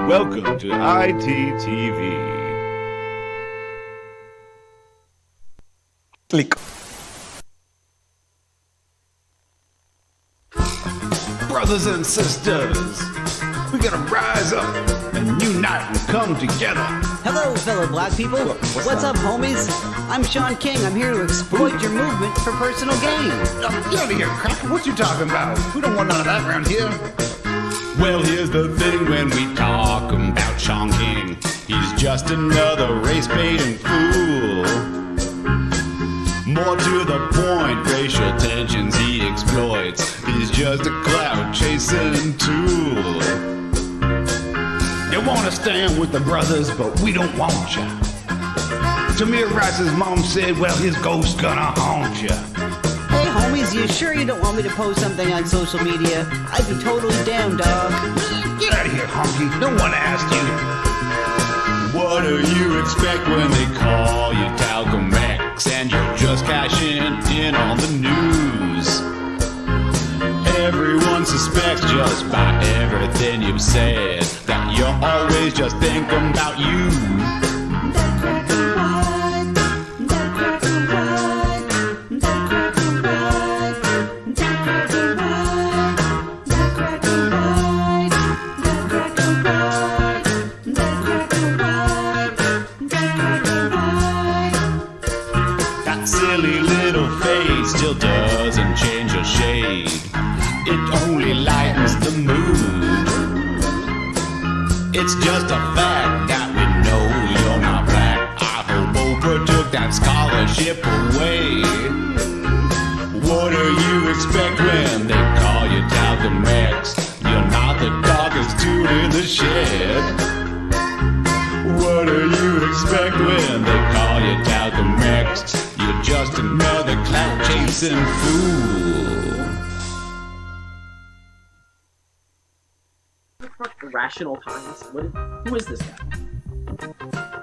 Welcome to ITTV. Click. Brothers and sisters, we gotta rise up and unite and come together. Hello, fellow black people. What's up, homies? I'm Sean King. I'm here to exploit your movement for personal gain. Get out of here, cracker. What you talking about? We don't want none of that around here. Well, here's the thing when we talk about Sean King. He's just another race-baiting fool. More to the point, racial tensions he exploits. He's just a cloud-chasing tool. You wanna stand with the brothers, but we don't want ya. Tamir Rice's mom said, well, his ghost's gonna haunt ya. Hey, homies, you sure you don't want me to post something on social media? I'd be totally down, dog. Get out of here, honky. No one asked you. What do you expect when they call you Talcum X and you're just cashing in on the news? Everyone suspects just by everything you've said that you're always just thinking about you. That silly little face still doesn't change your shade. It only lightens the mood. It's just a fact that we know you're not black. I hope Oprah took that scholarship away. What do you expect when they call you Talcum X? You're not the doggiest dude in the shed. What do you expect when they call you Talcum X? You're just another clout-chasing fool. Irrational Times. Who is this guy?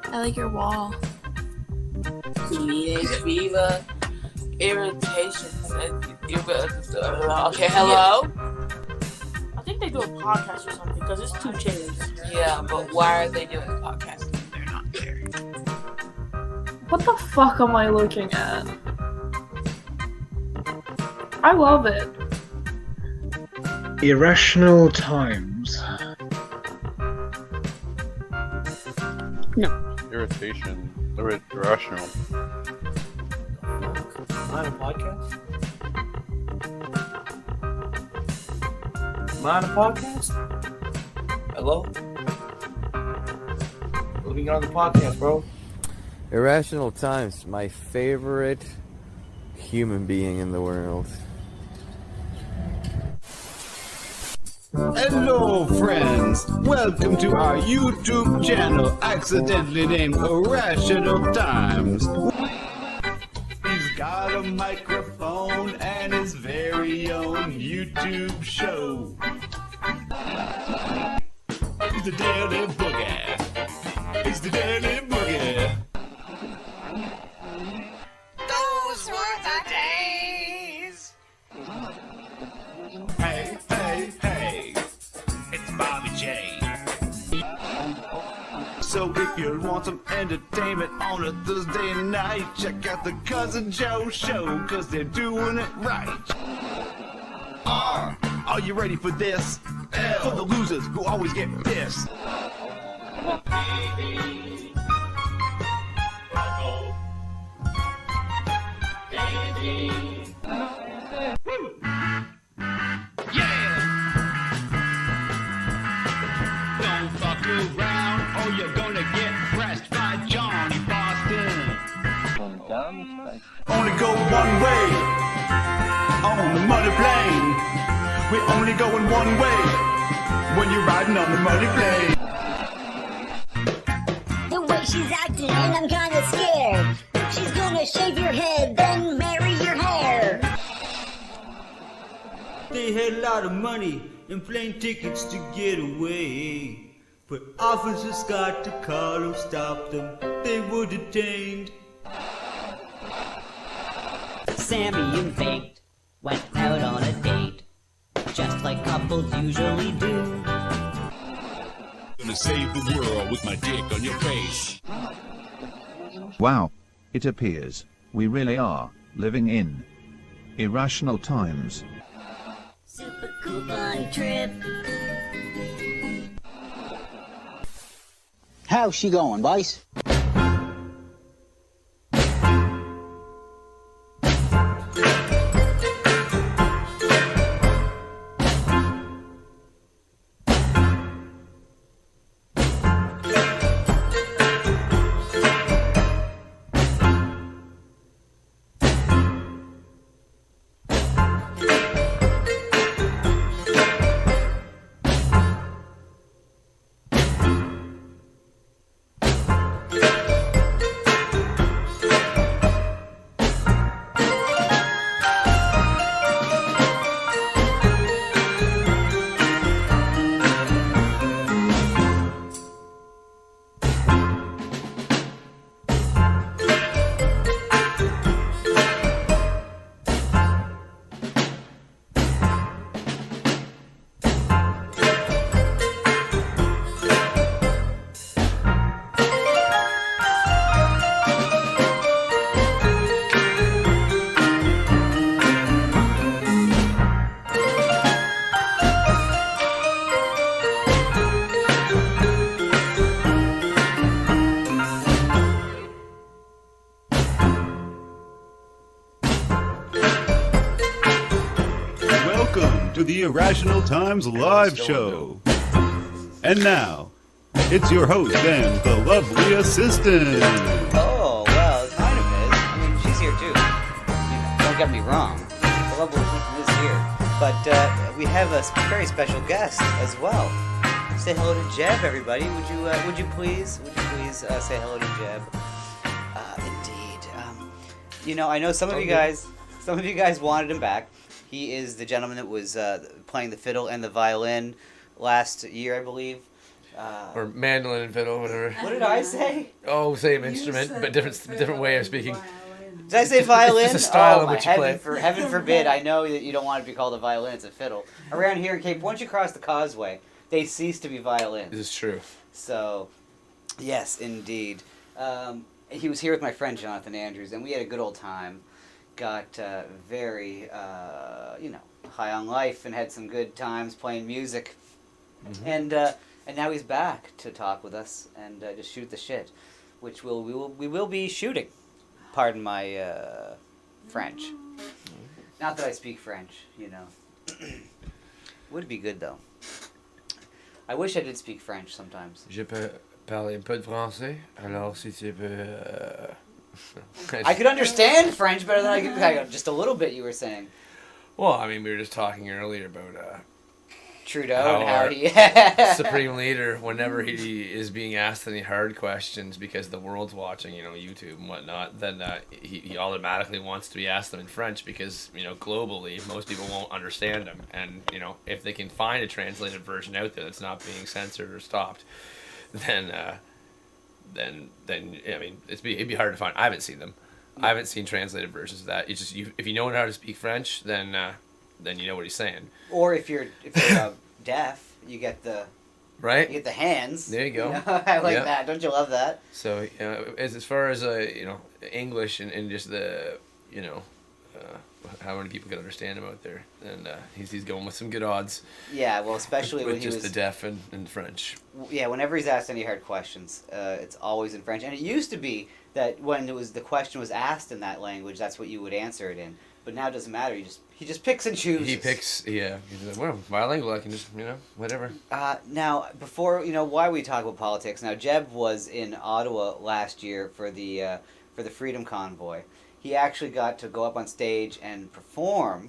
I like your wall. Teenage fever, irritation. Okay, hello? I think they do a podcast or something because it's 2 chairs. Yeah, but why are they doing a podcast if they're not there? What the fuck am I looking at? I love it. Irrational Times. Irritation. Irrational. Am I on a podcast? Am I on a podcast? Hello? Let me get on the podcast, bro. Irrational Times, my favorite human being in the world. Hello, friends. Welcome to our YouTube channel, accidentally named Irrational Times. He's got a microphone and his very own YouTube show. He's the Daily Boogie. He's the Daily Boogie. Those were the days. Hey, hey, hey. It's Bobby J. So if you want some entertainment on a Thursday night, check out the Cousin Joe Show, cause they're doing it right. Are you ready for this? For the losers who always get pissed. Don't fuck around or you're gonna get pressed by Johnny Boston. Only go one way on the money plane. We're only going one way when you're riding on the money plane. The way she's acting, and I'm kinda scared. She's gonna shave your head, then marry your hair. They had a lot of money and plane tickets to get away. But Officer Scott to call them, stop them, they were detained. Sammy and Baked went out on a date, just like couples usually do. Gonna save the world with my dick on your face. Wow. It appears we really are living in irrational times. Super coupon trip. How's she going, boys? Welcome to the Irrational Times live show. And now, it's your host and the lovely assistant. Oh, well, it kind of is. I mean, she's here too. Don't get me wrong. The lovely assistant is here. But we have a very special guest as well. Say hello to Jeb, everybody. Would you please say hello to Jeb? Indeed. I know some of you guys wanted him back. He is the gentleman that was playing the fiddle and the violin last year, I believe. Or mandolin and fiddle, whatever. What did I say? Oh, same instrument, but different way of speaking. Did I say violin? It's a style in which you play. Heaven forbid, I know that you don't want it to be called a violin, it's a fiddle. Around here in Cape, once you cross the causeway, they cease to be violins. This is true. So, yes, indeed. He was here with my friend Jonathan Andrews, and we had a good old time. Got very, high on life and had some good times playing music. Mm-hmm. And now he's back to talk with us and just shoot the shit, which we will be shooting. Pardon my French. Not that I speak French, Would be good though. I wish I did speak French sometimes. Je peux parler un peu de français, alors si tu veux. I could understand French better than I could. Just a little bit, you were saying. Well, I mean, we were just talking earlier about Trudeau and how he Supreme Leader, whenever he is being asked any hard questions because the world's watching, YouTube and whatnot, then he automatically wants to be asked them in French because, globally, most people won't understand him. And, if they can find a translated version out there that's not being censored or stopped, then I mean, it'd be hard to find. I haven't seen them. I haven't seen translated versions of that. It's just if you know how to speak French, then you know what he's saying. Or if you're deaf, you get the right. You get the hands. There you go. I like that. Don't you love that? So as far as English and just the how many people can understand him out there, and he's going with some good odds. Yeah, well, especially with when just the deaf and French. Yeah, whenever he's asked any hard questions, it's always in French. And it used to be that when the question was asked in that language, that's what you would answer it in. But now it doesn't matter. He just picks and chooses. He picks, yeah. He's like, well, bilingual. I can just, whatever. Now, before why we talk about politics. Now, Jeb was in Ottawa last year for the Freedom Convoy. He actually got to go up on stage and perform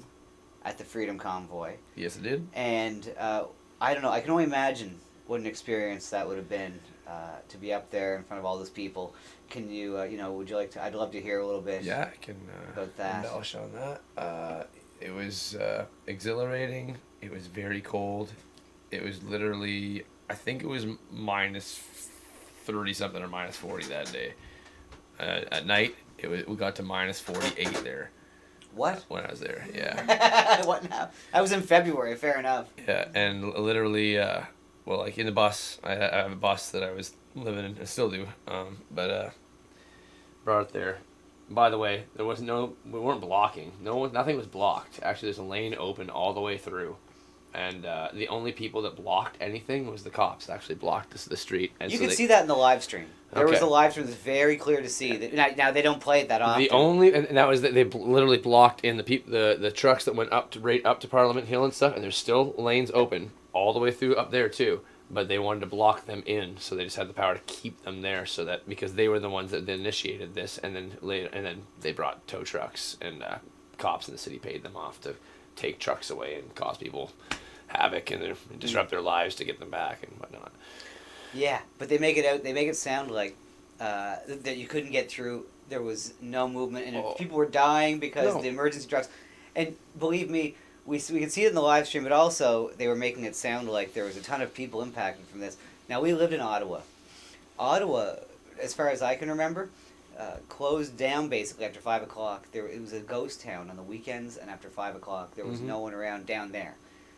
at the Freedom Convoy. Yes, it did. And I don't know. I can only imagine what an experience that would have been to be up there in front of all those people. Can you, would you like to? I'd love to hear a little bit. Yeah, I can about that. Embellish on that. It was exhilarating. It was very cold. It was literally, I think it was minus 30 something or minus 40 that day. At night, we got to minus 48 there. What? When I was there, yeah. What now? I was in February. Fair enough. Yeah, and literally, well, like in the bus, I have a bus that I was living in, I still do, but brought it there. By the way, we weren't blocking. Nothing was blocked. Actually, there's a lane open all the way through, and the only people that blocked anything was the cops. That actually blocked the street. And you can see that in the live stream. There was Okay. a live stream that's very clear to see. That now they don't play it that often. And that was that they literally blocked in the trucks that went right up to Parliament Hill and stuff, and there's still lanes open all the way through up there too. But they wanted to block them in, so they just had the power to keep them there, so that because they were the ones that initiated this, and then they brought tow trucks and cops in the city paid them off to take trucks away and cause people havoc and disrupt their lives to get them back and whatnot. Yeah, but they make it sound like that you couldn't get through. There was no movement, and people were dying because of the emergency trucks. And believe me, we could see it in the live stream, but also they were making it sound like there was a ton of people impacted from this. Now, we lived in Ottawa. Ottawa, as far as I can remember, closed down basically after 5 o'clock. It was a ghost town on the weekends, and after 5 o'clock, there was no one around down there.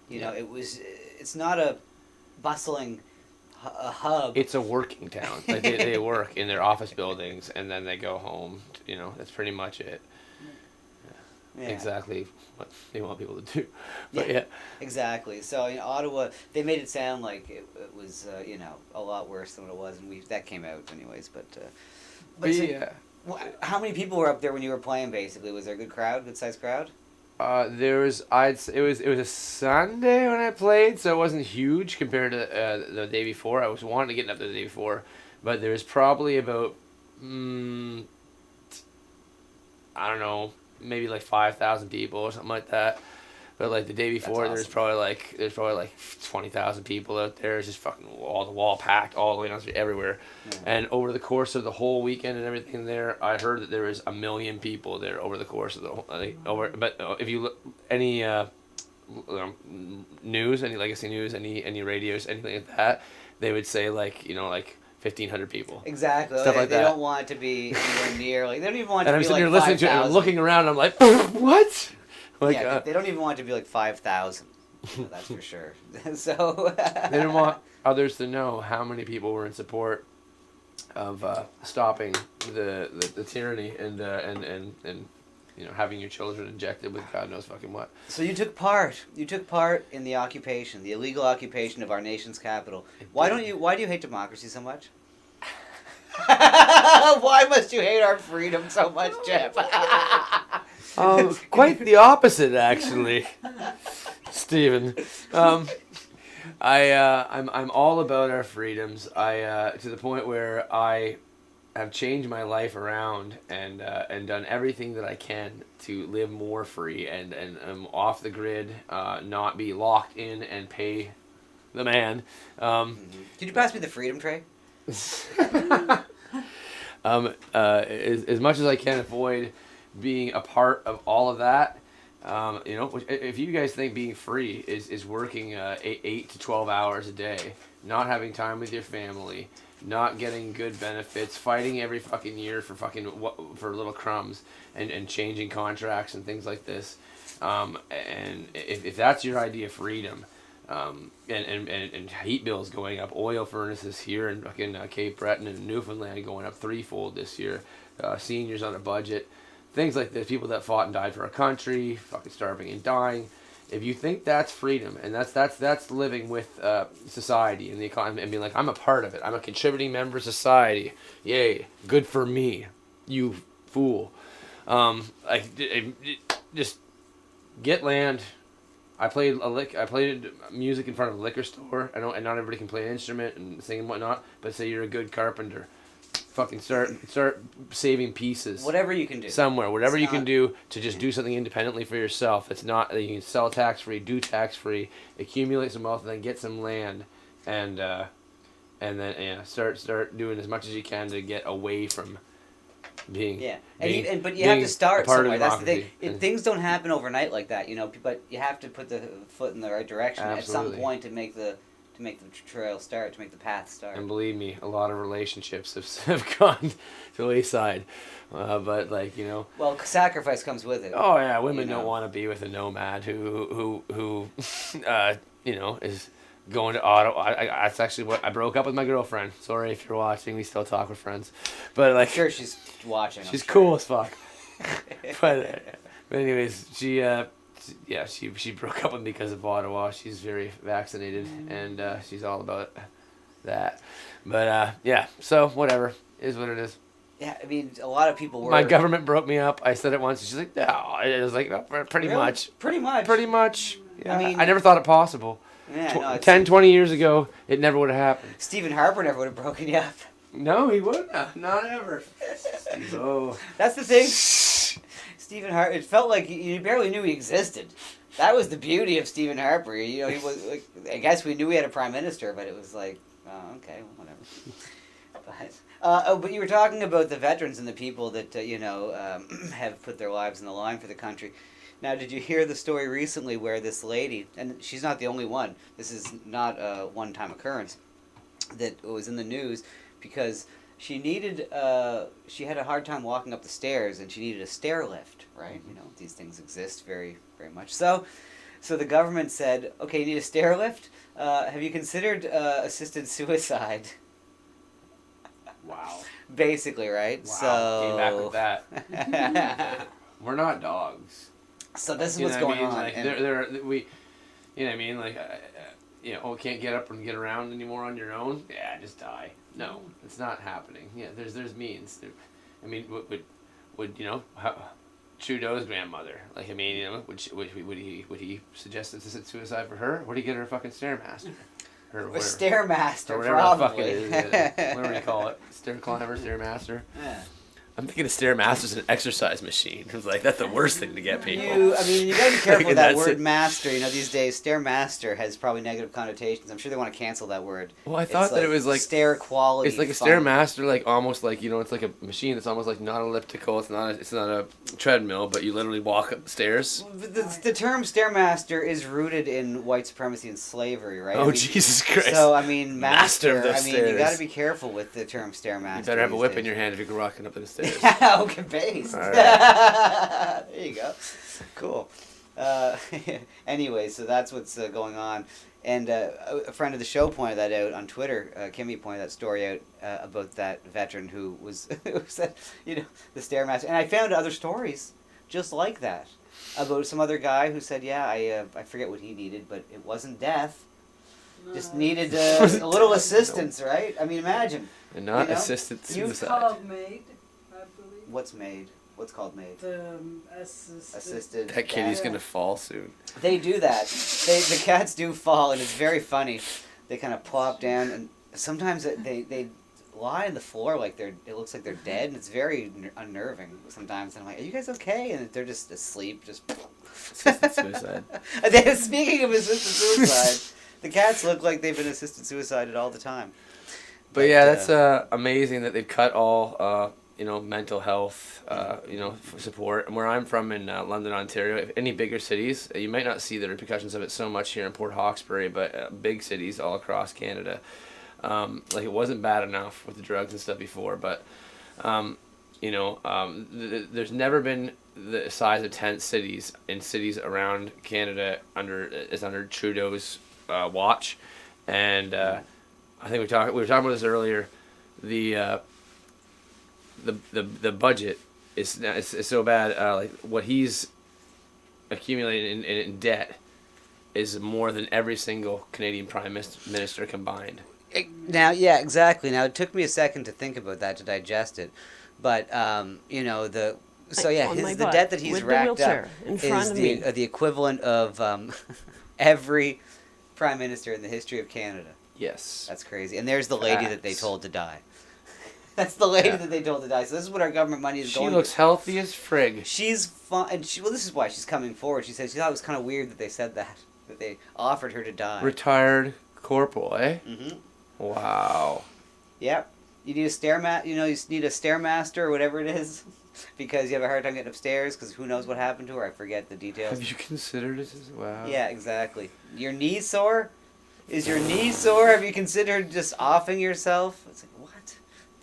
You know, it's not a bustling hub. It's a working town. Like they work in their office buildings, and then they go home. You know, that's pretty much it. Yeah. Exactly what they want people to do. But yeah. Exactly. So in Ottawa, they made it sound like it was a lot worse than what it was, and that came out anyways. But how many people were up there when you were playing? Basically, was there a good sized crowd? It was a Sunday when I played, so it wasn't huge compared to the day before. I was wanting to get up there the day before, but there was probably about I don't know, maybe like 5,000 people or something like that. But like the day before, there's probably like 20,000 people out there. It's just fucking wall packed all the way down through everywhere. Yeah. And over the course of the whole weekend and everything there, I heard that there was 1 million people there over the course of the whole. But if you look any news, any legacy news, any radios, anything like that, they would say like 1,500 people. Exactly. Stuff like they that. don't want it to be anywhere near. Like they don't even want it and to I'm be sitting like 5,000. here listening to it, and I'm looking around, and I'm like, what? Like, yeah, they don't even want it to be like 5,000. That's for sure. So they didn't want others to know how many people were in support of stopping the tyranny and having your children injected with God knows fucking what. So you took part in the occupation, the illegal occupation of our nation's capital. Why do you hate democracy so much? Why must you hate our freedom so much, Jeff? Quite the opposite, actually, Stephen. I'm all about our freedoms. To the point where I have changed my life around and done everything that I can to live more free and off the grid, not be locked in and pay the man. Could you pass me the freedom tray? As much as I can avoid being a part of all of that, if you guys think being free is working 8 to 12 hours a day, not having time with your family, not getting good benefits, fighting every fucking year for little crumbs, and changing contracts and things like this, and if that's your idea of freedom, and heat bills going up, oil furnaces here in fucking Cape Breton and Newfoundland going up threefold this year, seniors on a budget, things like this, people that fought and died for our country, fucking starving and dying. If you think that's freedom and that's living with society and the economy and being like, I'm a part of it, I'm a contributing member of society, yay, good for me, you fool. Just get land. I played music in front of a liquor store. I know, and not everybody can play an instrument and sing and whatnot. But say you're a good carpenter, fucking start saving pieces. Whatever you can do somewhere. Whatever you can do to just do something independently for yourself. It's not that you can sell tax free, do tax free, accumulate some wealth, and then get some land, and then start doing as much as you can to get away from being but you have to start somewhere. That's the thing. And things don't happen overnight like that, but you have to put the foot in the right direction Absolutely. at some point to make the trail start, to make the path start. And believe me, a lot of relationships have gone to the wayside, but well, sacrifice comes with it. Oh yeah, women don't want to be with a nomad who is going to Ottawa. That's actually what I broke up with my girlfriend. Sorry if you're watching. We still talk with friends, but like, I'm sure she's watching. she's cool as fuck. but anyways, she broke up with me because of Ottawa. She's very vaccinated, and she's all about that. But yeah, so whatever is what it is. Yeah, I mean, a lot of people were. My government broke me up. I said it once. And she's like, no. I was like, no, pretty Really? much. Pretty much. Pretty much. Yeah. I mean, I never thought it possible. Yeah, no, 10, 20 years ago, it never would have happened. Stephen Harper never would have broken you up. No, he wouldn't have. Not ever. Oh. That's the thing. Stephen Harper, it felt like you barely knew he existed. That was the beauty of Stephen Harper. You know, he was like, I guess we knew we had a prime minister, but it was like, oh, okay, well, whatever. But you were talking about the veterans and the people that, have put their lives on the line for the country. Now, did you hear the story recently where this lady, and she's not the only one, this is not a one-time occurrence, that was in the news because she needed, she had a hard time walking up the stairs and she needed a stair lift, right? You know, these things exist very, very much so. So the government said, okay, you need a stair lift? Have you considered assisted suicide? Wow. Basically, right? Wow. So Came back with that. We're not dogs. So this is what's going on. Like, we, you know what I mean? Like, can't get up and get around anymore on your own? Yeah, just die. No, it's not happening. Yeah, there's means. I mean, would Trudeau's grandmother, like, I mean, would he suggest assisted suicide for her? Would he get her a fucking Stairmaster? A Stairmaster, or whatever probably. The fuck it is. Whatever you call it. Stair climber, Stairmaster. Yeah. I'm thinking a Stairmaster's an exercise machine. It's like, that's the worst thing to get people. You gotta be careful with that word master. You know, these days, Stairmaster has probably negative connotations. I'm sure they want to cancel that word. Well, I thought that it was like stair quality. It's like a Stairmaster, like almost like, it's like a machine that's almost like not elliptical. It's not a treadmill, but you literally walk up the stairs. The term Stairmaster is rooted in white supremacy and slavery, right? Oh, Jesus Christ. So, I mean, master of the stairs. You gotta be careful with the term Stairmaster. You better have a whip in your hand if you're walking up the stairs. Yeah, okay, based. Right. There you go. Cool. Anyway, so that's what's going on. And a friend of the show pointed that out on Twitter. Kimmy pointed that story out about that veteran who was, who said, the Stairmaster. And I found other stories just like that about some other guy who said, yeah, I forget what he needed, but it wasn't death. Just needed a little assistance, right? I mean, imagine. And not assisted suicide. Called MAID. What's MAID? What's called MAID? Assisted. That kitty's gonna fall soon. They do that. The cats do fall, and it's very funny. They kind of plop down, and sometimes they lie on the floor like it looks like they're dead, and it's very unnerving sometimes. And I'm like, are you guys okay? And they're just asleep, just. Assisted suicide. Speaking of assisted suicide, the cats look like they've been assisted suicided all the time. But yeah, that's amazing that they've cut all. Mental health, support. And where I'm from in London, Ontario, if any bigger cities, you might not see the repercussions of it so much here in Port Hawkesbury, but big cities all across Canada. It wasn't bad enough with the drugs and stuff before, but, there's never been the size of tent cities in cities around Canada under Trudeau's watch. And I think we were talking about this earlier. The budget is so bad. Like what he's accumulating in debt is more than every single Canadian Prime Minister combined. Now, yeah, exactly. Now it took me a second to think about that, to digest it, but the debt that he's racked up is the equivalent of every Prime Minister in the history of Canada. Yes, that's crazy. And there's the lady that they told to die. That's the lady that they told to die. So this is what our government money is going to. She looks healthy as frig. She's fun, and this is why she's coming forward. She said she thought it was kind of weird that they said that they offered her to die. Retired corporal, eh? Mm-hmm. Wow. Yep. You need a Stairmaster or whatever it is, because you have a hard time getting upstairs. Because who knows what happened to her? I forget the details. Have you considered it as wow? Yeah, exactly. Your knee sore? Is your knee sore? Have you considered just offing yourself? It's like, what?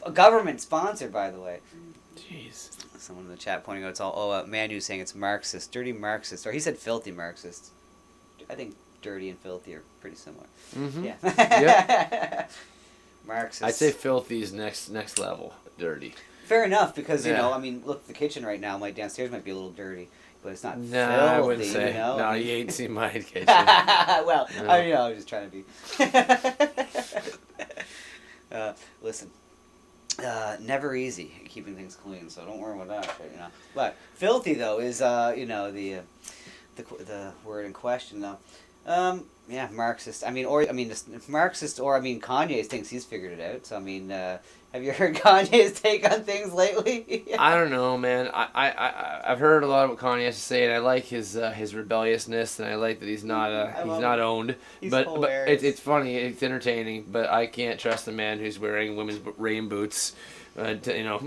A government sponsored, by the way. Jeez. Someone in the chat pointing out it's all Manu saying it's Marxist, dirty Marxist, or he said filthy Marxist. I think dirty and filthy are pretty similar. Mm-hmm. Yeah. Yeah. Marxist. I'd say filthy is next level dirty. Fair enough, because you Yeah. know, I mean, look, the kitchen right now, my downstairs might be a little dirty, but it's not No, filthy. I wouldn't say. You know? No, you ain't seen my kitchen. Well, No. I was just trying to be. Listen, never easy keeping things clean, so don't worry about that shit, you know. But filthy though is you know the word in question though. Yeah, Marxist. Marxist, or Kanye thinks he's figured it out. So I mean, have you heard Kanye's take on things lately? I don't know, man. I've heard a lot of what Kanye has to say, and I like his rebelliousness, and I like that he's not owned. He's but hilarious. it's funny, it's entertaining. But I can't trust a man who's wearing women's rain boots. You know,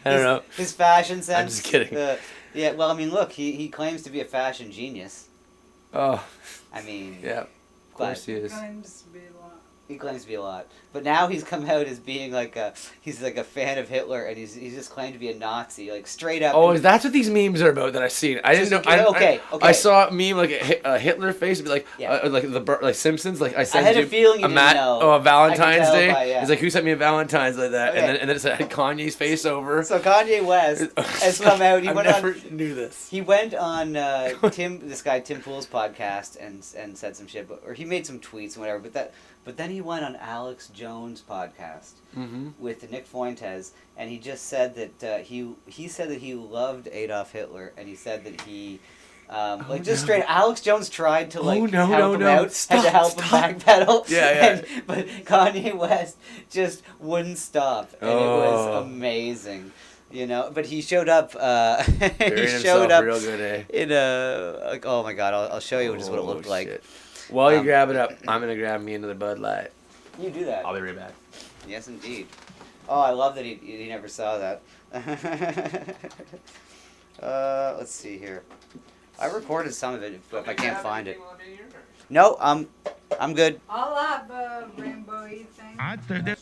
I don't know. His fashion sense. I'm just kidding. Yeah, well, I mean, look, he claims to be a fashion genius. Oh. I mean. Yeah. Of course he is. He claims to be a lot, but now he's come out as being he's like a fan of Hitler, and he's just claimed to be a Nazi, like straight up. Oh, that's what these memes are about that I've seen. I didn't know. Okay. I saw a meme like a Hitler face, and be like, Yeah. like Simpsons. Like I sent had a you feeling you didn't know. Oh, a Valentine's I could tell Day. by, yeah. It's like, who sent me a Valentine's like that? Okay. And then it said Kanye's face over. So Kanye West has come out. I never knew this. He went on Tim Pool's podcast and said some shit, or he made some tweets and whatever. But then he went on Alex Jones' podcast with Nick Fuentes, and he just said that he said that he loved Adolf Hitler, and he said that he straight. Alex Jones tried to help him out, had to help him backpedal. Yeah. But Kanye West just wouldn't stop, and it was amazing. You know, but he showed up. He showed up real good, eh? in a oh my god! I'll show you just what it looked like. Shit. While you grab it up, I'm gonna grab me another Bud Light. You do that. I'll be right back. Yes, indeed. Oh, I love that he never saw that. Let's see here. I recorded some of it, if I can't find it. No, I'm good. I'll have a rainbow-y thing.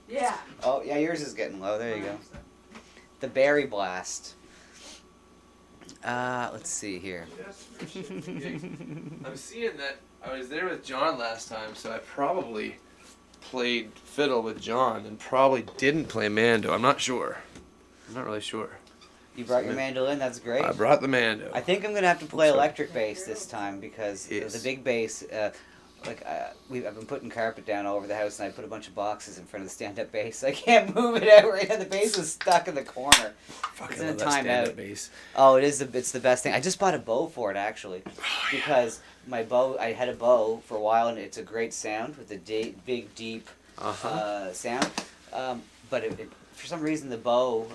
Yeah. Oh, yeah, yours is getting low. There you go. The Berry Blast. Let's see here. I'm seeing that I was there with John last time, so I probably played fiddle with John and probably didn't play Mando. I'm not sure. I'm not really sure. You brought your mandolin? That's great. I brought the Mando. I think I'm going to have to play electric bass this time because the big bass, I've been putting carpet down all over the house, and I put a bunch of boxes in front of the stand-up bass. I can't move it out right now. The bass is stuck in the corner. It's in a timeout. Bass. Oh, it's the best thing. I just bought a bow for it actually, because my bow. I had a bow for a while, and it's a great sound with a big deep sound. But for some reason the bow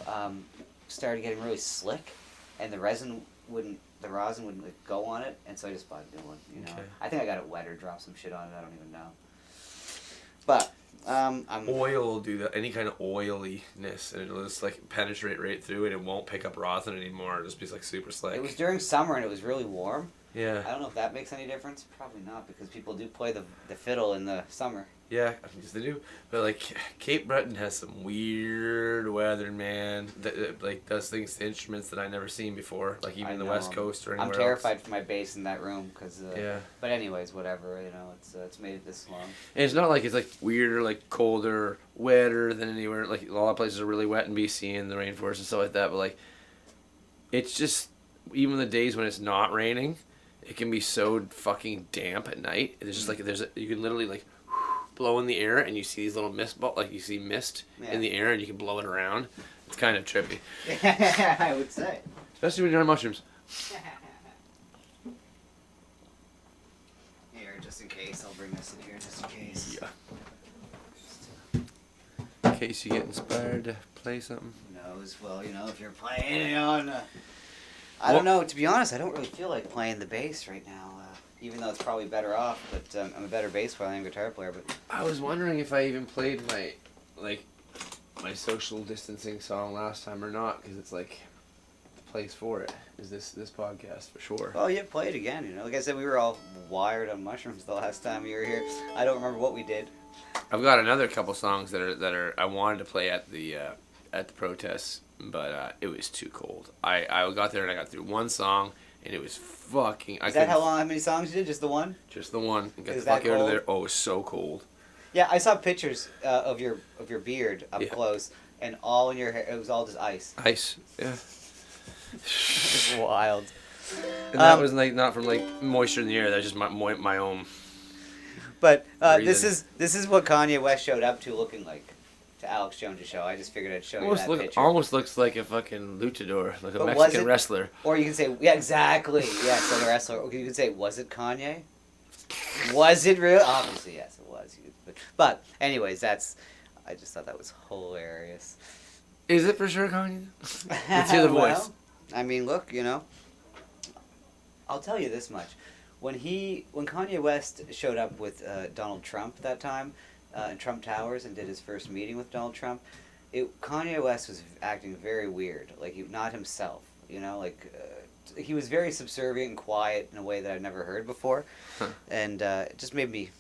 started getting really slick, and the rosin wouldn't like, go on it, and so I just bought a new one. You know, I think I got it wet or dropped some shit on it. I don't even know. But oil will do that. Any kind of oiliness, and it'll just like penetrate right through it. It won't pick up rosin anymore. It'll just be like super slick. It was during summer, and it was really warm. Yeah. I don't know if that makes any difference. Probably not, because people do play the fiddle in the summer. Yeah, I guess they do. But like Cape Breton has some weird weather, man. That like does things to instruments that I never seen before. Like even the West Coast or anywhere I'm terrified for my bass in that room because. Yeah. But anyways, whatever. You know, it's made it this long. And it's not like it's like weirder, like colder, wetter than anywhere. Like a lot of places are really wet in BC and the rainforest and stuff like that. But like, it's just even the days when it's not raining, it can be so fucking damp at night. It's just like you can literally like blow in the air and you see these little mist you see mist in the air and you can blow it around. It's kind of trippy. I would say. Especially when you're on mushrooms. Here, just in case, I'll bring this in here just in case. Yeah. In case you get inspired to play something. Who knows? Well, you know, if you're playing on. I don't know. To be honest, I don't really feel like playing the bass right now. Even though it's probably better off, but I'm a better bass player than a guitar player. But I was wondering if I even played my social distancing song last time or not, because it's like the place for it is this podcast for sure. Oh yeah, play it again. You know, like I said, we were all wired on mushrooms the last time you were here. I don't remember what we did. I've got another couple songs that are I wanted to play at the protests, but it was too cold. I got there and I got through one song. and it was fucking. Is that how many songs you did? Just the one? Just the one. And got the Is that fuck out of cold? there. Oh, it was so cold. Yeah, I saw pictures of your beard up close, and all in your hair. It was all just ice. Ice. Yeah. It's wild. And that was like not from like moisture in the air. That was just my own. But this is what Kanye West showed up to looking like to Alex Jones' show. I just figured I'd show you that picture. Almost looks like a fucking luchador, like a But Mexican wrestler. Or you can say, yeah, exactly. Yes, like a wrestler. Or you could say, was it Kanye? Was it real? Obviously, yes, it was. But anyways, I just thought that was hilarious. Is it for sure Kanye? Let's hear the voice. Well, I mean, look, I'll tell you this much. When Kanye West showed up with Donald Trump that time in Trump Towers and did his first meeting with Donald Trump, Kanye West was acting very weird, like not himself. He was very subservient and quiet in a way that I've never heard before, and it just made me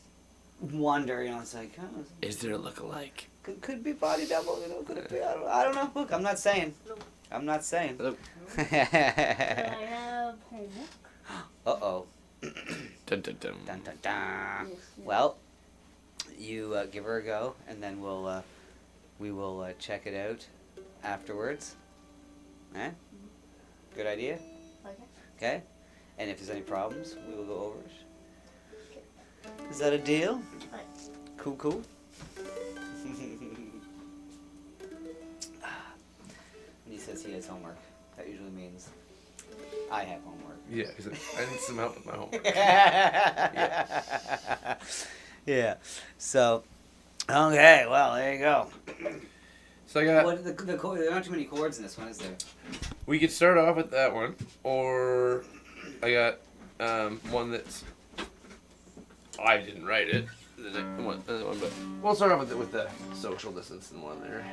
wonder. It's like, is there a look-alike? Could be body double. Could it be? I don't know. Look, I'm not saying. I'm not saying. I have homework. Uh-oh. Dun, dun, dun. Dun, dun, dun. Well, you give her a go, and then we will check it out afterwards. Eh? Good idea? Okay. And if there's any problems, we will go over it. Is that a deal? Right. Cool. When he says he has homework, that usually means I have homework. Yeah, because I need some help with my homework. Yeah. So, okay, well, there you go. So I got... there aren't too many chords in this one, is there? We could start off with that one, or I got one that's... I didn't write it. The next one, but we'll start off with the social distancing one there.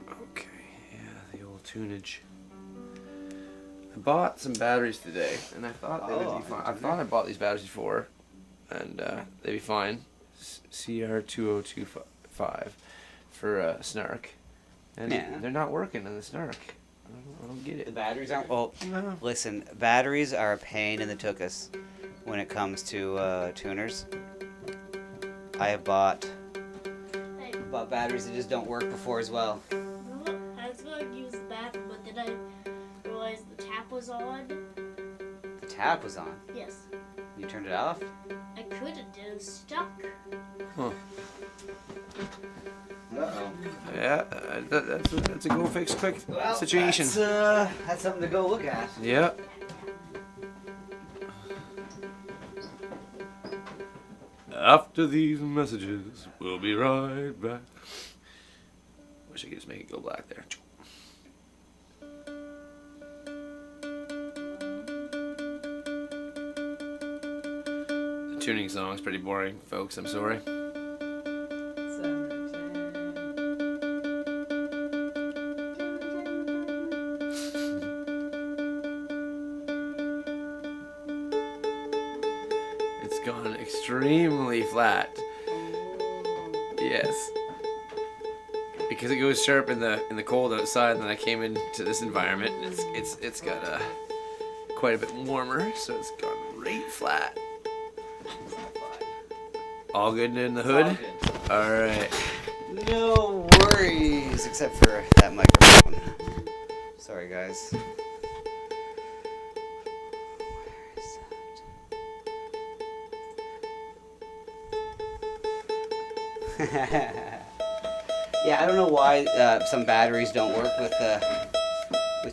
Okay, yeah, the old tunage. I bought some batteries today, and I thought they would be fine. I thought I bought these batteries before, and they'd be fine. CR2025 for Snark, and they're not working in the Snark. I don't get it. The batteries aren't. Well, listen, batteries are a pain in the tuchus when it comes to tuners. I have bought batteries that just don't work before as well. I was going to use the bathroom, but then I realized the tap was on. The tap was on? Yes. You turned it off? I couldn't. It was stuck. Huh. Uh-oh. Yeah, that's a go fix quick situation. That's something to go look at. Yeah. After these messages, we'll be right back. Wish I could just make it go black there. The tuning song is pretty boring, folks. I'm sorry. It's gone extremely flat. Yes. Because it goes sharp in the cold outside, and then I came into this environment, and it's got quite a bit warmer, so it's gone right flat. All good in the hood? All right. No worries, except for that microphone. Sorry, guys. Yeah, I don't know why some batteries don't work with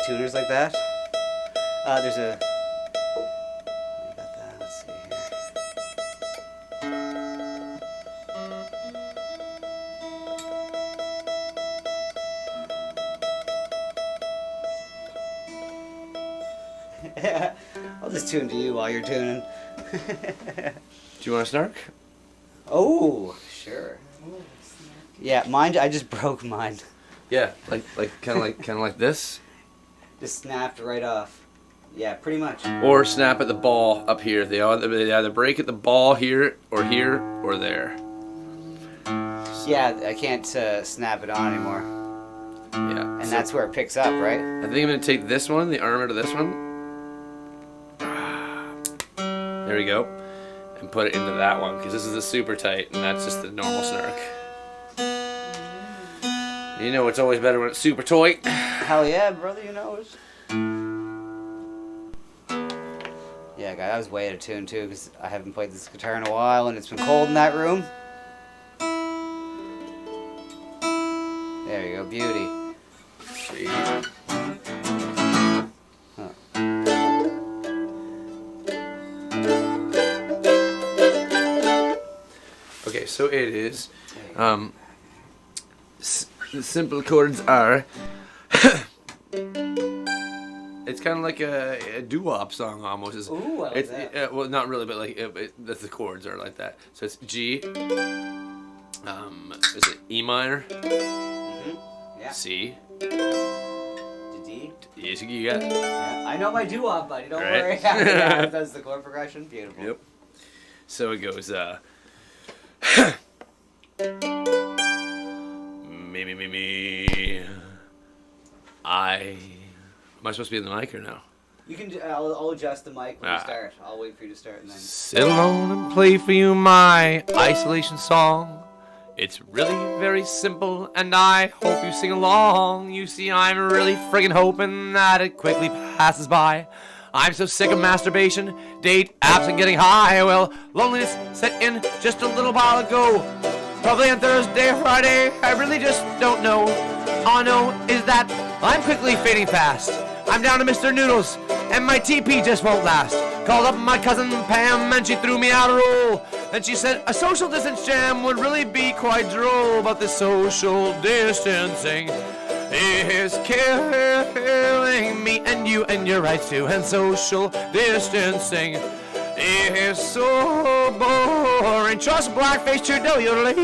tuners like that. There's a... I got that. Let's see here. I'll just tune to you while you're tuning. Do you want to snark? Oh, sure. Yeah, mine. I just broke mine. Yeah, like kind of like this. Just snapped right off. Yeah, pretty much. Or snap at the ball up here. They either break at the ball here, or there. Yeah, I can't snap it on anymore. Yeah. And that's where it picks up, right? I think I'm going to take this one, the arm out of this one. There we go. And put it into that one, because this is the super tight, and that's just the normal snark. You know it's always better when it's super tight. Hell yeah, brother, you know it. Yeah, guy, I was way out of tune too, because I haven't played this guitar in a while, and it's been cold in that room. There you go, beauty. Sweet. Huh. Okay, so it is. The simple chords are. It's kind of like a doo-wop song almost. Ooh, I like that. Well, not really, but like the chords are like that. So it's G. Is it E minor? Mm-hmm. Yeah. C. To D. Yes, you got it. Yeah. I know my doo-wop, buddy. Don't Right. worry. Yeah, that's the chord progression. Beautiful. Yep. So it goes. Me. Am I supposed to be in the mic or no? You can. I'll adjust the mic when you start. I'll wait for you to start and then. Sit alone and play for you my isolation song. It's really very simple, and I hope you sing along. You see, I'm really friggin' hoping that it quickly passes by. I'm so sick of masturbation, date apps, and getting high. Well, loneliness set in just a little while ago. Probably on Thursday or Friday, I really just don't know. All I know is that I'm quickly fading fast. I'm down to Mr. Noodles, and my TP just won't last. Called up my cousin Pam, and she threw me out a roll. Then she said a social distance jam would really be quite droll, but the social distancing is killing me and you and your rights too. And social distancing is so boring. Trust blackface Trudeau. You're late.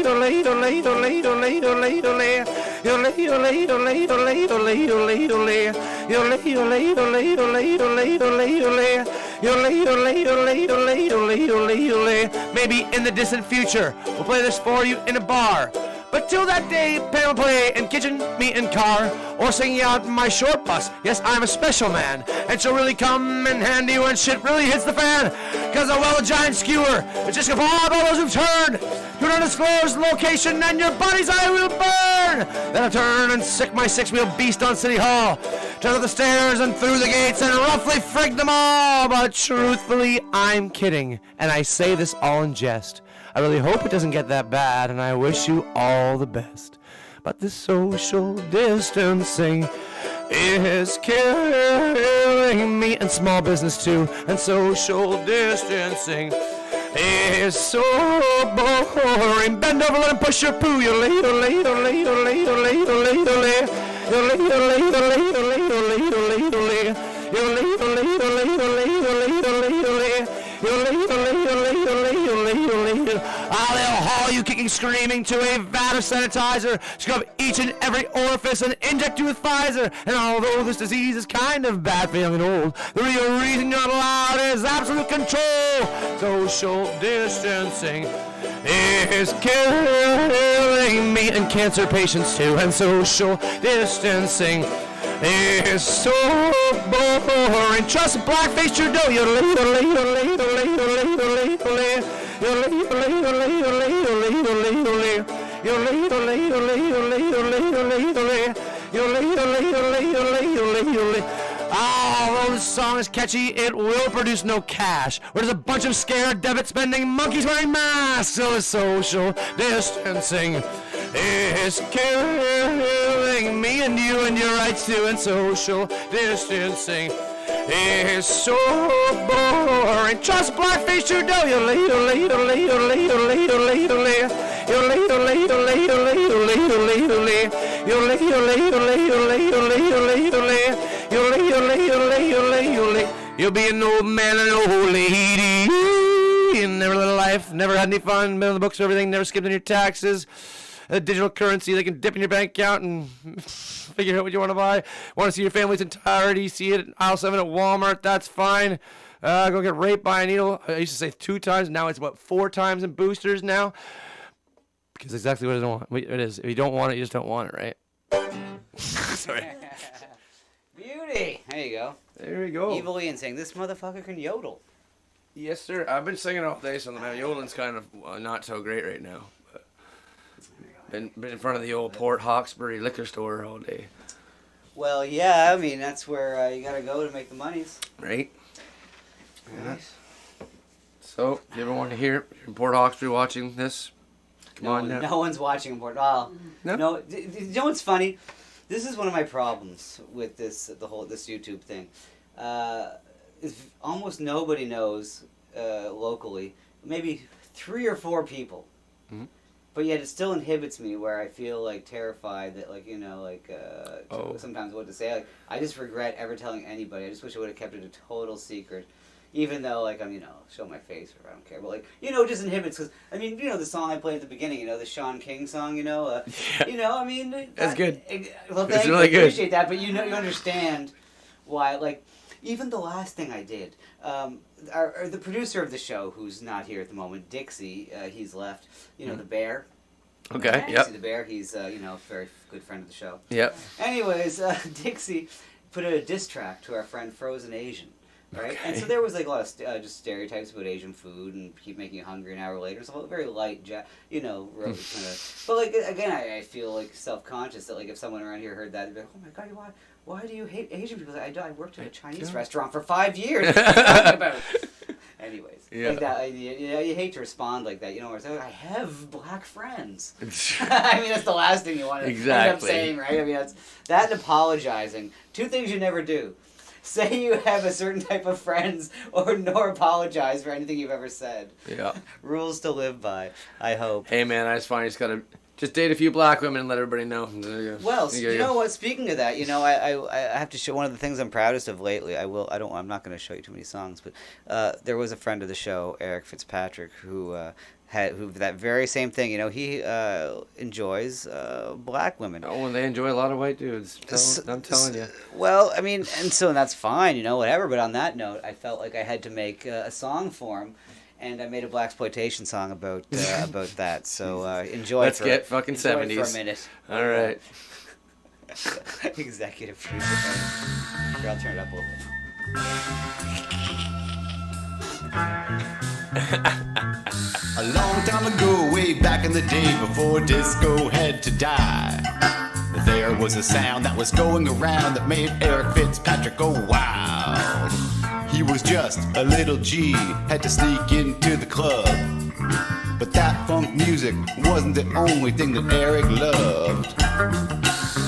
Maybe in the distant future, we'll play this for you in a bar. But till that day, Pam will play in kitchen, meet in car, or singing out my short bus. Yes, I'm a special man, and she'll really come in handy when shit really hits the fan. Cause a well-giant skewer is just gonna fall all those who've turned. Do not disclose the location, and your bodies I will burn. Then I'll turn and sick my six-wheel beast on City Hall. Turn up the stairs and through the gates and roughly frig them all. But truthfully, I'm kidding, and I say this all in jest. I really hope it doesn't get that bad, and I wish you all the best. But the social distancing is killing me, and small business too. And social distancing is so boring. Bend over and push your poo. You're late. I'll haul you kicking, screaming to a vat of sanitizer, scrub each and every orifice and inject you with Pfizer. And although this disease is kind of bad for young and old, the real reason you're not allowed is absolute control. Social distancing is killing me and cancer patients too. And social distancing is so boring. Trust blackface Trudeau. You're late. Although the song is catchy, it will produce no cash. Where there's a bunch of scared, debit-spending monkeys wearing masks. So the social distancing is killing me and you and your rights too. And social distancing is so boring. Trust blackface Trudeau. You're late. You'll be an old man and an old lady. You never lived a life, never had any fun, been in the books for everything, never skipped on your taxes. A digital currency they can dip in your bank account and figure out what you want to buy. Want to see your family's entirety, see it at aisle 7 at Walmart, that's fine. Go get raped by a needle. I used to say 2 times, now it's 4 times in boosters now. Because exactly what I don't want. It is. If you don't want it, you just don't want it, right? Sorry. Beauty. There you go. There you go. Evil Ian saying, this motherfucker can yodel. Yes, sir. I've been singing all day, so my yodeling's kind of not so great right now. But been in front of the old Port Hawkesbury liquor store all day. Well, yeah, I mean, that's where you gotta go to make the monies. Right. Yeah. So, if you ever want to hear it, you're in Port Hawkesbury watching this, come on now. No one's watching Port. Oh, no. You know what's funny? This is one of my problems with this YouTube thing. Almost nobody knows locally. Maybe 3 or 4 people. Mm-hmm. But yet it still inhibits me where I feel like terrified that sometimes what to say. Like, I just regret ever telling anybody. I just wish I would have kept it a total secret. Even though, I'm, show my face or I don't care. But, just inhibits. Because, the song I played at the beginning, the Sean King song, Yeah. That's good. Well, It's really good. I appreciate that. But, you understand why, even the last thing I did, the producer of the show, who's not here at the moment, Dixie, he's left, the bear. Okay, yep. Dixie the bear, he's, a very good friend of the show. Yep. Anyways, Dixie put a diss track to our friend Frozen Asian. Right, and so there was a lot of just stereotypes about Asian food and keep making you hungry an hour later. So very light, kind of. But again, I feel self-conscious that if someone around here heard that, they'd be like, "Oh my God, why do you hate Asian people?" I worked at a Chinese restaurant for 5 years. What are you talking about? Anyways, you hate to respond like that. Where it's like, I have black friends. That's the last thing you want to end up saying, right? That's that and apologizing. 2 things you never do. Say you have a certain type of friends, nor apologize for anything you've ever said. Yeah. Rules to live by, I hope. Hey, man, I just find you just gotta date a few black women and let everybody know. Well, you know what? Speaking of that, I have to show one of the things I'm proudest of lately. I'm not going to show you too many songs, but there was a friend of the show, Eric Fitzpatrick, who that very same thing. He enjoys black women. Oh, and they enjoy a lot of white dudes. I'm telling you. Well, and that's fine, whatever. But on that note, I felt like I had to make a song for him, and I made a blaxploitation song about that. So enjoy. Let's get fucking 70s for a minute. All right. Executive producer. Here, I'll turn it up a little bit. A long time ago, way back in the day before disco had to die, there was a sound that was going around that made Eric Fitzpatrick go wild. He was just a little G, had to sneak into the club. But that funk music wasn't the only thing that Eric loved.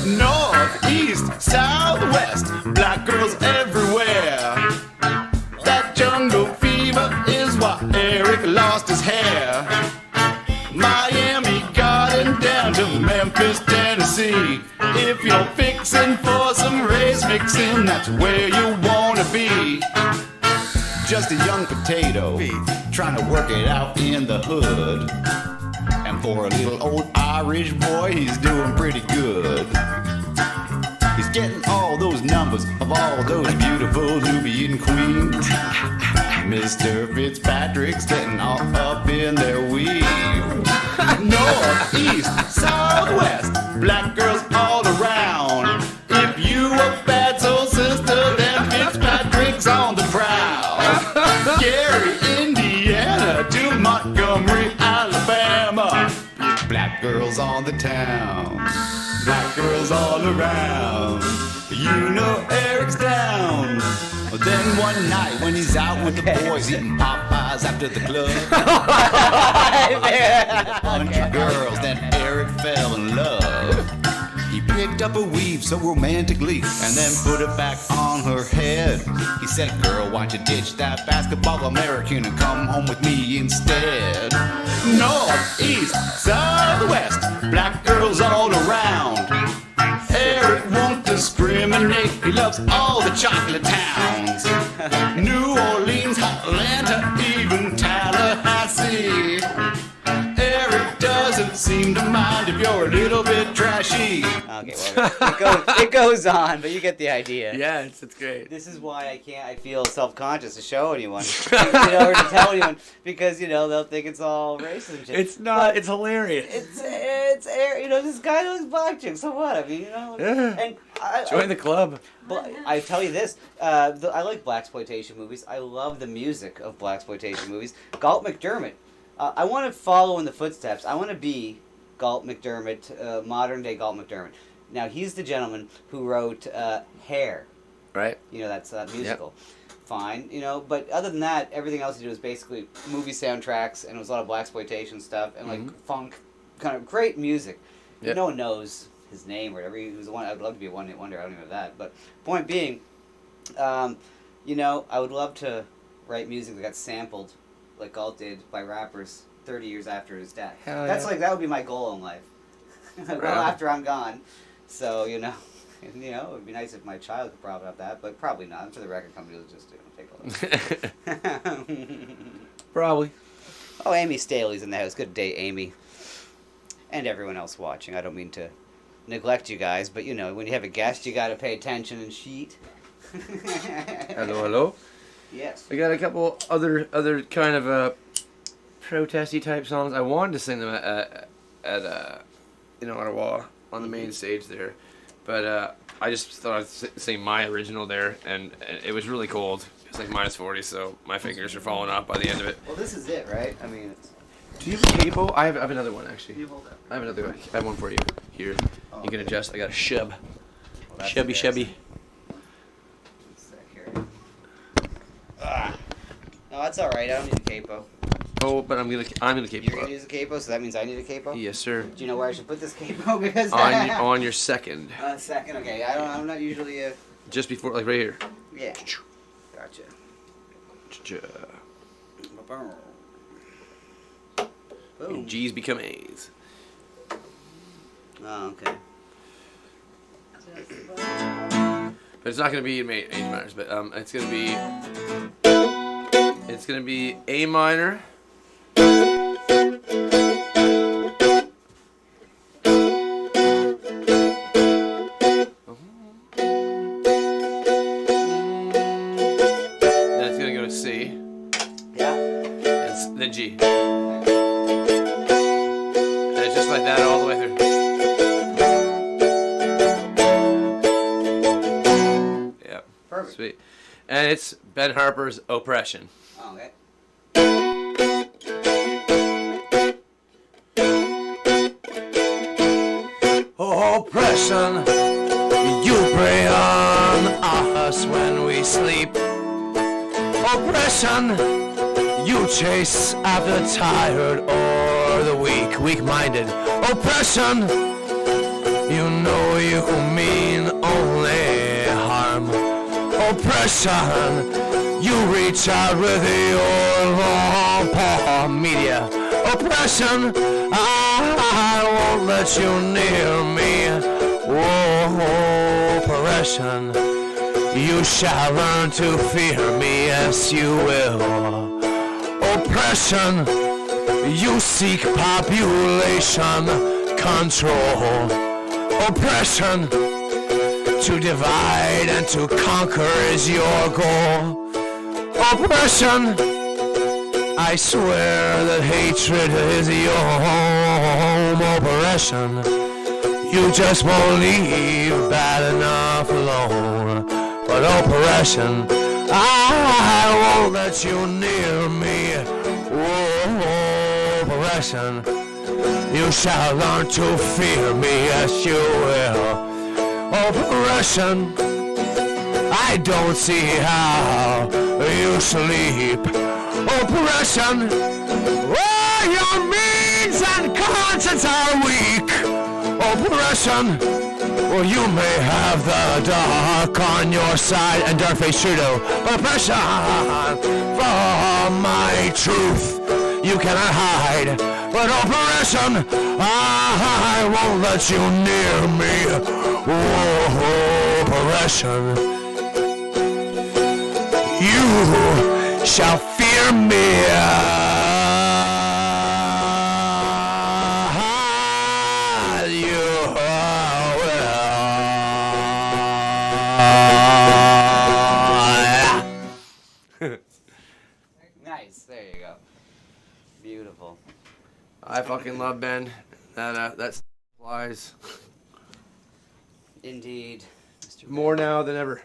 North, east, south, west, black girls everywhere. That jungle fever is why Eric lost his hair. Miami got him down to Memphis, Tennessee. If you're fixing for some race mixing, that's where you wanna be. Just a young potato, trying to work it out in the hood. And for a little old Irish boy, he's doing pretty good. He's getting all those numbers of all those beautiful Nubian queens. Mr. Fitzpatrick's getting all up in their weave. North, east, southwest, black girls all around. If you a bad soul sister, then Fitzpatrick's on the prowl. Gary, Indiana to Montgomery, Alabama. Black girls on the town. Black girls all around. Eric's down. But then one night when he's out with the boys eating Popeyes after the club, a bunch of girls, then Eric fell in love. He picked up a weave so romantically and then put it back on her head. He said, girl, why don't you ditch that basketball American and come home with me instead? North, east, southwest, black girls all around. Eric won't discriminate, he loves all the chocolate towns. New Orleans, Atlanta, even Tallahassee. Eric doesn't seem to mind if you're a little bit trashy. Okay, well, it goes on, but you get the idea. Yeah, it's great. This is why I feel self-conscious to show anyone, or to tell anyone, because, they'll think it's all racist and shit. It's not, it's hilarious. It's this guy likes black chicks, so what? I mean, Yeah. And Join the club. But I tell you this, I like blaxploitation movies. I love the music of blaxploitation movies. Galt McDermott. I want to follow in the footsteps. I want to be Galt McDermott, modern-day Galt McDermott. Now, he's the gentleman who wrote Hair. Right. That's musical. Yep. Fine, but other than that, everything else he did was basically movie soundtracks, and it was a lot of blaxploitation stuff, and like funk, kind of great music. Yep. No one knows his name or whatever. He was the one. I'd love to be a one-hit wonder. I don't even know that. But point being, I would love to write music that got sampled, like Galt did, by rappers 30 years after his death. Hell That's yeah. that would be my goal in life. Well, after I'm gone. So it would be nice if my child could profit off that, but probably not. I'm sure the record company will just take a look. Probably. Oh, Amy Staley's in the house. Good day, Amy. And everyone else watching. I don't mean to neglect you guys, but when you have a guest, you got to pay attention and sheet. Hello. Yes. We got a couple other kind of protesty type songs. I wanted to sing them at Ottawa on the main stage there, but I just thought I'd sing my original there, and it was really cold. It's like -40, so my fingers are falling off by the end of it. Well, this is it, right? I mean, do you have a capo? I have another one actually. You hold that. I have another one. I have one for you here. Oh, you can adjust. I got a shub. Well, Chubby. No, that's all right. I don't need a capo. Oh, but I'm gonna capo. You're gonna use a capo, so that means I need a capo. Yes, sir. Do you know where I should put this capo? Because on your second. Second. Okay. I'm not usually a. Just before, like right here. Yeah. Gotcha. Boom. G's become A's. Oh, okay. But it's not gonna be in H minors, but it's gonna be A minor. Then it's gonna go to C. Yeah. And then G. And it's just like that all the way through. Yeah. Perfect. Sweet. And it's Ben Harper's Oppression. Oh, okay. Oppression, you prey on us when we sleep. Oppression, you chase after the tired or the weak-minded. Oppression, you know you mean only harm. Oppression, you reach out with your long paw media. Oppression, I won't let you near me. Oh, oppression, you shall learn to fear me, yes you will. Oppression, you seek population control. Oppression, to divide and to conquer is your goal. Oppression, I swear that hatred is your home. Oppression, you just won't leave bad enough alone. But oppression, I won't let you near me. Oh, oppression, you shall learn to fear me, yes you will. Oppression, I don't see how you sleep. Oppression, oh, your means and conscience are weak. Oppression, well, you may have the dark on your side and dark face Trudeau. Oppression, for my truth you cannot hide. But oppression, I won't let you near me. Oh, oppression, you shall fear me. You will. I fucking love Ben. That flies. Indeed. Mr. More Ben. now than ever.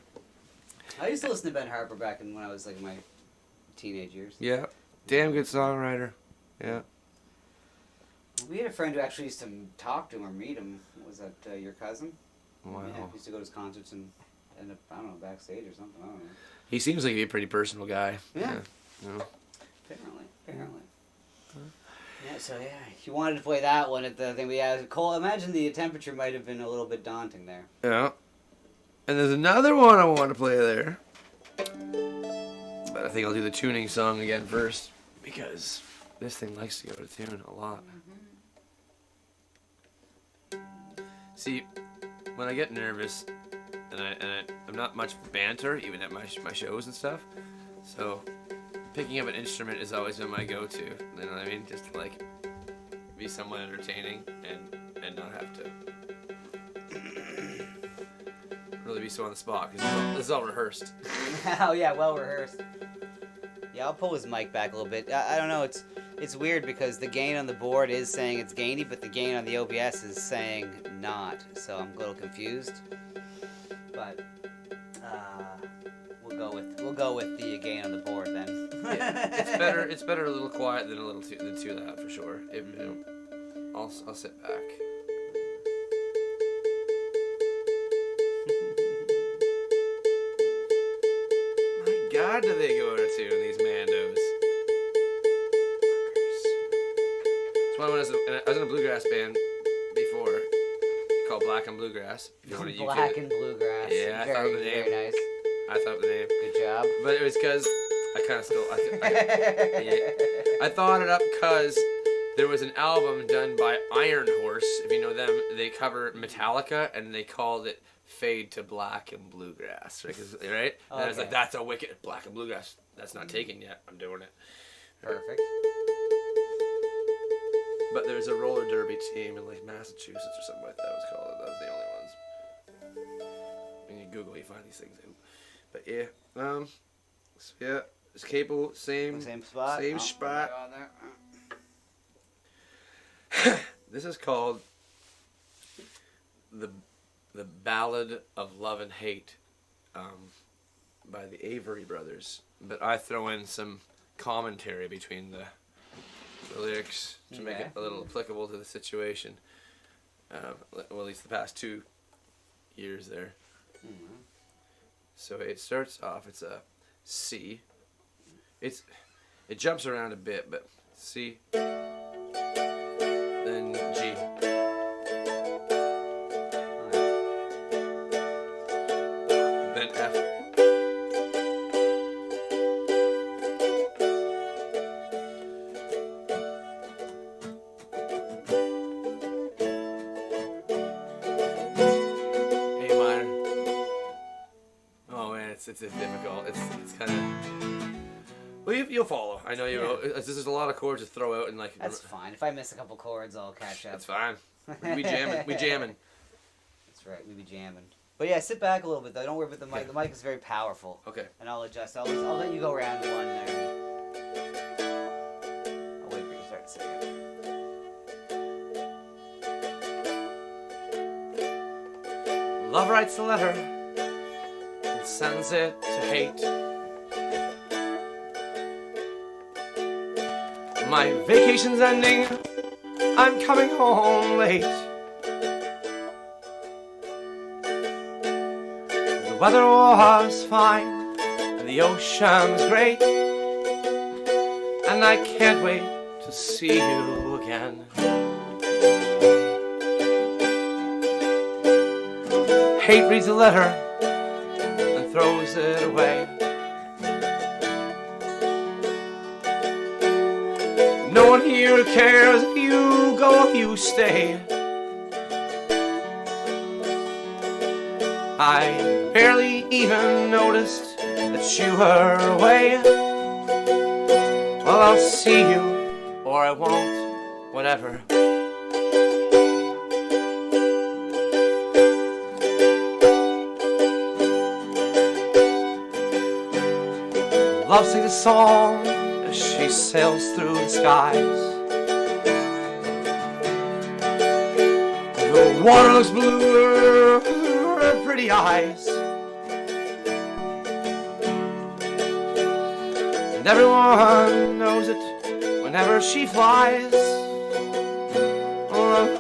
I used to listen to Ben Harper back when I was like in my teenage years. Yeah. Damn good songwriter. Yeah. We had a friend who actually used to talk to him or meet him. Was that your cousin? Wow. Yeah, he used to go to his concerts and end up, I don't know, backstage or something. I don't know. He seems like he'd be a pretty personal guy. Yeah. Yeah. Apparently. Yeah, so yeah, he wanted to play that one at the thing we had. Cole, imagine the temperature might have been a little bit daunting there. Yeah. And there's another one I want to play there. But I think I'll do the tuning song again first. Because this thing likes to go to tune a lot. See, when I get nervous, I'm not much for banter, even at my shows and stuff. So, picking up an instrument has always been my go-to. You know what I mean? Just to like be somewhat entertaining and not have to really be so on the spot. Because this is all rehearsed. Oh yeah, well rehearsed. Yeah, I'll pull his mic back a little bit. I don't know. It's weird because the gain on the board is saying it's gainy, but the gain on the OBS is saying not. So I'm a little confused. But we'll go with the gain on the board then. Yeah, it's better a little quiet than a little too loud for sure. I'll sit back. My God, do they go to tune these Mandos? It's one when I was in a bluegrass band before called Black and Bluegrass. If you want to YouTube Black it. and Bluegrass. Yeah, I thought of the name. Very nice. I thought of the name. Good job. But it was because I kind of stole. I thought it up because there was an album done by Iron Horse. If you know them, they cover Metallica and they called it Fade to Black and Bluegrass. Right? And I was like, that's a wicked Black and Bluegrass. That's not taken yet. I'm doing it. Perfect. But there's a roller derby team in like Massachusetts or something like that. Was called. That was the only ones. When you Google, you find these things out. But yeah, so yeah, it's capable, same spot. This is called the Ballad of Love and Hate, by the Avery Brothers. But I throw in some commentary between the lyrics to make it a little applicable to the situation. Well, at least the past 2 years there. So it starts off, it's a C. It jumps around a bit, but C, then G. Then F. It's difficult. It's kind of. Well, you'll follow. I know you will. This is a lot of chords to throw out and like. That's fine. If I miss a couple chords, I'll catch up. That's fine. We jamming. We jamming. That's right. We be jamming. But yeah, sit back a little bit though. Don't worry about the mic. The mic is very powerful. Okay. And I'll adjust. I'll let you go round one there. I'll wait for you to start singing. Love writes a letter. Sends it to hate. My vacation's ending. I'm coming home late. The weather was fine and the ocean's great, and I can't wait to see you again. Hate reads a letter, throws it away. No one here cares if you go, if you stay. I barely even noticed that you were away. Well, I'll see you, or I won't, whatever. Love sings a song as she sails through the skies. Water looks bluer, her pretty eyes. And everyone knows it whenever she flies.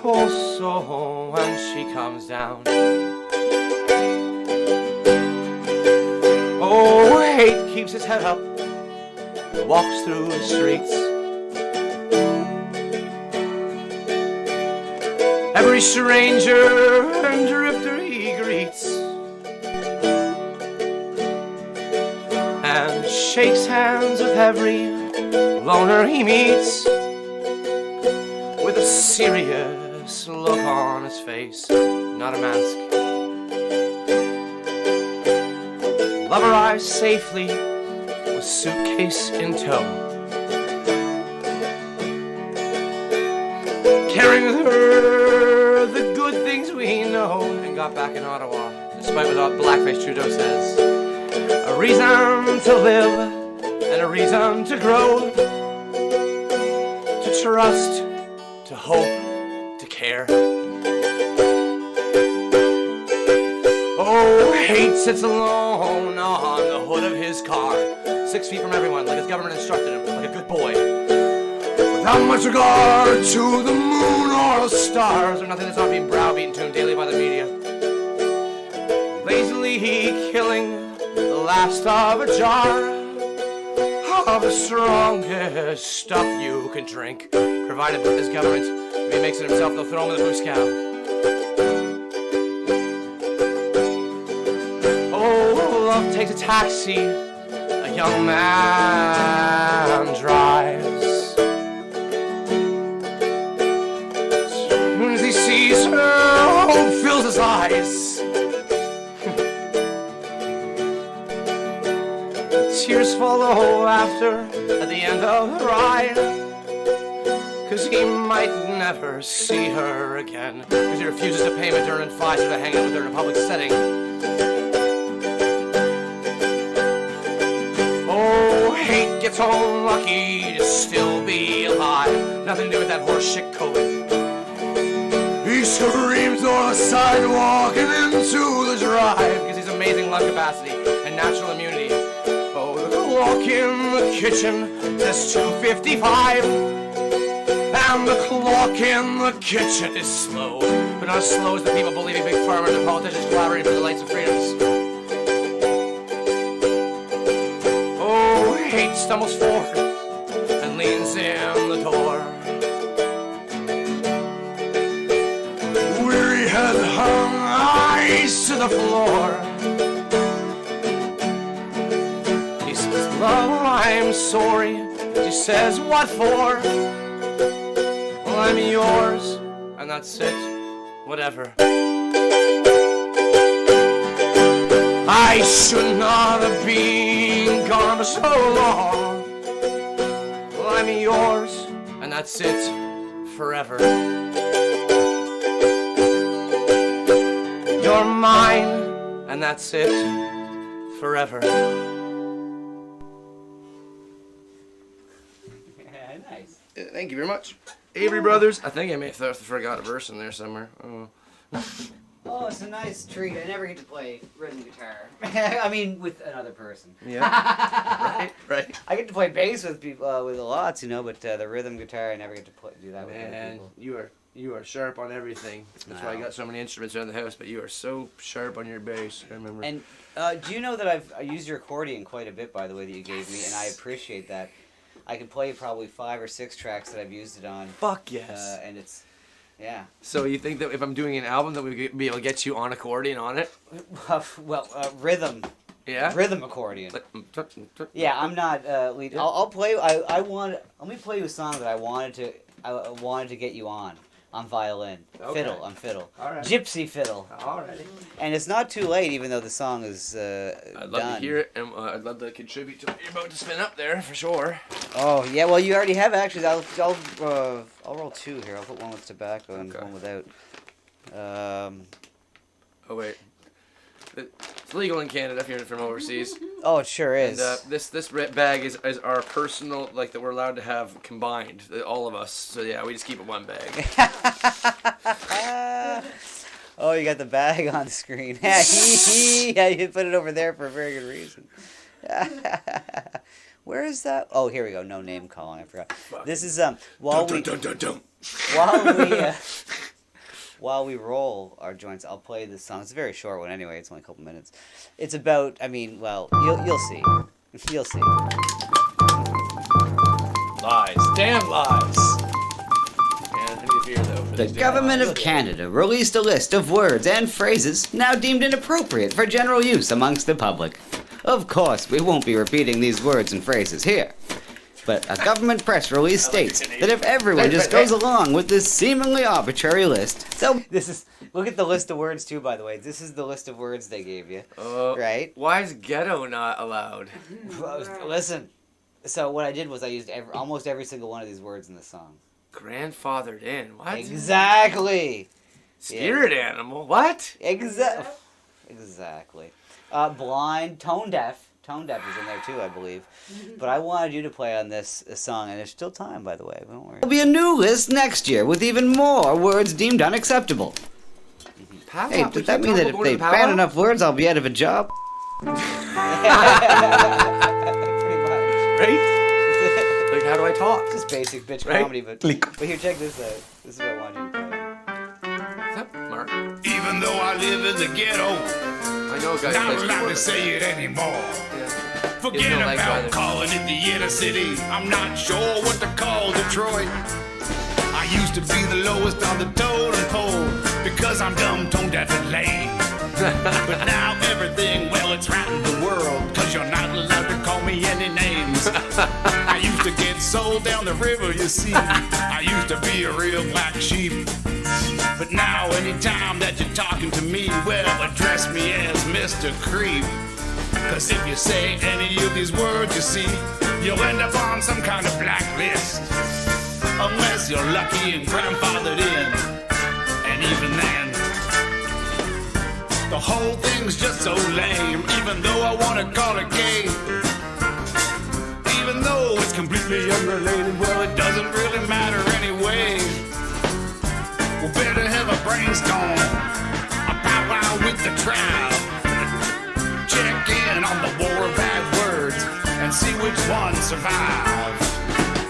Also when she comes down. Oh, hate keeps his head up, walks through the streets. Every stranger and drifter he greets, and shakes hands with every loner he meets, with a serious look on his face, not a mask. Lover arrives safely with suitcase in tow, carrying with her the good things we know, and got back in Ottawa, despite what Blackface Trudeau says. A reason to live and a reason to grow, to trust, to hope, to care. Oh, hate sits alone on the hood of his car, 6 feet from everyone, like his government instructed him, like a good boy. Without much regard to the moon or the stars, or nothing that's not being browbeaten to him daily by the media. Lazily killing the last of a jar of the strongest stuff you can drink, provided by his government. If he makes it himself, they'll throw him in the moose cow. Oh, love takes a taxi, a young man drives. As soon as he sees her, hope fills his eyes. Tears follow after at the end of the ride, 'cause he might never see her again, 'cause he refuses to pay Moderna and Pfizer to hang out with her in a public setting. Oh, hate gets unlucky to still be alive. Nothing to do with that horse shit COVID. He screams on the sidewalk and into the drive, 'cause he's amazing lung capacity and natural immunity. Clock in the kitchen says 2:55, and the clock in the kitchen is slow, but not as slow as the people believing Big Pharma and the politicians collaborating for the rights and freedoms. Oh, hate stumbles forward and leans in the door. Weary head hung eyes to the floor. Love, I'm sorry. She says, what for? Well, I'm yours, and that's it. Whatever. I should not have been gone for so long. Well, I'm yours, and that's it. Forever. You're mine, and that's it. Forever. Thank you very much. Avery Brothers. I think I may have forgot a verse in there somewhere. Oh. Oh, it's a nice treat. I never get to play rhythm guitar. I mean, with another person. Yeah. Right. I get to play bass with people, with a lot, but the rhythm guitar, I never get to do that with other people. You are sharp on everything. That's why I got so many instruments around the house. But you are so sharp on your bass. I remember. And do you know that I used your accordion quite a bit, by the way, that you gave me, and I appreciate that. I can play probably 5 or 6 tracks that I've used it on. Fuck yes. And it's, yeah. So you think that if I'm doing an album that we'd be able to get you on accordion on it? Well, rhythm. Yeah? Rhythm accordion. Yeah, I'm not lead. I'll play. Let me play you a song that I wanted to get you on violin. Okay. On fiddle. All right. Gypsy fiddle. All right. And it's not too late, even though the song is I'd love to hear it, and I'd love to contribute to what you're about to spin up there, for sure. Oh, yeah, well, you already have, actually. I'll roll 2 here. I'll put one with tobacco and one without. Oh, wait. It's legal in Canada if you're from overseas. Oh, it sure is. And this bag is our personal, like, that we're allowed to have combined, all of us. So yeah, we just keep it one bag. Oh, you got the bag on the screen. Yeah, you put it over there for a very good reason. Where is that? Oh, here we go. No name calling. I forgot. This is while we roll our joints, I'll play this song. It's a very short one anyway. It's only a couple minutes. It's about. I mean, well, you'll see. You'll see. Lies. Damn lies. The Government of Canada released a list of words and phrases now deemed inappropriate for general use amongst the public. Of course, we won't be repeating these words and phrases here. But a government press release states that if everyone just goes along with this seemingly arbitrary list, look at the list of words too, by the way. This is the list of words they gave you, right? Why is ghetto not allowed? Listen, so what I did was I used almost every single one of these words in the song. Grandfathered in. What? Exactly. Spirit animal. What? Exactly. Blind, tone deaf. Tone deaf is in there too, I believe. But I wanted you to play on this song, and there's still time, by the way. Don't worry. There'll be a new list next year with even more words deemed unacceptable. Hey, does that mean that if they ban enough words, I'll be out of a job? Pretty much. Right? Like, how do I talk? Just basic bitch comedy, but here, check this out. This is what I want you to play. What's up, Mark? Even though I live in the ghetto, I know a guy not allowed to say it anymore. Forget about calling it the inner city. I'm not sure what to call Detroit. I used to be the lowest on the totem pole because I'm dumb, tone deaf, and lame. But now everything, well, it's right in the world, cause you're not allowed to call me any names. I used to get sold down the river, you see. I used to be a real black sheep. But now anytime that you're talking to me, well, address me as Mr. Creep. Cause if you say any of these words, you see, you'll end up on some kind of blacklist. Unless you're lucky and grandfathered in. And even then, the whole thing's just so lame. Even though I wanna call it gay, even though it's completely unrelated, well, it doesn't really matter anyway. We'll better have a brainstorm, a powwow with the tribe. Check in on the war of bad words and see which ones survive.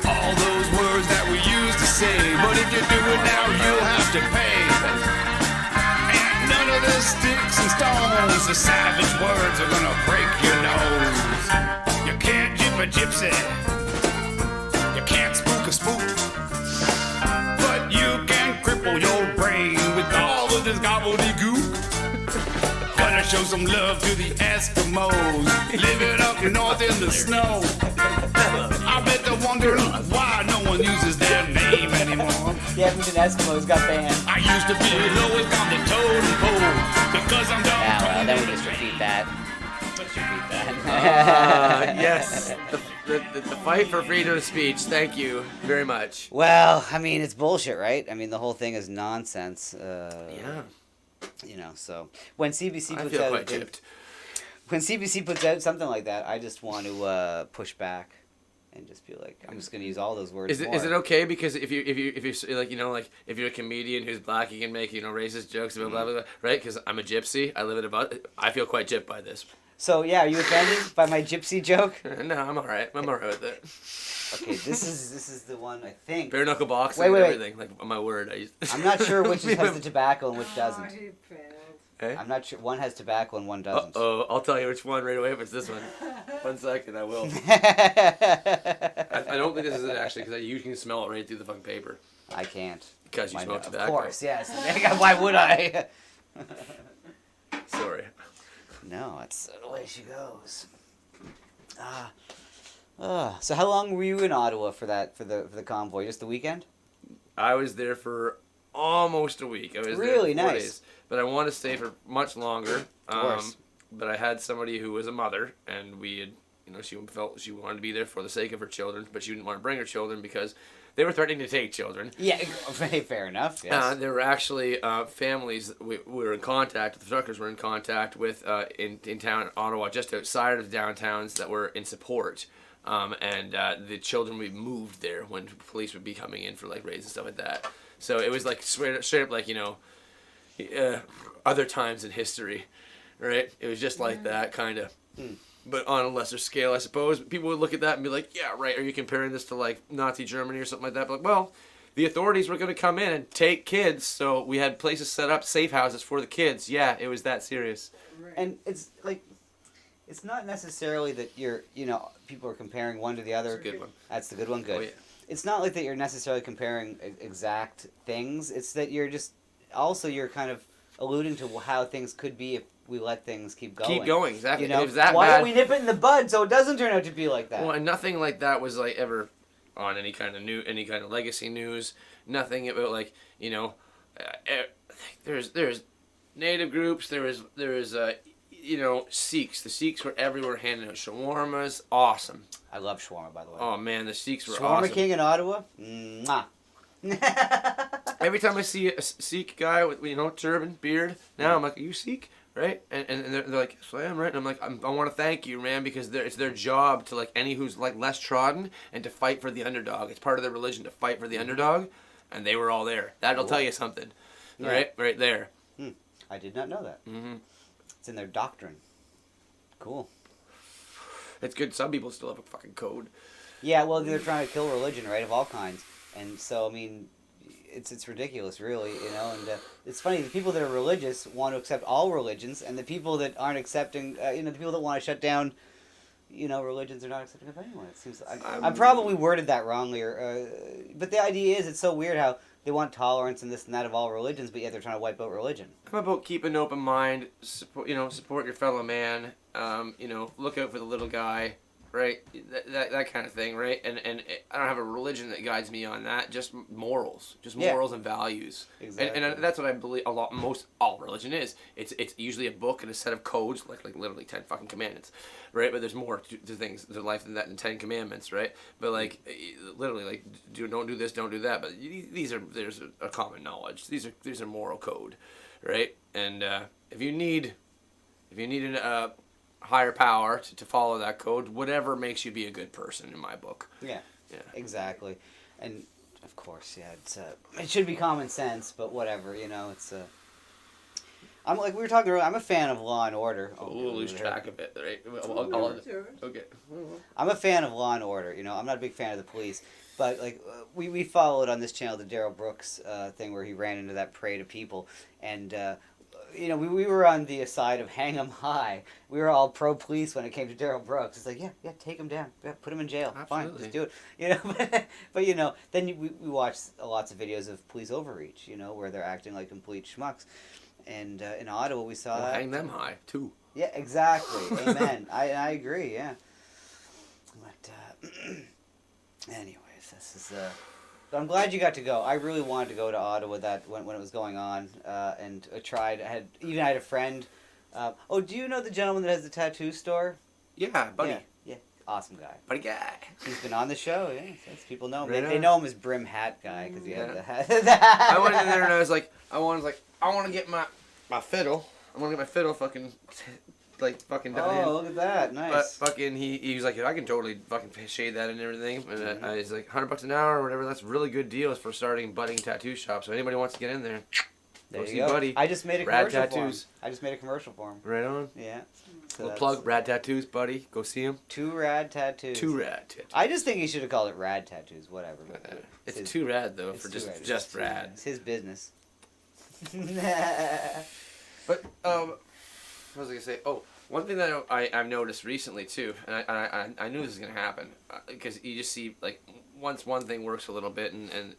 All those words that we used to say, but if you do it now, you'll have to pay. None of the sticks and stones, the savage words are gonna break your nose. You can't gyp a gypsy, you can't spook a spook, but you can cripple your brain with all of this gobbledygook. Gotta show some love to the Eskimos living up north in the snow. I bet they're wondering why no one uses their name anymore. The Edmonton Eskimos got banned. I used to be lowest on the totem pole because I'm dumb. Yeah, well, then we just repeat that. Yes. The fight for freedom of speech. Thank you very much. Well, I mean, it's bullshit, right? I mean, the whole thing is nonsense. Yeah. You know, so when CBC I puts feel out quite gypped. when CBC puts out something like that, I just want to push back and just be like, I'm just going to use all those words. Is it okay because if you like, you know, like if you're a comedian who's black, you can make, you know, racist jokes about blah blah blah, right? Because I'm a gypsy, I live in I feel quite gypped by this. So yeah, are you offended by my gypsy joke? No, I'm all right. I'm all right with it. Okay, this is the one I think. Bare knuckle boxing and everything. Like my word, I'm not sure which has the tobacco and which doesn't. Hey? I'm not sure. One has tobacco and one doesn't. Oh, I'll tell you which one right away if it's this one. 1 second, I will. I don't think this is it actually because you can smell it right through the fucking paper. I can't. Because you smoke tobacco. Of course, yes. Why would I? Sorry. No, that's the way she goes. So how long were you in Ottawa for the convoy? Just the weekend? I was there for almost a week. I was really there for 4 nice. days, but I wanted to stay for much longer. Of course. But I had somebody who was a mother, and we had, you know, she felt she wanted to be there for the sake of her children, but she didn't want to bring her children because they were threatening to take children. Yeah, fair enough. Yes. There were actually families we were in contact. The truckers were in contact with in town Ottawa, just outside of the downtowns, that were in support. And the children would be moved there when police would be coming in for like raids and stuff like that. So it was like straight up like, you know, other times in history, right? It was just like that, kind of. But on a lesser scale, I suppose. People would look at that and be like, yeah, right, are you comparing this to, like, Nazi Germany or something like that? But, like, well, the authorities were going to come in and take kids, so we had places set up, safe houses for the kids. Yeah, it was that serious. And it's, like, it's not necessarily that you're, people are comparing one to the other. That's a good one. That's the good one, good. Oh, yeah. It's not like that you're necessarily comparing exact things. It's that you're just, also you're kind of alluding to how things could be if we let things keep going. Keep going, exactly. You know? It was that Why bad. don't we nip it in the bud so it doesn't turn out to be like that? Well, and nothing like that was, like, ever on any kind of legacy news. Nothing about, like, there's native groups. There was Sikhs. The Sikhs were everywhere handing out shawarmas. Awesome. I love shawarma, by the way. Oh man, the Sikhs were Shawarma awesome. King in Ottawa. Mwah. Every time I see a Sikh guy with turban, beard, now I'm like, are you Sikh? Right? And they're like, yes, I am, right? And I'm like, I want to thank you, man, because it's their job to, like, any who's, like, less trodden and to fight for the underdog. It's part of their religion to fight for the underdog, and they were all there. That'll tell you something, right? Right there. I did not know that. Mm-hmm. It's in their doctrine. Cool. It's good. Some people still have a fucking code. Yeah, well, they're trying to kill religion, right, of all kinds. And so, I mean, it's ridiculous, really, and it's funny, the people that are religious want to accept all religions, and the people that aren't accepting, the people that want to shut down, religions are not accepting of anyone. It seems I probably worded that wrongly, but the idea is, it's so weird how they want tolerance and this and that of all religions, but yet they're trying to wipe out religion. I'm about keep an open mind, support your fellow man, look out for the little guy, right? That kind of thing, right? And I don't have a religion that guides me on that, just morals, morals and values. Exactly. And that's what I believe all religion is. It's usually a book and a set of codes, like literally 10 fucking commandments, right? But there's more to things to life than that than 10 commandments, right? But like literally, like don't do this, don't do that. But there's a common knowledge. These are moral code, right? And if you need an higher power to follow that code, whatever makes you be a good person in my book. Yeah, exactly. And of course, it should be common sense, but whatever, it's I'm like we were talking earlier, I'm a fan of Law and Order. We'll lose track of it, right? Okay. I'm a fan of Law and Order, I'm not a big fan of the police, but like we followed on this channel the Darrell Brooks thing where he ran into that parade of people, and we were on the side of hang 'em high. We were all pro-police when it came to Darrell Brooks. It's like, yeah, take him down. Yeah, put him in jail. Absolutely. Fine, let's do it. But then we watched lots of videos of police overreach, where they're acting like complete schmucks. And in Ottawa, we saw that. Hang them high, too. Yeah, exactly. Amen. I agree, yeah. But, anyways, this is... I'm glad you got to go. I really wanted to go to Ottawa when it was going on, and I tried. I had a friend. Do you know the gentleman that has the tattoo store? Yeah, buddy. Yeah, awesome guy. Buddy guy. He's been on the show. Yeah, people know him. Right They know him as Brim Hat Guy because he had the hat. I went in there and I was like, I want to get my fiddle. I want to get my fiddle fucking done in. Oh, look at that. Nice. But fucking he was like, I can totally fucking shade that and everything. And I was like, $100 an hour or whatever. That's really good deals for starting budding tattoo shop. So anybody wants to get in there, there go you see go. Buddy. I just made a Rad commercial Tattoos. for him. I just made a commercial for him. Right on. Yeah. So we'll plug Rad Tattoos, Buddy. Go see him. Two Rad Tattoos. Two Rad Tattoos. I just think he should have called it Rad Tattoos. Whatever. It's too rad though for just rad. It's his business. But what was I gonna say? Oh, one thing that I've noticed recently too, and I knew this was gonna happen, because you just see like once one thing works a little bit, and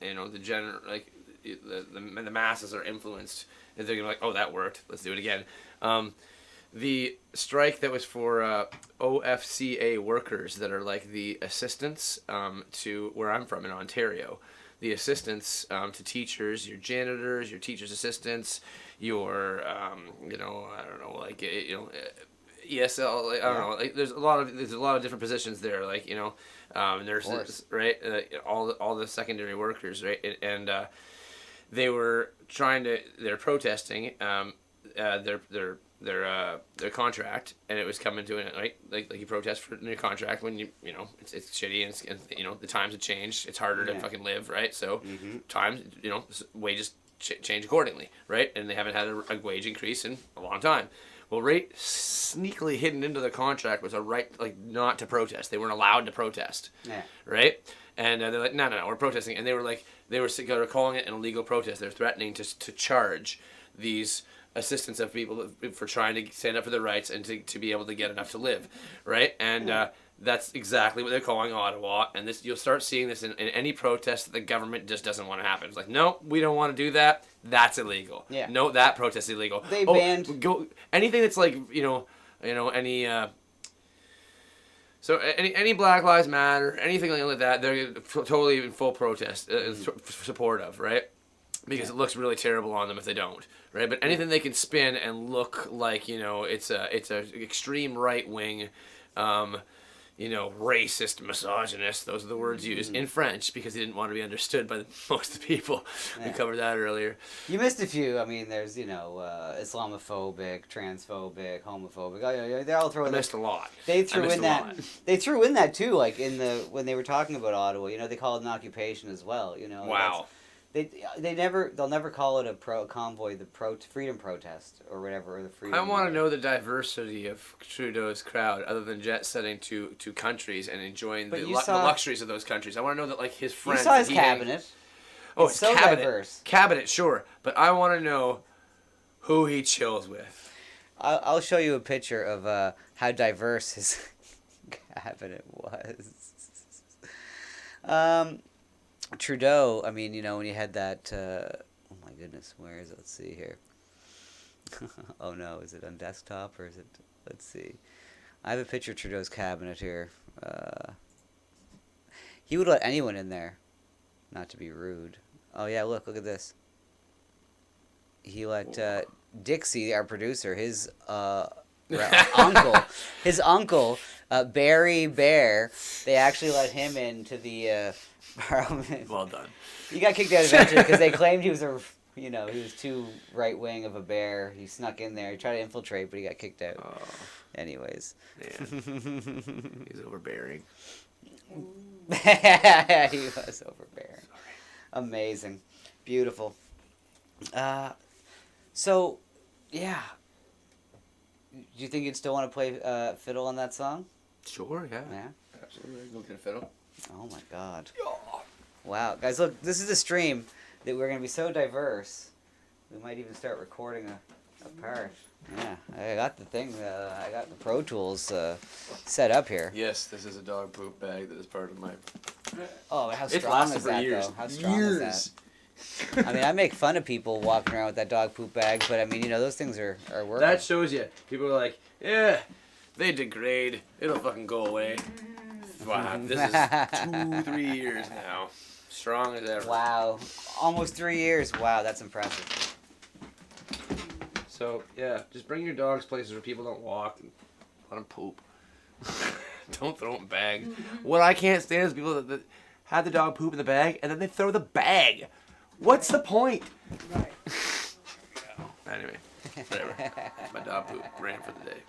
the masses are influenced, and they're gonna be like, oh, that worked, let's do it again. The strike that was for OFCA workers that are like the assistants to where I'm from in Ontario. The assistants to teachers, your janitors, your teachers' assistants, your ESL. Like, I don't know. Like, there's a lot of different positions there. Like nurses, right? All the secondary workers, right? And they're protesting their contract, and it was coming to an like you protest for your contract when it's shitty and the times have changed. It's harder to fucking live, right? So times wages change accordingly, right? And they haven't had a wage increase in a long time. Well, right sneakily hidden into the contract was a right, like, not to protest. They weren't allowed to protest, Yeah. right? And they're like, no, we're protesting. And they were calling it an illegal protest. They're threatening to charge these assistance of people for trying to stand up for their rights and to be able to get enough to live, right? And that's exactly what they're calling Ottawa. And this, you'll start seeing this in any protest that the government just doesn't want to happen. It's like, no, we don't want to do that. That's illegal. Yeah. No, that protest is illegal. They banned anything that's like any. So any Black Lives Matter, anything like that, they're totally in full protest, support of, right? Because it looks really terrible on them if they don't, right? But anything they can spin and look like, it's a extreme right wing, racist, misogynist. Those are the words used in French because they didn't want to be understood by most of the people. Yeah. We covered that earlier. You missed a few. I mean, there's Islamophobic, transphobic, homophobic. Oh, yeah, they all throw. I missed a lot. They threw in that. They threw in that too, like when they were talking about Ottawa. They call it an occupation as well. Wow. They'll never call it a convoy, the freedom protest or whatever, or the freedom. I want to know the diversity of Trudeau's crowd, other than jet setting to countries and enjoying the luxuries of those countries. I want to know that, like, his friends. You saw his cabinet. Oh, it's so cabinet. Diverse. Cabinet, sure, but I want to know who he chills with. I'll show you a picture of how diverse his cabinet was. Trudeau, I mean, when you had that, oh my goodness, where is it? Let's see here. Oh no, is it on desktop or is it, let's see. I have a picture of Trudeau's cabinet here. He would let anyone in there, not to be rude. Oh yeah, look at this. He let Dixie, our producer, his uncle, Barry Bear, they actually let him into the Parliament. Well done. He got kicked out eventually because they claimed he was he was too right wing of a bear. He snuck in there. He tried to infiltrate, but he got kicked out. Oh. Anyways. Man. He's overbearing. He was overbearing. Sorry. Amazing. Beautiful. So, yeah. Do you think you'd still want to play fiddle on that song? Sure, yeah. Yeah? Absolutely. Go get a fiddle. Oh my god. Wow. Guys, look, this is a stream that we're going to be so diverse, we might even start recording a part. Yeah, I got the thing, I got the Pro Tools set up here. Yes, this is a dog poop bag that is part of my... Oh, how strong is that, though? How strong is that? I mean, I make fun of people walking around with that dog poop bag, but I mean, those things are working. That shows you. People are like, yeah, they degrade. It'll fucking go away. Wow, this is 2-3 years now. Strong as ever. Wow. Almost 3 years. Wow, that's impressive. So, yeah, just bring your dogs places where people don't walk and let them poop. Don't throw them in bags. What I can't stand is people that have the dog poop in the bag and then they throw the bag. What's the point? Right. Anyway, whatever. My dog poop ran for the day.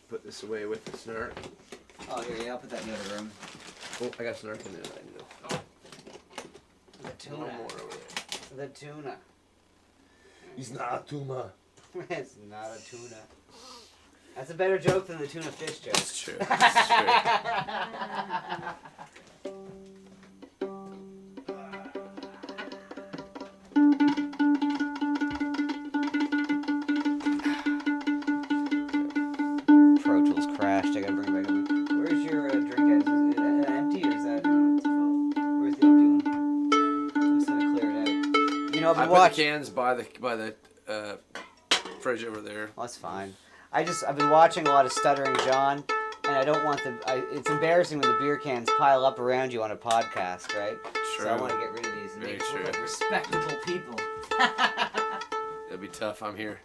Put this away with the snark. Oh, here, yeah, I'll put that in the other room. Oh, I got a snark in there that I need to... Oh. The tuna. One more over there. The tuna. He's not a tuna. It's not a tuna. That's a better joke than the tuna fish joke. That's true. That's true. Pro Tools crashed. I gotta bring it back up. Where's your drink at? Is it empty or is that it's full? Where's the empty one? I'm just gonna clear it out. I put the cans by the fridge over there. Well, that's fine. I've been watching a lot of Stuttering John, and I don't want it's embarrassing when the beer cans pile up around you on a podcast, right? True. So I want to get rid of these and Very make us look true. like respectable people. It'll be tough. I'm here.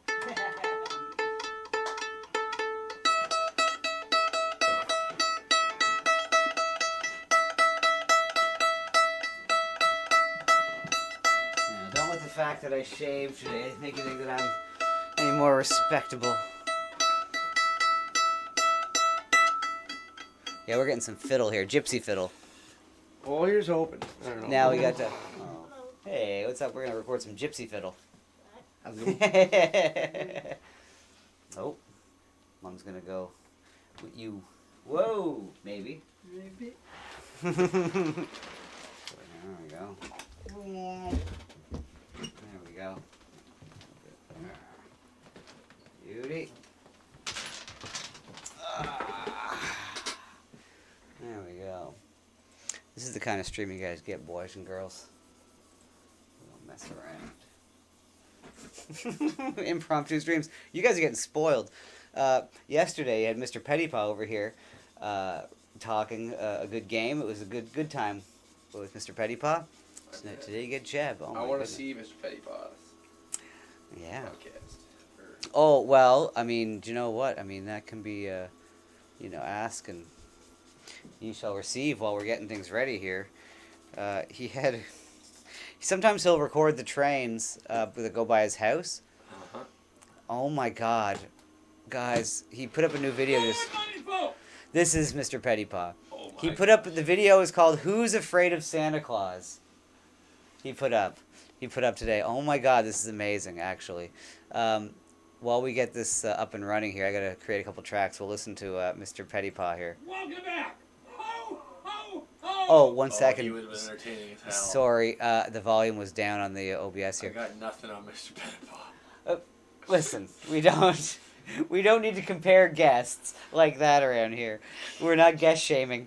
Don't let the fact that I shaved today make you think that I'm any more respectable. Yeah, we're getting some fiddle here. Gypsy fiddle. Well, here's hoping. I don't know. Now we got to. Oh. Hey, what's up? We're gonna record some gypsy fiddle. How's it going? Oh, Mom's gonna go with you. Whoa, maybe. Maybe. There we go. There we go. Beauty. There we go. This is the kind of stream you guys get, boys and girls. We don't mess around. Impromptu streams. You guys are getting spoiled. Yesterday, you had Mr. Pettypaw over here talking a good game. It was a good time with Mr. Pettypaw. So today you get JEB. Oh, I want to see Mr. Pettypaw's yeah. podcast. Oh, well, I mean, do you know what? I mean, that can be, ask and you shall receive while we're getting things ready here. Sometimes he'll record the trains that go by his house. Uh-huh. Oh my God. Guys, he put up a new video. This is Mr. Pettypaw. He put up, the video is called Who's Afraid of Santa Claus? He put up today. Oh my God, this is amazing, actually. While we get this up and running here, I gotta create a couple tracks. We'll listen to Mr. Pettypaw here. Welcome back. Ho, ho, ho. Oh, 1 second. He would have been entertaining as hell. Sorry, the volume was down on the OBS here. I got nothing on Mr. Pettypaw. Listen, we don't need to compare guests like that around here. We're not guest shaming.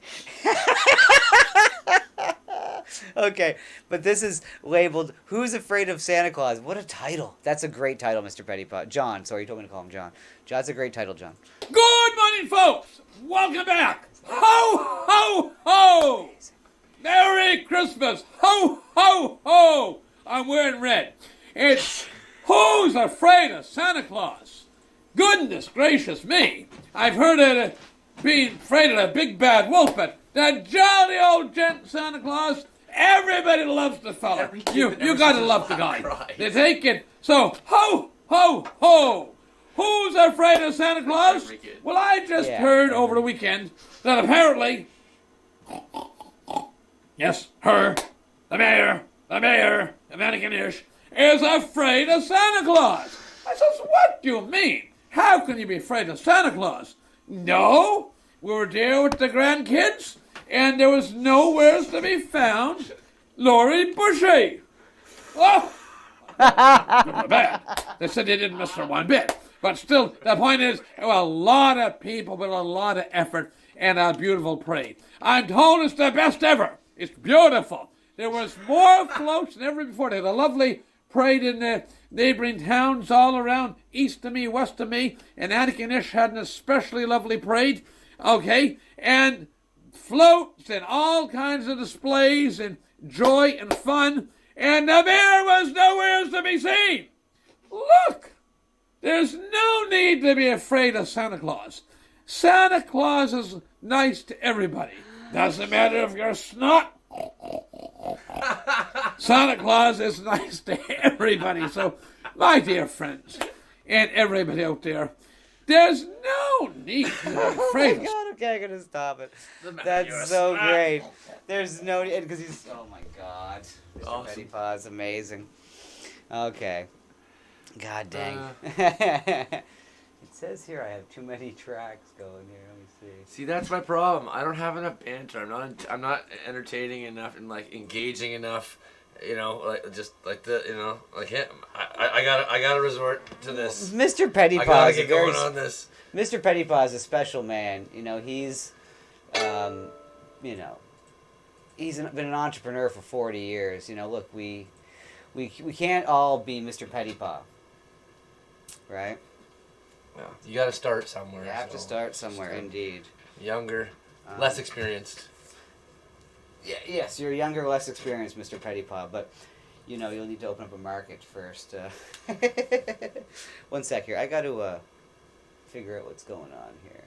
Okay, but this is labeled Who's Afraid of Santa Claus? What a title. That's a great title, Mr. Pettypaw. John, sorry, you told me to call him John. John's a great title, John. Good morning, folks. Welcome back. Ho, ho, ho. Merry Christmas. Ho, ho, ho. I'm wearing red. It's Who's Afraid of Santa Claus? Goodness gracious me. I've heard of being afraid of a big bad wolf, but that jolly old gent Santa Claus, everybody loves the fella. You gotta love the guy. They take it. So, ho, ho, ho. Who's afraid of Santa Claus? Well, I just heard over the weekend that apparently, yes, the mayor of Antigonish, is afraid of Santa Claus. I says, what do you mean? How can you be afraid of Santa Claus? No, we were there with the grandkids, and there was nowhere to be found Laurie Boucher. Oh, not bad. They said they didn't miss her one bit. But still, the point is, there were a lot of people with a lot of effort and a beautiful parade. I'm told it's the best ever. It's beautiful. There was more floats than ever before. They had a lovely parade in the neighboring towns all around, east of me, west of me, and Antigonish had an especially lovely parade. Okay, and floats and all kinds of displays and joy and fun, and the mayor was nowhere to be seen. Look, there's no need to be afraid of Santa Claus. Santa Claus is nice to everybody. Doesn't matter if you're snot. Santa Claus is nice to everybody. So, my dear friends, and everybody out there, there's no need to be afraid. Oh my God, okay, I'm gonna stop it. That's so great. There's no need, because he's, oh my God. Mr. Awesome. Pettypaw is amazing. Okay. God dang. It says here I have too many tracks going here. Let me see. See, that's my problem. I don't have enough banter. I'm not entertaining enough and like engaging enough. You know, like him. I gotta resort to this. Mr. Pettypaw. I gotta get going on this. Mr. Pettypaw is a special man. You know, he's been an entrepreneur for 40 years. You know, look, we can't all be Mr. Pettypaw, right? Well, you got to start somewhere. You have to start somewhere, indeed. Younger, less experienced. Yeah, yes, you're younger, less experienced, Mr. Pettypaw, but, you know, you'll need to open up a market first. 1 sec here. I got to figure out what's going on here.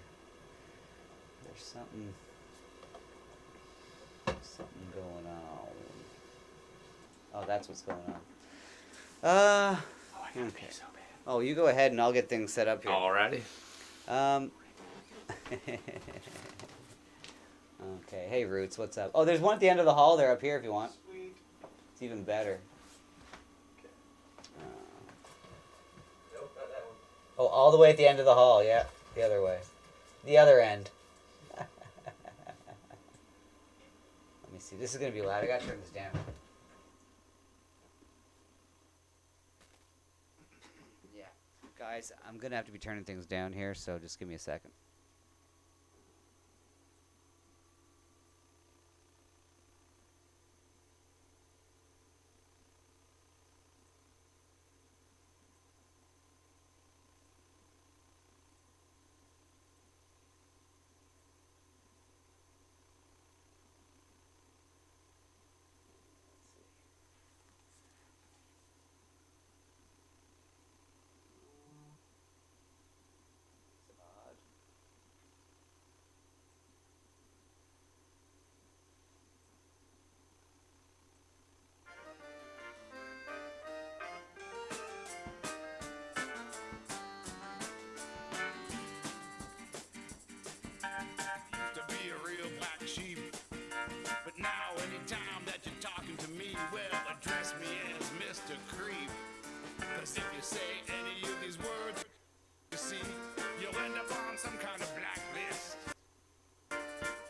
There's something going on. Oh, that's what's going on. Okay. Oh, you go ahead and I'll get things set up here. Alrighty. Okay, hey Roots, what's up? Oh, there's one at the end of the hall. They're up here if you want. Sweet. It's even better. Nope, not that one. Oh, all the way at the end of the hall. Yeah, the other way. The other end. Let me see. This is gonna be loud. I gotta turn this down. Yeah, guys, I'm gonna have to be turning things down here, so just give me a second. To be a real black sheep. But now, anytime that you're talking to me, well, address me as Mr. Creep. Cause if you say any of these words, you see, you'll end up on some kind of blacklist.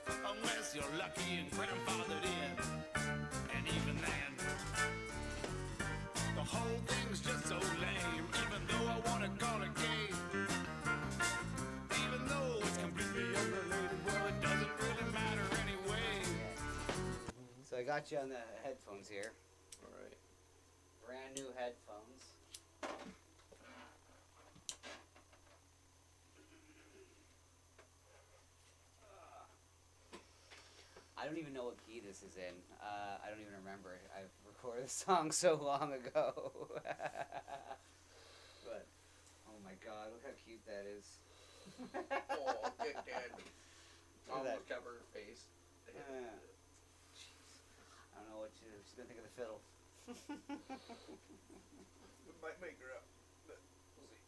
Unless you're lucky and grandfathered in. And even then, the whole thing's just so lame. Even though I wanna call it gay. Even though it's completely unrelated, well, it doesn't really matter anyway. So I got you on the headphones here. All right. Brand new headphones. I don't even know what key this is in. I don't even remember it. I've recorded the song so long ago. But, oh my god, look how cute that is. Oh, good dad. Look at that. Cover her face. Jeez. I don't know what she's gonna think of the fiddle. We might make her up, but we'll see.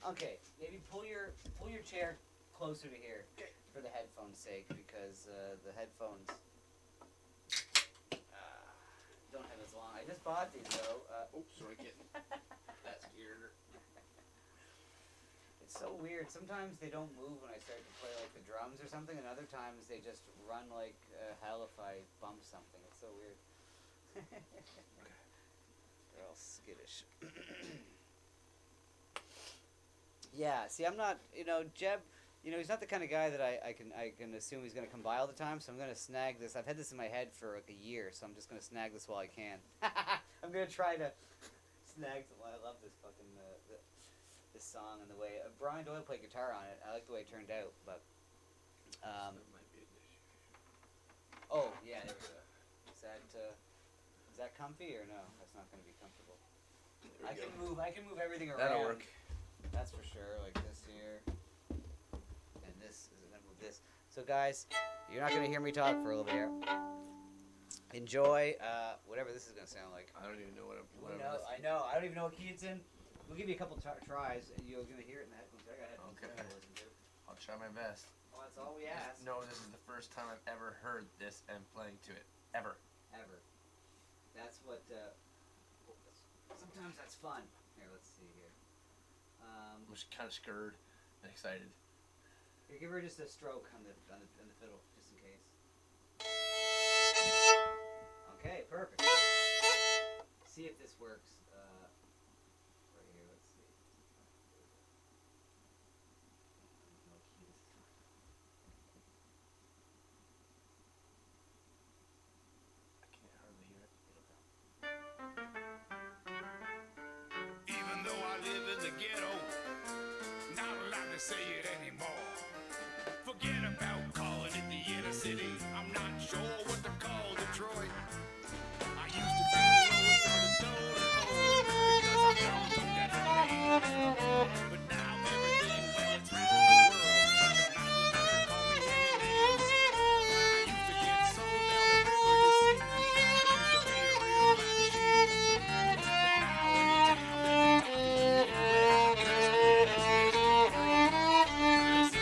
Okay, maybe pull your chair closer to here for the headphones' sake, because the headphones don't have as long. I just bought these though. Oops, sorry, kitten. That's weird. It's so weird. Sometimes they don't move when I start to play like the drums or something, and other times they just run like hell if I bump something. It's so weird. They're all skittish. Yeah, see, I'm not, Jeb, he's not the kind of guy that I can assume he's going to come by all the time, so I'm going to snag this. I've had this in my head for like a year, so I'm just going to snag this while I can. I'm going to try to snag some. I love this fucking, this song and the way, Brian Doyle played guitar on it. I like the way it turned out, but, oh, yeah, there we go. Is that comfy or no? That's not going to be comfortable. I can move everything around. That'll work. That's for sure, like this here, and this is gonna move this. So guys, you're not gonna hear me talk for a little bit here. Enjoy whatever this is gonna sound like. I don't even know what I'm. I know. I don't even know what key it's in. We'll give you a couple tries, and you're gonna hear it in the headphones. I got headphones. Okay. To listen to. I'll try my best. Well, that's all we ask. No, this is the first time I've ever heard this and playing to it. Ever. That's what. Sometimes that's fun. Here, let's see here. I'm just kind of scared and excited. Here, give her just a stroke on the fiddle, just in case. Okay, perfect. See if this works. Right here, let's see. No key this time. I can't hardly hear it. Even though I live in the ghetto, not allowed to say it anymore. Forget about calling it the inner city. I'm not sure what to call Detroit. I used to be the lowest on the totem pole because I don't get a name. But now everything, well, it's round the world. But you're not allowed to call me any names. I used to get sold down the river, you see. I used to be a real black sheep. But now anytime that you're talking to me, well, address me as Mr. Creep.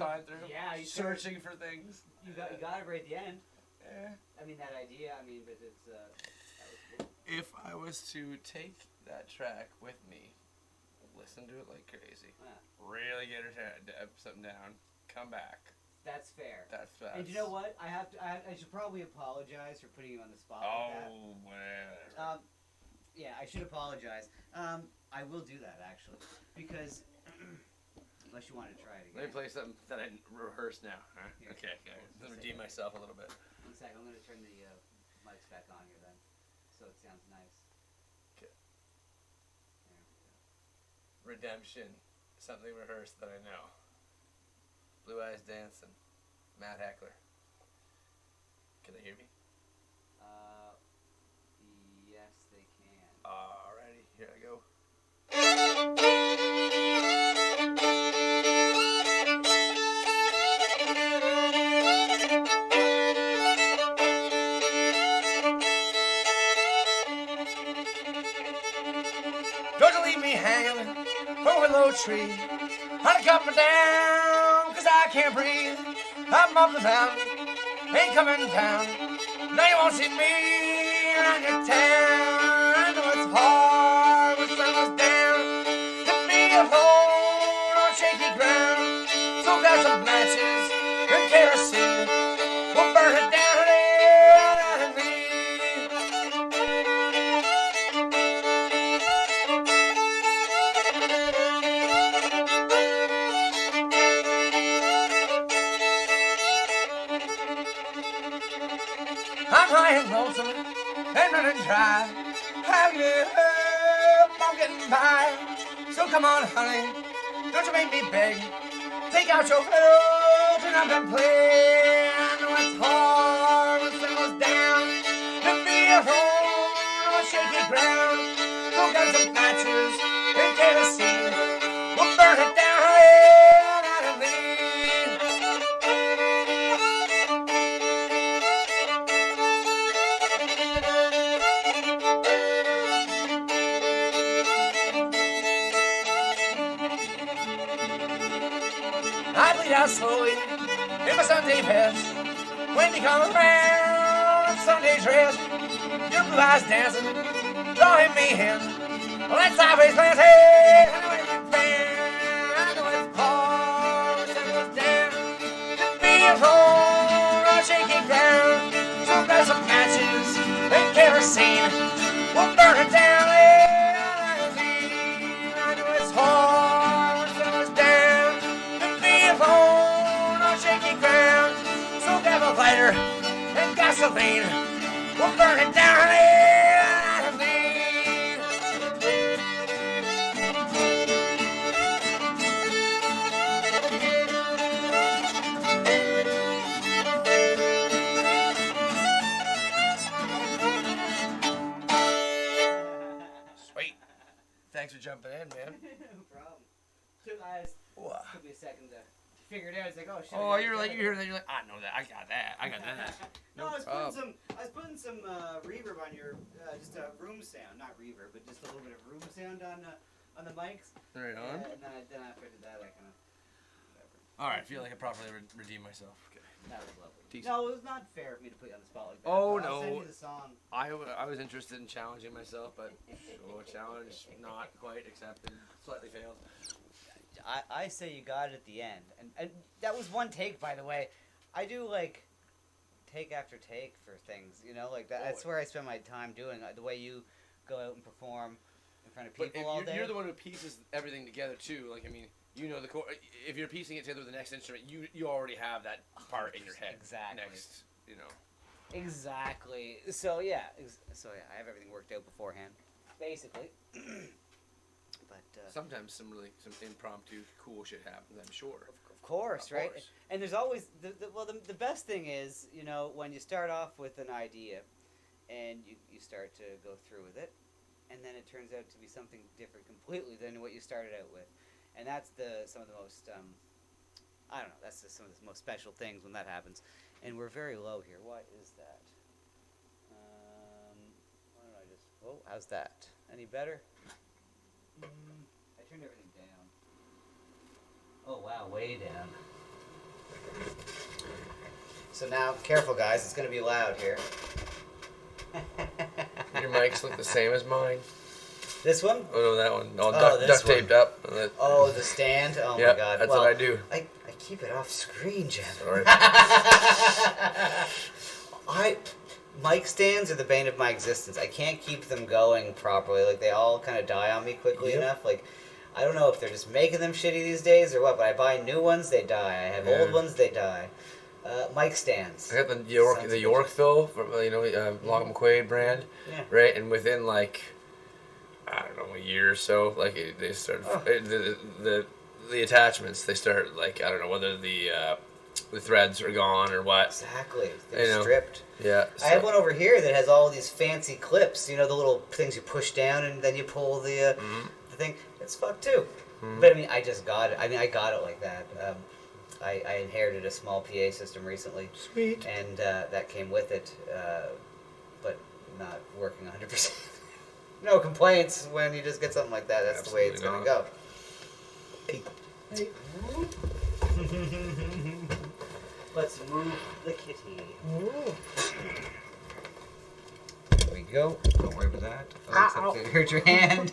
going through. Yeah, you searching for things. You got it right at the end. Yeah. I mean that idea. I mean, but it's that was cool. If I was to take that track with me, listen to it like crazy, really get something down, come back. That's fair. That's fast. And you know what? I should probably apologize for putting you on the spot like that. Oh, whatever. Yeah, I should apologize. I will do that actually, because unless you want to try it again. Let me play something that I rehearsed now. Huh? Here. Okay. Let me redeem myself a little bit. 1 second. I'm going to turn the mics back on here then, so it sounds nice. Okay. There we go. Redemption, something rehearsed that I know. Blue Eyes Dancing, Matt Heckler. Can they hear me? Yes, they can. Alrighty, here I go. Don't you leave me hanging from a low tree. Honey, cut me down, 'cause I can't breathe. I'm up and down, ain't coming down. Now you won't see me around your town. I know it's hard when sun goes down to be alone on shaky ground. So got some matches and kerosene. We'll burn it down and me. I'm high and lonesome and running dry. Have you up, I'm getting by. So come on, honey, don't you make me beg. Take out your flute and I've been playing. I know it's hard when sun goes down to be alone on shaky ground. So got some matches and kerosene. We'll burn it down out of me. I bleed out slowly in my Sunday best. When you come around in Sunday dress, your blue eyes dancing, drawing me in. Well, that's sideways glance, hey, I know it's fair. I know it's hard when sun goes down to be alone on shaky ground. So grab some matches and kerosene. We'll burn it down, I know it's hard when sun goes down to be alone on shaky ground. So grab a lighter and gasoline. We'll burn it down, Sweet. Thanks for jumping in, man. No problem. Took me a second to figure it out. It's like, oh shit. Oh, you hear that? You're like, I know that. I got that. No, I was putting some reverb on your just a room sound, not reverb, but just a little bit of room sound on the mics. Right on. And then after I did that, I kind of whatever. All right, I feel like I properly redeemed myself. Okay. That was lovely. Decent. No, it was not fair for me to put you on the spot like that. Oh I'll send no. you the song. I was interested in challenging myself, but challenge not quite accepted. Slightly failed. I say you got it at the end, and that was one take, by the way. I do like take after take for things, you know, like that. That's where I spend my time doing the way you go out and perform in front of people all day. You're the one who pieces everything together too. Like, I mean, you know the if you're piecing it together with the next instrument, you already have that part in your head. Exactly. Next, you know. Exactly. So yeah, I have everything worked out beforehand, basically. But sometimes some impromptu cool shit happens. I'm sure. Of course, right? And there's always the best thing is, you know, when you start off with an idea, and you start to go through with it, and then it turns out to be something different completely than what you started out with, and that's some of the most I don't know. That's just some of the most special things when that happens. And we're very low here. What is that? Why don't I just? Oh, how's that? Any better? I turned everything down. Oh wow, way down. So now, careful guys, it's going to be loud here. Your mics look the same as mine. This one? Oh no, that one. All this duct taped one. up. Oh, the stand? Oh Yeah, my god. that's well, what I do. I keep it off screen, Jeb. Sorry. Mic stands are the bane of my existence. I can't keep them going properly. Like, they all kind of die on me quickly enough. Like, I don't know if they're just making them shitty these days or what, but I buy new ones, they die. I have old ones, they die. Mic stands. I got the Yorkville from Lock McQuaid brand, right? And within like I don't know a year or so, like they started the attachments. They start like I don't know whether the threads are gone or what. Exactly, they're stripped. Yeah, I have one over here that has all these fancy clips. You know, the little things you push down and then you pull the thing. It's fucked too. But I mean, I just got it. I mean, I got it like that. I inherited a small PA system recently. Sweet. And that came with it, but not working 100%. No complaints when you just get something like that. That's Absolutely the way it's going to go. Hey. Let's move the kitty. There we go. Don't worry about that. Oh, except it hurt your hand.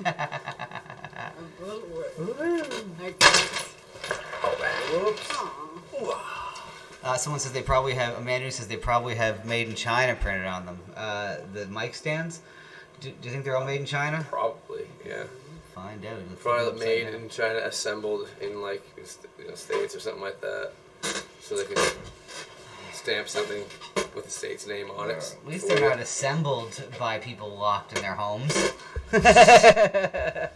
Someone says they probably have. Amanda says they probably have "Made in China" printed on them. The mic stands. Do you think they're all made in China? Probably, yeah. Find out. Probably made in China, assembled in like States or something like that, so they can stamp something with the state's name on it. At least they're not assembled by people locked in their homes. That's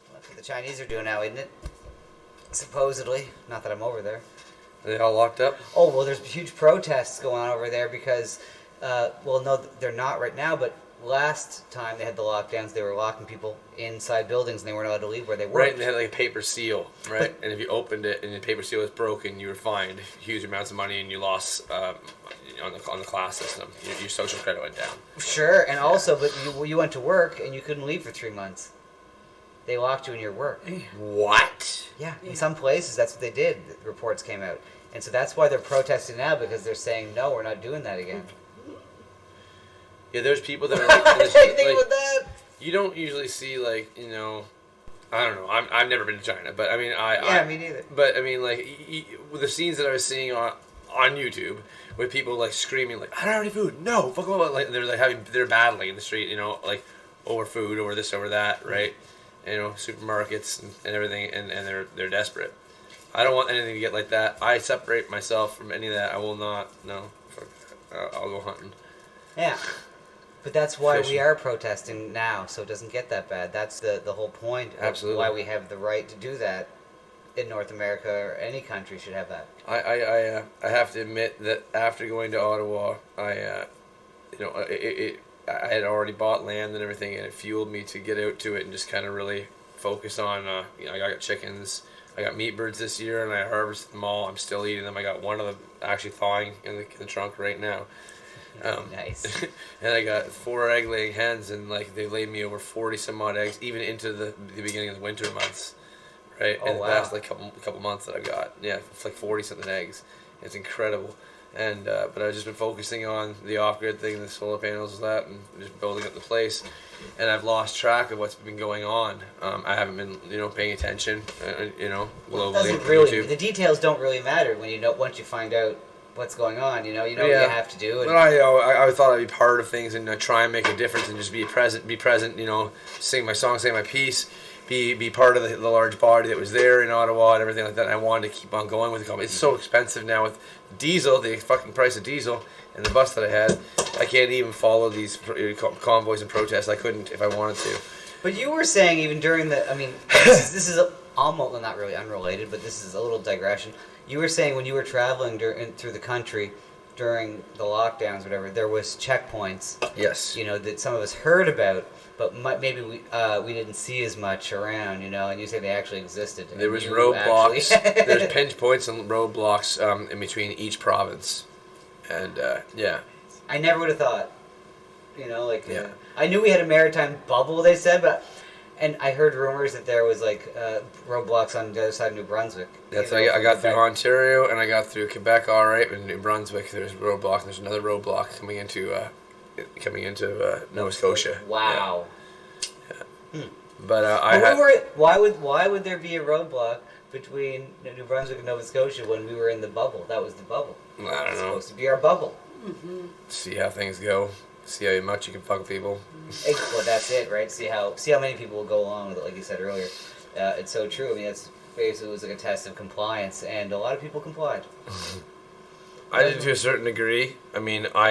what the Chinese are doing now, isn't it? Supposedly. Not that I'm over there. Are they all locked up? Oh, well, there's huge protests going on over there because, well, no, they're not right now, but last time they had the lockdowns, they were locking people inside buildings and they weren't allowed to leave where they worked. Right, and they had like a paper seal, right? And if you opened it and the paper seal was broken, you were fined huge amounts of money and you lost on the class system. Your social credit went down. Sure, and also, but you went to work and you couldn't leave for 3 months. They locked you in your work. What? Yeah, in some places that's what they did. The reports came out. And so that's why they're protesting now, because they're saying, no, we're not doing that again. Yeah, there's people that are like... with that? You don't usually see, like, I don't know. I've never been to China, but I mean, me neither. But I mean, like, with the scenes that I was seeing on YouTube, with people like screaming, like, I don't have any food. No, fuck off. Like they're battling in the street, like over food, over this, over that, right? Supermarkets and everything, and they're desperate. I don't want anything to get like that. I separate myself from any of that. I will not. No, I'll go hunting. Yeah. But that's why we are protesting now, so it doesn't get that bad. That's the whole point of Absolutely. why we have the right to do that in North America, or any country should have that. I have to admit that after going to Ottawa, I had already bought land and everything, and it fueled me to get out to it and just kind of really focus on, I got chickens. I got meat birds this year, and I harvested them all. I'm still eating them. I got one of them actually thawing in the trunk right now. Nice. And I got 4 egg-laying hens, and like they laid me over 40 some odd eggs, even into the beginning of the winter months, right? Oh, and wow. the last couple months that I've got, it's like 40 something eggs. It's incredible. And but I've just been focusing on the off-grid thing, the solar panels, and that, and just building up the place. And I've lost track of what's been going on. I haven't been, paying attention, globally. Really, the details don't really matter when once you find out what's going on. You know what you have to do. But I thought I'd be part of things and try and make a difference and just be present. Sing my song, say my piece. Be part of the large body that was there in Ottawa and everything like that. And I wanted to keep on going with the company. It's so expensive now with diesel, the fucking price of diesel, and the bus that I had. I can't even follow these convoys and protests. I couldn't if I wanted to. But you were saying even during this is almost, well, not really unrelated, but this is a little digression. You were saying when you were traveling through the country during the lockdowns, whatever, there was checkpoints. Yes. That some of us heard about, but maybe we didn't see as much around. And you say they actually existed. There was roadblocks. There's pinch points and roadblocks in between each province, and I never would have thought. I knew we had a maritime bubble. They said, but And I heard rumors that there was like roadblocks on the other side of New Brunswick. That's I got through Ontario and I got through Quebec, all right, but in New Brunswick there's a roadblock. There's another roadblock coming into Nova Scotia. Wow. Yeah. But why would there be a roadblock between New Brunswick and Nova Scotia when we were in the bubble? That was the bubble. I don't know. It's supposed to be our bubble. See how things go. See how much you can fuck people. Well, that's it, right? See how many people will go along with it, like you said earlier. It's so true. I mean, it's basically was like a test of compliance, and a lot of people complied. I did to a certain degree. I mean, I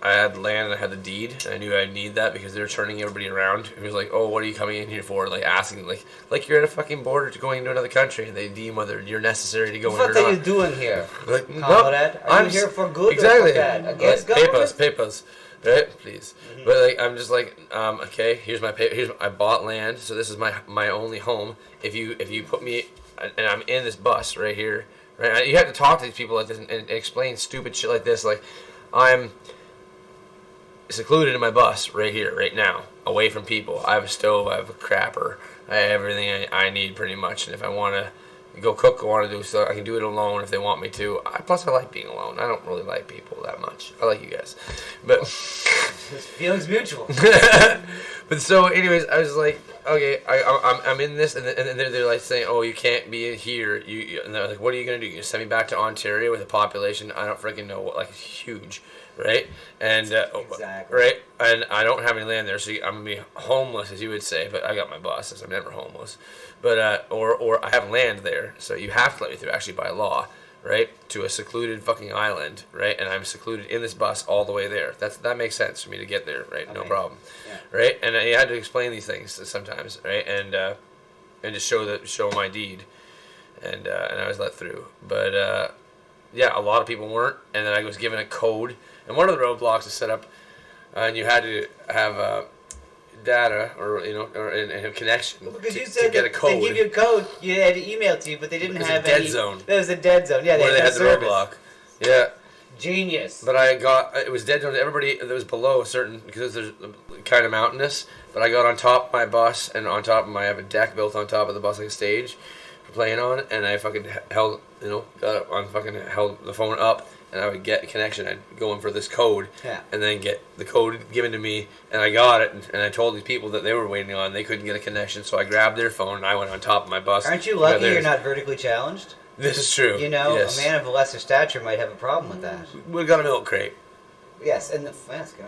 had land and I had the deed, and I knew I'd need that because they were turning everybody around. It was like, oh, what are you coming in here for? Like asking, like you're at a fucking border to going into another country, and they deem whether you're necessary to go in or not. What are you doing here, like, comrade? Are you here for good exactly. or for bad? Against government? Papers. Right, please. But like, I'm just like, okay. Here's my paper. I bought land, so this is my only home. If you put me, and I'm in this bus right here, right? You have to talk to these people like this and explain stupid shit like this. Like, I'm secluded in my bus right here, right now, away from people. I have a stove. I have a crapper. I have everything I need pretty much. And if I want to go cook, I want to do so, I can do it alone if they want me to. Plus, I like being alone. I don't really like people that much. I like you guys, but feelings mutual. But so, anyways, I was like, okay, I'm in this, and then they're like saying, oh, you can't be in here. And they're like, what are you gonna do? You send me back to Ontario with a population I don't freaking know what, like, it's huge, right? And exactly. right, and I don't have any land there, so I'm gonna be homeless, as you would say. But I got my bosses. I'm never homeless. But or I have land there, so you have to let me through, actually, by law, right, to a secluded fucking island, right, and I'm secluded in this bus all the way there. That makes sense for me to get there, right, okay. No problem, yeah. Right, and I had to explain these things sometimes, right, and just show my deed, and I was let through, but yeah, a lot of people weren't, and then I was given a code, and one of the roadblocks is set up, and you had to have data or a connection because you said to get a code. They give you a code, you had to email to you, but they didn't have any. It was a dead zone. That was a dead zone. Yeah, where they had the roadblock. Yeah. Genius. But it was dead zone to everybody that was below a certain, because there's kind of mountainous. But I got on top of my bus, and on top of I have a deck built on top of the bus like a stage for playing on, and I fucking held held the phone up. And I would get a connection. I'd go in for this code, and then get the code given to me, and I got it. And I told these people that they were waiting on, they couldn't get a connection, so I grabbed their phone and I went on top of my bus. Aren't you lucky you're not vertically challenged? This is true. You know, yes. A man of a lesser stature might have a problem with that. We got a milk crate. Yes, and get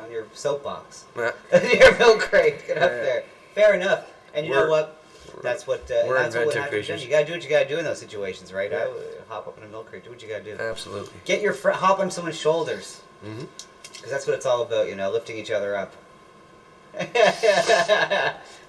on your soapbox. Your milk crate, get up there. Fair enough. And you know what? That's what that's what would happen. You gotta do what you gotta do in those situations, right? Yeah. I would hop up in a milk crate, do what you gotta do. Absolutely. Get your hop on someone's shoulders, because that's what it's all about, lifting each other up.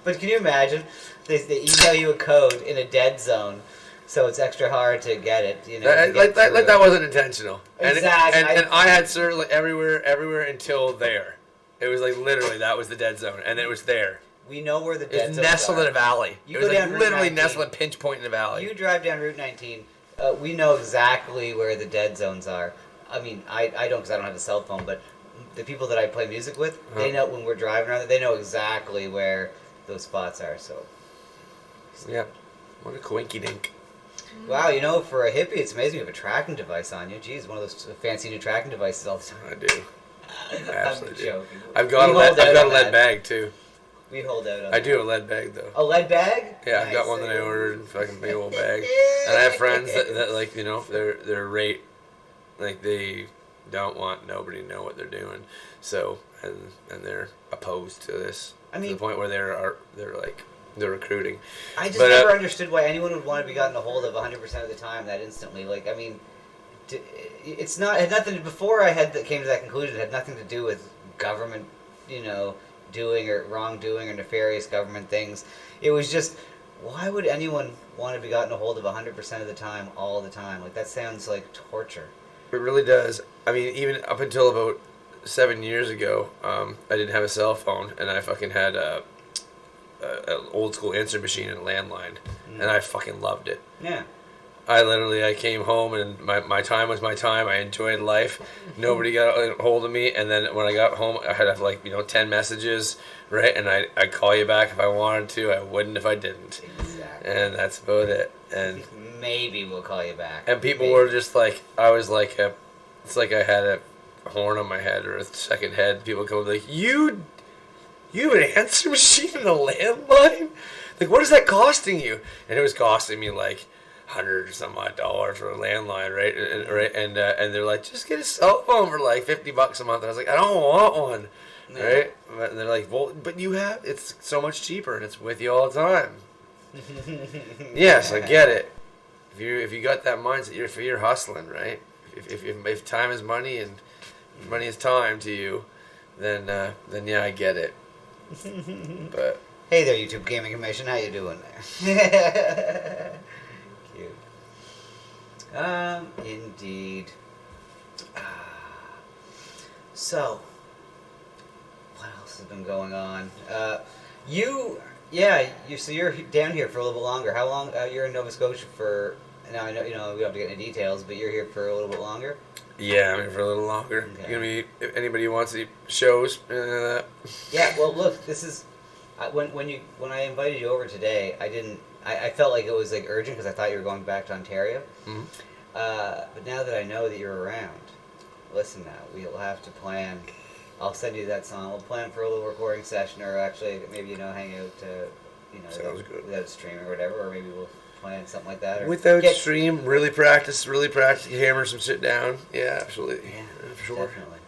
But can you imagine? They email you a code in a dead zone, so it's extra hard to get it. That wasn't intentional. Exactly. And I had certainly everywhere until there. It was like literally that was the dead zone, and it was there. We know where the dead zones are. It's nestled in a valley. You it was go down literally nestled in a pinch point in a valley. You drive down Route 19. We know exactly where the dead zones are. I mean, I don't because I don't have a cell phone, but the people that I play music with, they know when we're driving around, they know exactly where those spots are. So, yeah, what a coinky dink. Wow, for a hippie, it's amazing you have a tracking device on you. Jeez, one of those fancy new tracking devices all the time. I do. I absolutely do. Joking. I've got a lead bag too. We hold out on I do a lead bag though. A lead bag? Yeah, I've got one that I ordered, fucking big old bag. And I have friends that like, they're rate, like they don't want nobody to know what they're doing. So, and they're opposed to this. To the point where they're recruiting. I just never understood why anyone would want to be gotten a hold of 100% of the time that instantly. Like, I mean, it had nothing before I came to that conclusion. It had nothing to do with government, doing or wrongdoing or nefarious government things. It was just, why would anyone want to be gotten a hold of 100% of the time, all the time? Like, that sounds like torture. It really does. I mean, even up until about 7 years ago, I didn't have a cell phone, and I fucking had an old school answering machine and a landline, and I fucking loved it. Yeah. I came home and my time was my time. I enjoyed life. Nobody got a hold of me. And then when I got home, I had 10 messages, right? And I'd call you back if I wanted to. I wouldn't if I didn't. Exactly. And that's about it. And maybe we'll call you back. And people were just like, it's like I had a horn on my head or a second head. People go like, you have an answer machine and a landline? Like, what is that costing you? And it was costing me like $100 or some odd dollars for a landline, right? And they're like, just get a cell phone for like $50 a month. And I was like, I don't want one, right? And they're like, well, but it's so much cheaper and it's with you all the time. Yes, I get it. If you got that mindset, you're hustling, right? If time is money and money is time to you, then yeah, I get it. But hey there, YouTube Gaming Commission, how you doing there? Cute. Indeed. So, what else has been going on? So you're down here for a little bit longer. How long? You're in Nova Scotia for. Now I know we don't have to get into details, but you're here for a little bit longer. Yeah, I'm here for a little longer. Okay. Gonna be if anybody who wants to see shows. Yeah, well, look, this is when I invited you over today. I felt like it was like urgent because I thought you were going back to Ontario. Mm-hmm. But now that I know that you're around, listen now, we'll have to plan. I'll send you that song. We'll plan for a little recording session, or actually maybe hang out Sounds good. without stream or whatever, or maybe we'll plan something like that. Or without stream, really practice, hammer some shit down. Yeah, absolutely. Yeah, for sure. Definitely.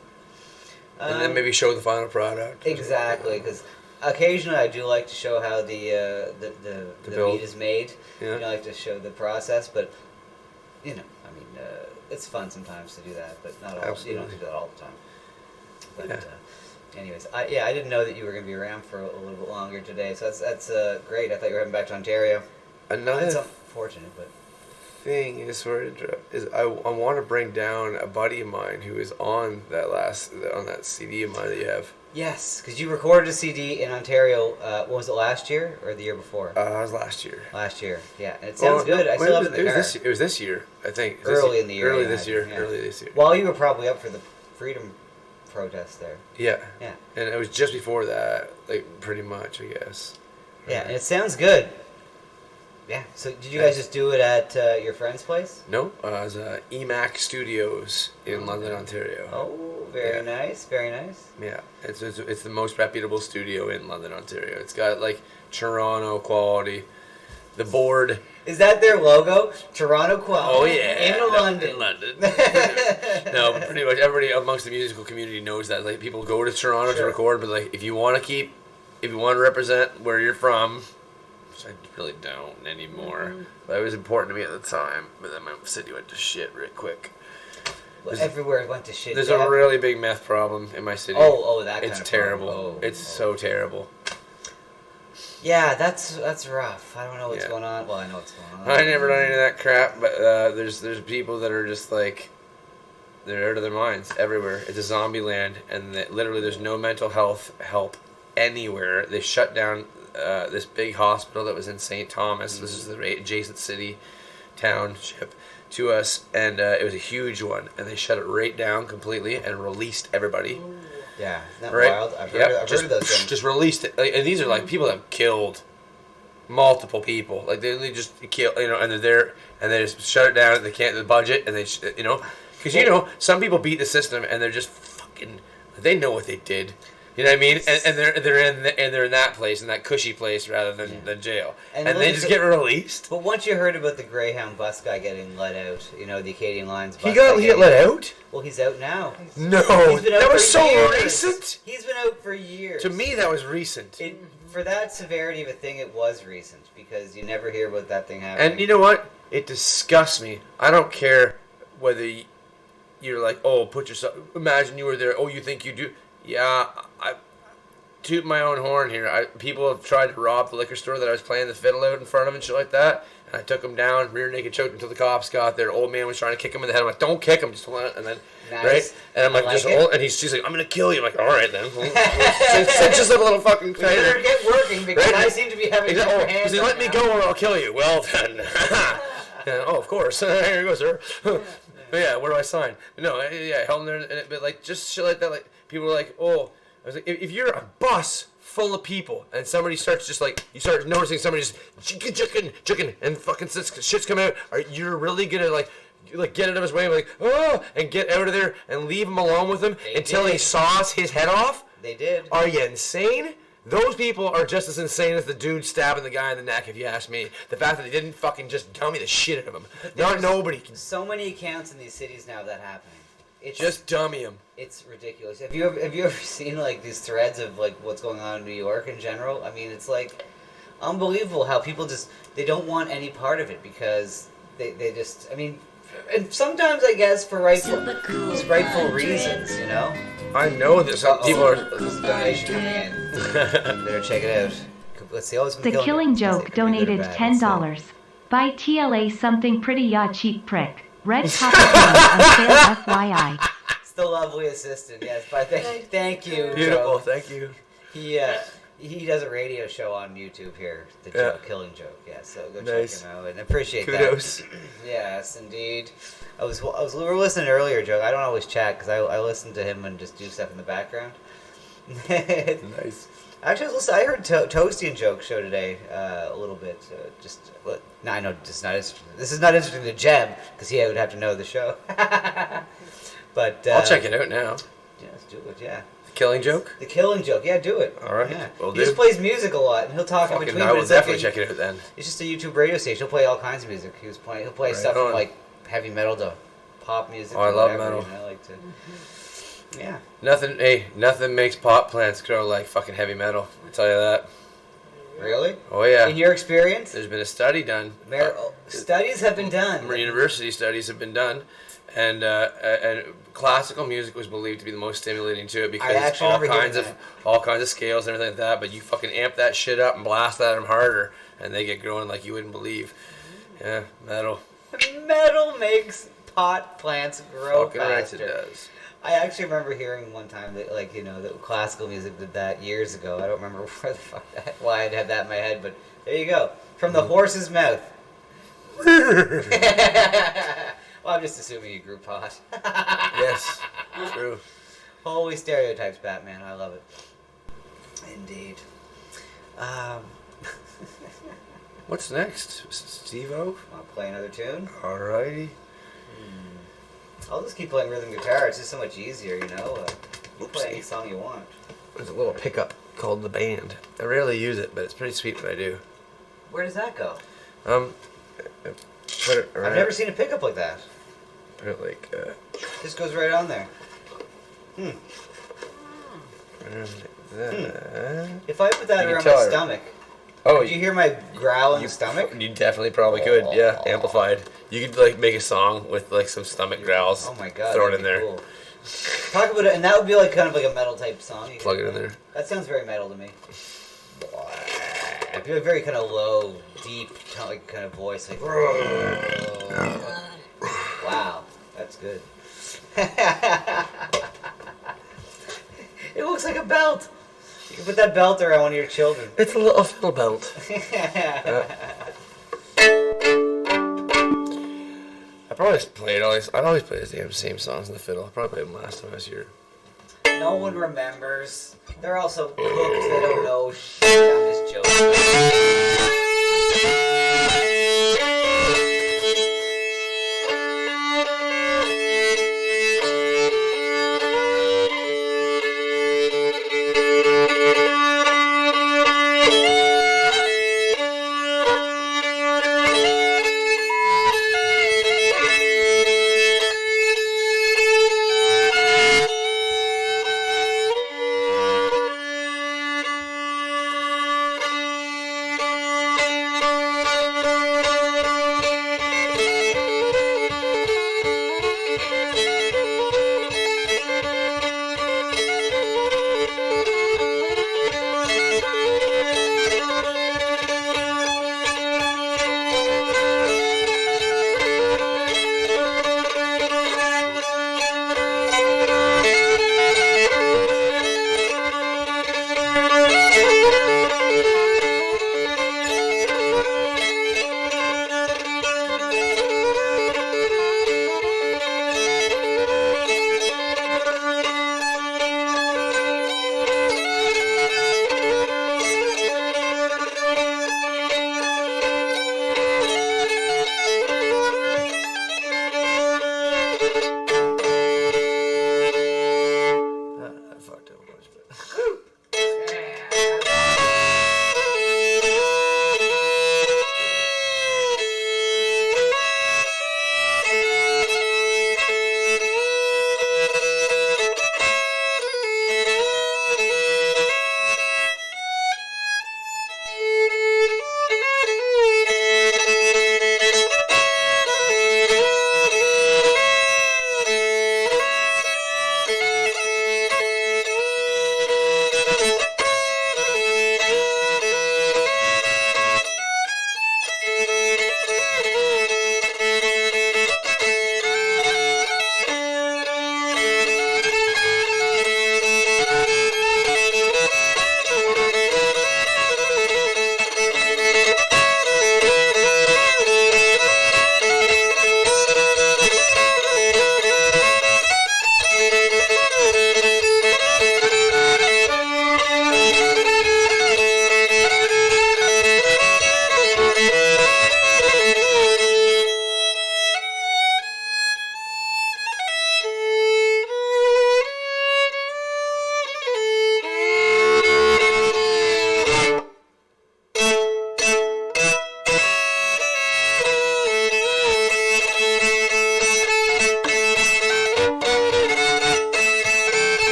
And then maybe show the final product. Exactly, because occasionally I do like to show how the meat is made. Yeah. I like to show the process, but it's fun sometimes to do that, but not all. Absolutely. You don't have to do that all the time. But anyways, I didn't know that you were going to be around for a little bit longer today, so that's great. I thought you were heading back to Ontario. Another It's unfortunate, but thing is, sorry to interrupt, is I want to bring down a buddy of mine who is on that CD of mine that you have. yes, because you recorded a CD in Ontario. What was it, last year or the year before? It was last year. Last year, yeah, and it sounds good. I still have it in the car. It was this year, I think. Early in the year. Early yeah, this year. yeah. Early this year. Well, you were probably up for the freedom protest there. Yeah. Yeah. And it was just before that, like pretty much, I guess. Yeah, and it sounds good. Yeah. So did you guys just do it at your friend's place? No, it was EMAC Studios in London, Ontario. Oh, very nice, very nice. Yeah, it's the most reputable studio in London, Ontario. It's got like Toronto quality. The board. Is that their logo? Toronto quality. Oh yeah. In London. In London. No, but pretty much everybody amongst the musical community knows that. Like people go to Toronto to record, but like if you want to represent where you're from, which I really don't anymore. Mm-hmm. But it was important to me at the time. But then my city went to shit real quick. Well, everywhere it went to shit. There's a really big meth problem in my city. Oh, that kind of terrible. problem. It's so terrible. Yeah, that's rough. I don't know what's going on. Well, I know what's going on. I never done any of that crap, but there's people that are just like, they're out of their minds everywhere. It's a zombie land, and literally there's no mental health help anywhere. They shut down this big hospital that was in St. Thomas. Mm-hmm. This is the adjacent city, township to us, and it was a huge one, and they shut it right down completely and released everybody. Yeah, isn't that wild? I've heard of those things. Just released it, and these are like people that have killed multiple people. Like they just kill, and they're there, and they just shut it down. They can't the budget, and they, because some people beat the system, and they're just fucking. They know what they did. You know what I mean? And they're in that place, in that cushy place, rather than jail. And they just get released. But once you heard about the Greyhound bus guy getting let out, the Acadian Lines bus he got let out? Well, he's out now. No, that was so recent. He's been out for years. To me, that was recent. For that severity of a thing, it was recent, because you never hear about that thing happening. And you know what? It disgusts me. I don't care whether you're like, oh, put yourself. Imagine you were there. Oh, you think you do. Yeah, I toot my own horn here. People have tried to rob the liquor store that I was playing the fiddle out in front of and shit like that. And I took him down, rear naked choked until the cops got there. Old man was trying to kick him in the head. I'm like, don't kick him, just let. And then, nice. Right? And I'm like, and she's like, I'm gonna kill you. I'm like, all right then. Cinch yourself a little fucking tighter. We better get working because I seem to be having. He let me go or I'll kill you. Well then. Yeah, oh, of course. Here you go, sir. But yeah, where do I sign? No, yeah, help them there. But like, just shit like that. Like, people are like, oh, I was like, if you're a bus full of people and somebody starts just like, you start noticing somebody just chicken, and fucking shit's coming out, you're really gonna like get out of his way, like, oh, and get out of there and leave him alone with him until he saws his head off? They did. Are you insane? Those people are just as insane as the dude stabbing the guy in the neck, if you ask me. The fact that he didn't fucking just dummy the shit out of him. Not nobody. So many accounts in these cities now of that happening. It's just dummy him. It's ridiculous. Have you ever seen like these threads of like what's going on in New York in general? I mean, it's like unbelievable how people just they don't want any part of it because they just I mean, and sometimes I guess for rightful reasons, you know. I know that some people are. There's a donation coming in. Better check it out. Let's see. The Killing Joke donated $10. Buy TLA something pretty ya cheap prick. Red copy on sale FYI. Still lovely assistant, yes. But thank you. Beautiful, Joe. thank you. He does a radio show on YouTube here, the Killing Joke. Yeah, so go Nice. check him out and appreciate Kudos. that. Yes, indeed. We were listening earlier, Joe. I don't always chat because I listen to him and just do stuff in the background. Nice. Actually, I heard Toasty and Joke show today a little bit. I know this is not interesting to JEB because he would have to know the show. But I'll check it out now. Yeah, let's do it. Yeah. The Killing Joke. The Killing Joke. Yeah, do it. All right. Yeah. Will He do. just plays music a lot, and he'll talk in between. I will definitely check it out then. It's just a YouTube radio station. He'll play all kinds of music. He'll play stuff from like heavy metal to pop music. Oh, I love whatever, metal. You know, I like to. Yeah. Nothing makes pot plants grow like fucking heavy metal. I tell you that. Really? Oh yeah. In your experience? There's been a study done. Studies have been done. University studies have been done, and classical music was believed to be the most stimulating to it because it's all kinds of scales and everything like that. But you fucking amp that shit up and blast at them harder, and they get growing like you wouldn't believe. Yeah, metal. Metal makes pot plants grow Fucking right, faster. it does. I actually remember hearing one time that, like, you know, that classical music did that years ago. I don't remember why I'd had that in my head, but there you go. From the horse's mouth. Well, I'm just assuming you grew pot. Yes, true. Holy stereotypes, Batman. I love it. Indeed. What's next, Steve-O? Want to play another tune? Alrighty. I'll just keep playing rhythm guitar. It's just so much easier, you know. You play any song you want. There's a little pickup called the band. I rarely use it, but it's pretty sweet when I do. Where does that go? Put it I've never seen a pickup like that. Put it like. Just goes right on there. If I put that around my stomach, would you hear my growl in the stomach? You definitely probably could, yeah, amplified. You could like make a song with like some stomach growls. Oh my god, throw it in there. Cool. Talk about it, and that would be like kind of like a metal type song. Plug it in there. That sounds very metal to me. It'd be a very kind of low, deep, like kind of voice, like. Wow, that's good. It looks like a belt. You can put that belt around one of your children. It's a little fiddle belt. I'd always play the same songs in the fiddle. I probably played them last time I was here. No one remembers. They're also cooked. They don't know shit. I'm just joking.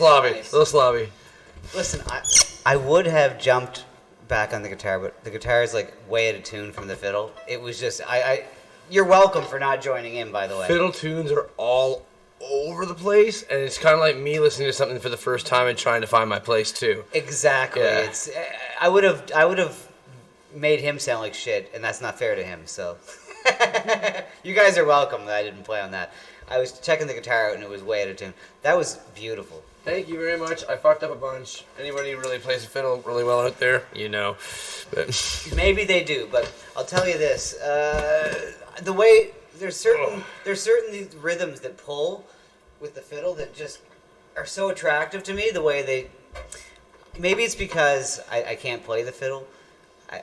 Little slobby. Listen, I would have jumped back on the guitar, but the guitar is like way out of tune from the fiddle. It was just you're welcome for not joining in, by the way. Fiddle tunes are all over the place, and it's kind of like me listening to something for the first time and trying to find my place too. Exactly. Yeah. It's I would have made him sound like shit, and that's not fair to him. So you guys are welcome that I didn't play on that. I was checking the guitar out, and it was way out of tune. That was beautiful. Thank you very much. I fucked up a bunch. Anybody who really plays the fiddle really well out there, you know. But Maybe they do, but I'll tell you this: the way there's certain these rhythms that pull with the fiddle that just are so attractive to me. The way they, maybe it's because I can't play the fiddle.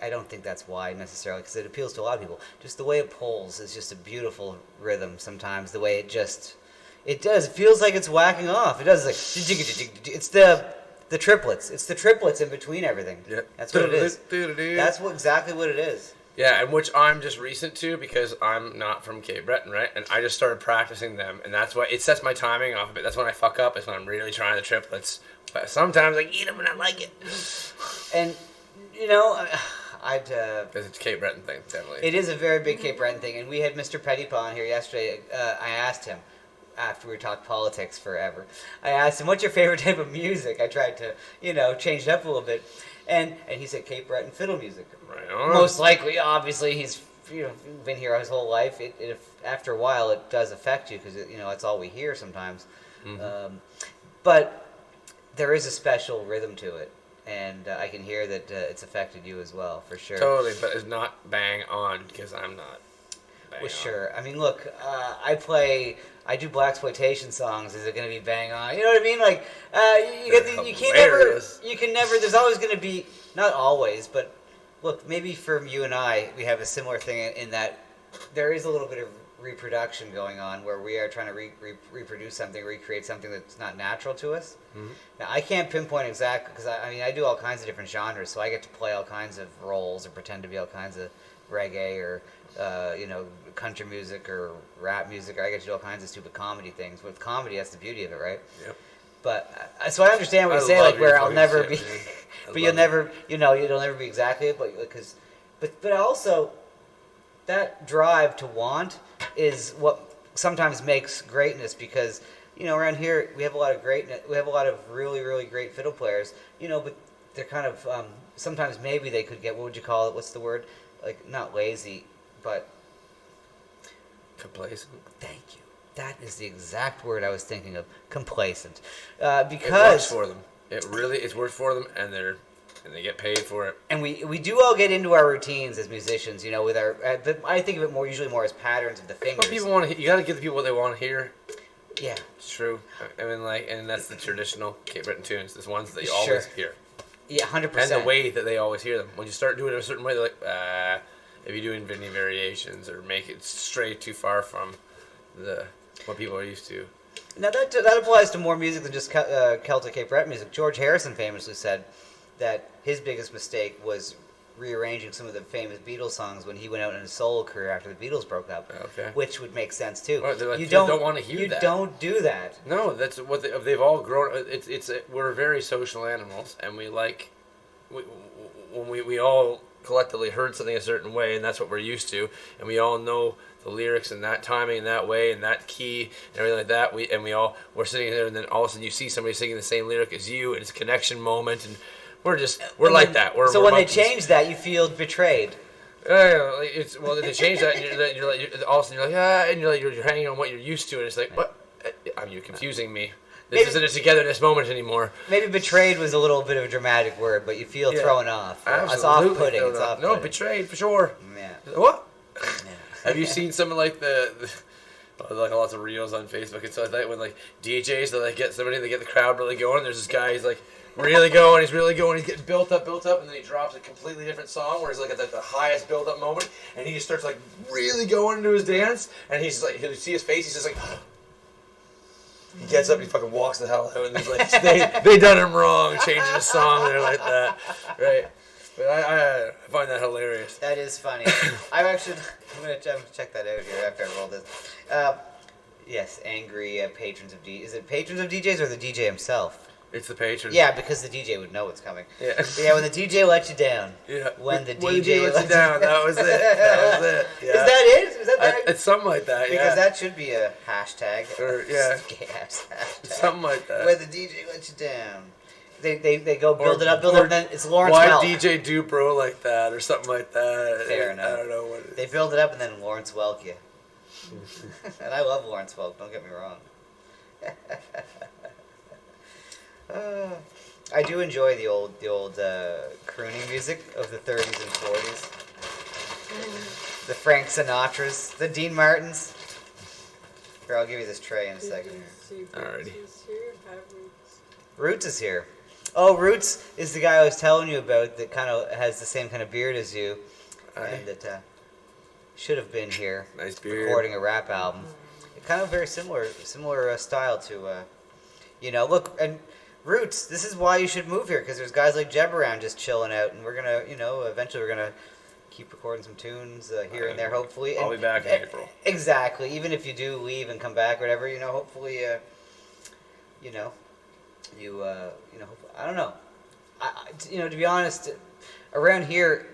I don't think that's why necessarily, because it appeals to a lot of people. Just the way it pulls is just a beautiful rhythm. Sometimes the way it does. It feels like it's whacking off. It does. It's like it's the triplets. It's the triplets in between everything. Yeah. That's what it is. That's exactly what it is. yeah, and which I'm just recent to because I'm not from Cape Breton, right? And I just started practicing them, and that's why it sets my timing off a bit. That's when I fuck up. Is when I'm really trying the triplets. But sometimes I eat them and I like it. And you know, I'd. Because it's a Cape Breton thing, definitely. It is a very big Cape Breton thing, and we had Mr. Pettipaw on here yesterday. I asked him, after we talked politics forever, I asked him, what's your favorite type of music? I tried to, change it up a little bit. And he said Cape Breton fiddle music. Right on. Most likely, obviously, he's been here his whole life. After a while, it does affect you because, it's all we hear sometimes. Mm-hmm. But there is a special rhythm to it. And I can hear that it's affected you as well, for sure. Totally, but it's not bang on because I'm not bang on. Sure. I mean, look, I do blaxploitation songs. Is it going to be bang on? You know what I mean? Like, you can never. There's always going to be, not always, but look, maybe for you and I, we have a similar thing in that there is a little bit of reproduction going on where we are trying to reproduce something, recreate something that's not natural to us. Mm-hmm. Now, I can't pinpoint exactly because I do all kinds of different genres, so I get to play all kinds of roles or pretend to be all kinds of reggae or country music or rap music, or I get to do all kinds of stupid comedy things. With comedy, that's the beauty of it, right? Yep. But so I understand what you say, like where I'll never be, but you'll never be exactly it, but also that drive to want is what sometimes makes greatness, because around here we have a lot of really, really great fiddle players, but they're kind of sometimes maybe they could get, what would you call it? What's the word? Like, not lazy, but complacent. Thank you. That is the exact word I was thinking of. Complacent. Because it works for them. It's worked for them, and they get paid for it. And we do all get into our routines as musicians, with our. I think of it usually more as patterns of the fingers. People want to. You got to give the people what they want to hear. Yeah, it's true. I mean, and that's the traditional Cape Breton tunes. There's ones that you always hear. Yeah, 100%. And the way that they always hear them. When you start doing it a certain way, they're like, if you're doing any variations or make it stray too far from what people are used to. Now that applies to more music than just Celtic Cape Breton music. George Harrison famously said that his biggest mistake was rearranging some of the famous Beatles songs when he went out in his solo career after the Beatles broke up. Okay. Which would make sense too. Well, like, you don't want to hear that. You don't do that. No, that's what they've all grown. We're very social animals, and we all collectively heard something a certain way, and that's what we're used to, and we all know the lyrics and that timing and that way and that key and everything like that. We're sitting there, and then all of a sudden you see somebody singing the same lyric as you, and it's a connection moment, and we're like that. We're when monkeys. They change that, you feel betrayed. They change that, and you're like, all of a sudden you're hanging on what you're used to, and it's like, what? You're confusing me. This isn't a togetherness moment anymore. Maybe betrayed was a little bit of a dramatic word, but you feel thrown off. Absolutely. It's off-putting. It's off-putting. No, betrayed for sure. Yeah. What? Yeah. Have you seen some of like like lots of reels on Facebook and stuff like that when like DJs they get somebody, they get the crowd really going. There's this guy, he's like really going, he's getting built up, and then he drops a completely different song where he's like at the highest build up moment, and he just starts like really going into his dance, and he's like, you see his face, he's just like. He gets up, he fucking walks the hell out, and he's like, they done him wrong, changing the song there like that, right? But I find that hilarious. That is funny. I'm gonna check that out here after I roll this. Yes, angry patrons of DJs. Is it patrons of DJs or the DJ himself? It's the patron. Yeah, because the DJ would know what's coming. Yeah. But yeah, when the DJ lets you down. Yeah. When the When DJ lets you down, that was it. That was it. Yeah. Is that it? Is that It's something like that, Because yeah. that should be a hashtag. Or, yeah. Hashtag. Something like that. When the DJ lets you down. They go build it up, and then it's Lawrence Why Welk. DJ do bro like that, or something like that. Fair enough. I don't know what it is. They build it up, and then Lawrence Welk you. And I love Lawrence Welk, don't get me wrong. I do enjoy the old crooning music of the 30s and 40s. The Frank Sinatras, the Dean Martins. Here, I'll give you this tray in a second here. Alrighty. Roots is here. Oh, Roots is the guy I was telling you about that kind of has the same kind of beard as you. And that should have been here. Nice beard. Recording a rap album. Kind of very similar style to, look, and Roots, this is why you should move here, because there's guys like JEB around just chilling out, and we're going to, eventually we're going to keep recording some tunes here and there, hopefully. I'll be back in April. Exactly. Even if you do leave and come back or whatever, hopefully, I don't know. To be honest, around here,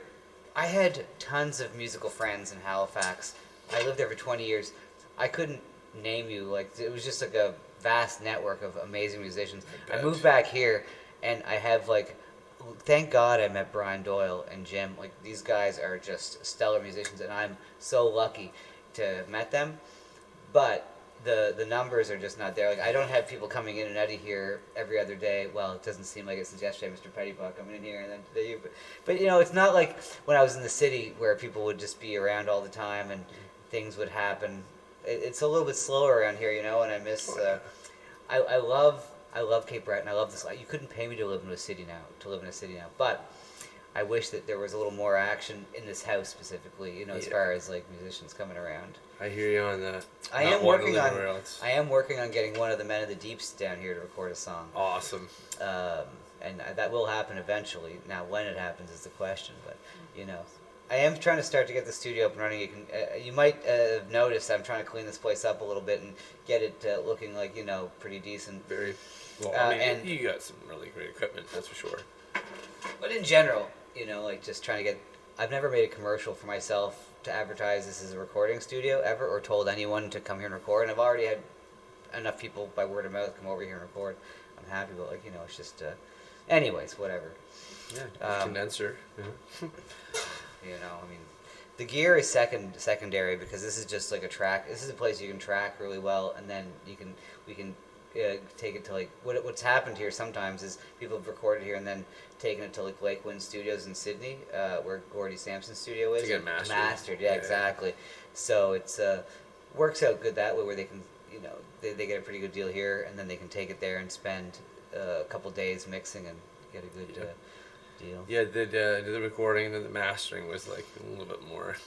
I had tons of musical friends in Halifax. I lived there for 20 years. I couldn't name you. Like, it was just like a vast network of amazing musicians. I moved back here, and I have, thank God I met Brian Doyle and Jim. Like, these guys are just stellar musicians, and I'm so lucky to have met them. But the numbers are just not there. Like, I don't have people coming in and out of here every other day. Well, it doesn't seem like it since yesterday, Mr. Pettypaw coming in here, and then today you. But it's not like when I was in the city where people would just be around all the time and things would happen. It's a little bit slower around here, and I miss. I love Cape Breton. I love this. You couldn't pay me to live in a city now, but I wish that there was a little more action in this house specifically. As far as musicians coming around. I hear you on that. I am working on getting one of the Men of the Deeps down here to record a song. Awesome. And that will happen eventually. Now, when it happens is the question, but I am trying to start to get the studio up and running. You might have noticed I'm trying to clean this place up a little bit and get it looking like pretty decent. Very well. And you got some really great equipment, that's for sure. But in general, just trying to get. I've never made a commercial for myself to advertise this as a recording studio ever, or told anyone to come here and record. And I've already had enough people by word of mouth come over here and record. I'm happy, but it's just. Anyways, whatever. Yeah, condenser. Yeah. The gear is secondary because this is just like a track. This is a place you can track really well, and then we can take it to what's happened here sometimes is people have recorded here and then taken it to Lakewind Studios in Sydney, where Gordy Sampson's studio is. To get mastered. Mastered, yeah, exactly. So it's works out good that way where they can they get a pretty good deal here, and then they can take it there and spend a couple days mixing and get a good. Deal. Yeah, the recording and the mastering was a little bit more.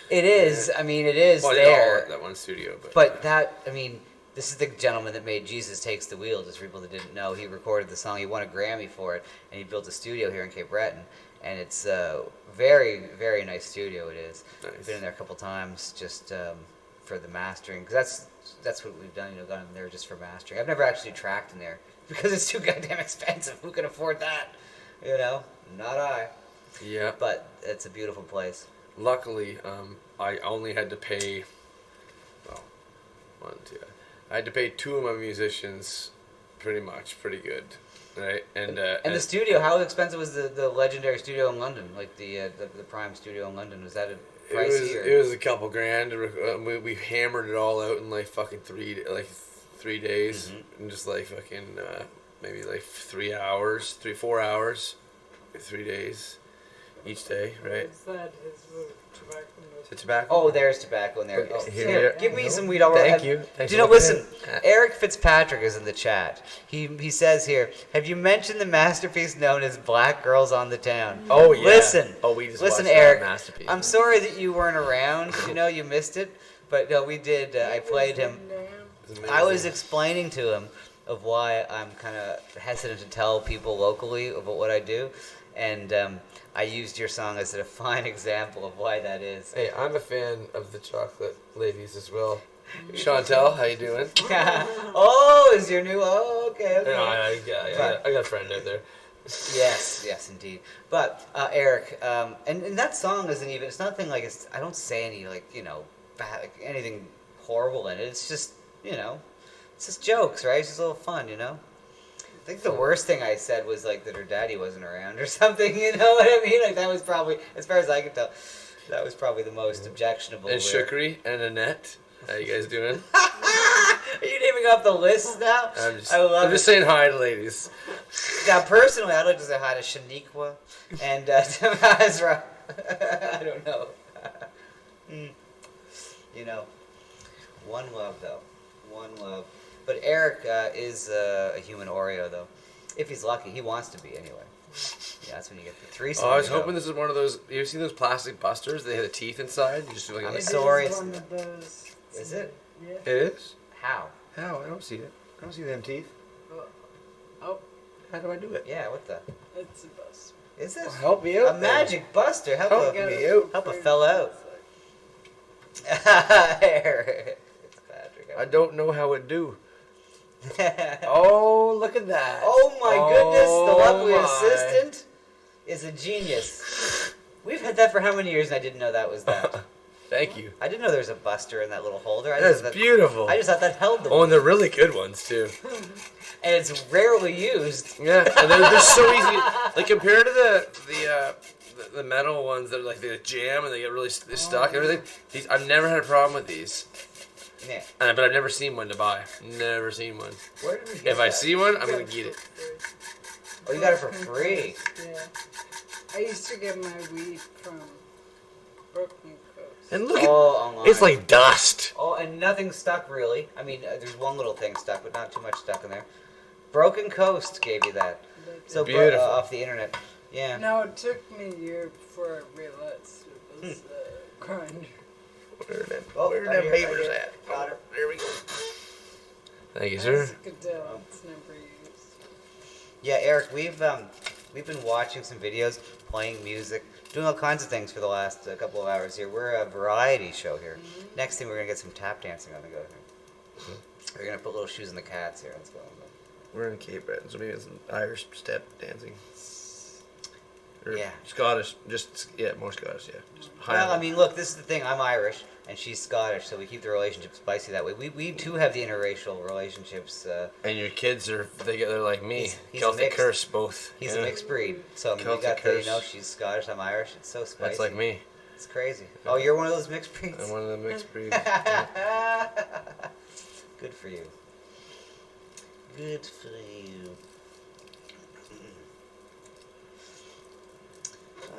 It is. I mean, it is there. That one studio, but this is the gentleman that made Jesus Takes the Wheel. Just for people that didn't know, he recorded the song. He won a Grammy for it, and he built a studio here in Cape Breton, and it's a very, very nice studio. It is. Nice. I've been in there a couple times just for the mastering, because that's what we've done. Gone in there just for mastering. I've never actually tracked in there because it's too goddamn expensive. Who can afford that? Not I. Yeah. But it's a beautiful place. Luckily, I only had to pay. I had to pay two of my musicians, pretty good, right? And the studio. How expensive was the legendary studio in London? Like the Prime Studio in London. Was that a pricey? It was a couple grand. We hammered it all out in fucking 3 days, and just fucking. Maybe 3 hours, 4 hours, 3 days, each day, right? Is that his tobacco? Is it tobacco? Oh, there's tobacco in there. Oh, here, give me no. some weed. Thank you. Listen, Eric Fitzpatrick is in the chat. He says here, have you mentioned the masterpiece known as Black Girls on the Town? Oh, yeah. Listen. We just watched Eric, that masterpiece. I'm sorry that you weren't around. You missed it. But no, we did. I played him. I was explaining to him of why I'm kind of hesitant to tell people locally about what I do, and I used your song as a fine example of why that is. Hey, I'm a fan of the Chocolate Ladies as well. Chantel, how you doing? Oh, is your new? Oh, okay. No, I got a friend out there. Yes, indeed. But Eric, and that song isn't even. It's nothing like it's. I don't say any like bad, like, anything horrible in it. It's just it's just jokes, right? It's just a little fun, I think the worst thing I said was like that her daddy wasn't around or something. You know what I mean? Like that was probably, as far as I can tell, that was probably the most objectionable. And Shukri and Annette, how you guys doing? Are you naming off the list now? I'm just saying hi to ladies. Now, personally, I'd like to say hi to Shaniqua and to Azra. I don't know. One love, though. One love. But Eric is a human Oreo, though. If he's lucky. He wants to be, anyway. Yeah, that's when you get the threesome. Oh, I was hoping this is one of those. You ever seen those plastic busters? They have the teeth inside. You just do like. I'm sorry. One of those. Is it? Yeah. It is? How? How? I don't see it. I don't see them teeth. Oh. How do I do it? Yeah, what the? It's a bus. Is it? Well, help me out. A magic buster. Help me out. Help a fella out. It's Patrick. I don't know how it do. Oh, look at that. Oh my goodness, the lovely my. assistant is a genius. We've had that for how many years and I didn't know that was that. Thank you. I didn't know there was a buster in that little holder. That's beautiful. I just thought that held them. Oh, and they're really good ones, too. And it's rarely used. Yeah, and they're so easy. Like, compared to the metal ones that are like they jam and they get really stuck and everything, I've never had a problem with these. Yeah. But I've never seen one to buy. Never seen one. Where did we get If I that? see one, I'm going to get it. Oh, you got it for free. Yeah. I used to get my weed from Broken Coast. And look at online. it's like dust. Oh, and nothing stuck really. I mean, there's one little thing stuck, but not too much stuck in there. Broken Coast gave you that. So beautiful. Off the internet. Yeah. No, it took me a year before I realized it was a grinder. Where Oh, them papers at? Got her. There we go. Thank you, sir. As you could tell, it's never used. Yeah, Eric, we've been watching some videos, playing music, doing all kinds of things for the last couple of hours here. We're a variety show here. Mm-hmm. Next thing, we're gonna get some tap dancing on the go here. We're gonna put little shoes in the cats here. Let's go. We're in Cape Breton, so maybe it's some Irish step dancing. Or Yeah. Scottish, more Scottish, yeah. Just Well, I mean, look, this is the thing. I'm Irish, and she's Scottish, so we keep the relationship spicy that way. We too have the interracial relationships. And your kids they're like me. He's Celtic mixed. curse both. He's a mixed breed. So I mean, we Celtic got curse. she's Scottish, I'm Irish. It's so spicy. That's like me. It's crazy. Oh, you're one of those mixed breeds? I'm one of the mixed breeds. Good for you. Good for you.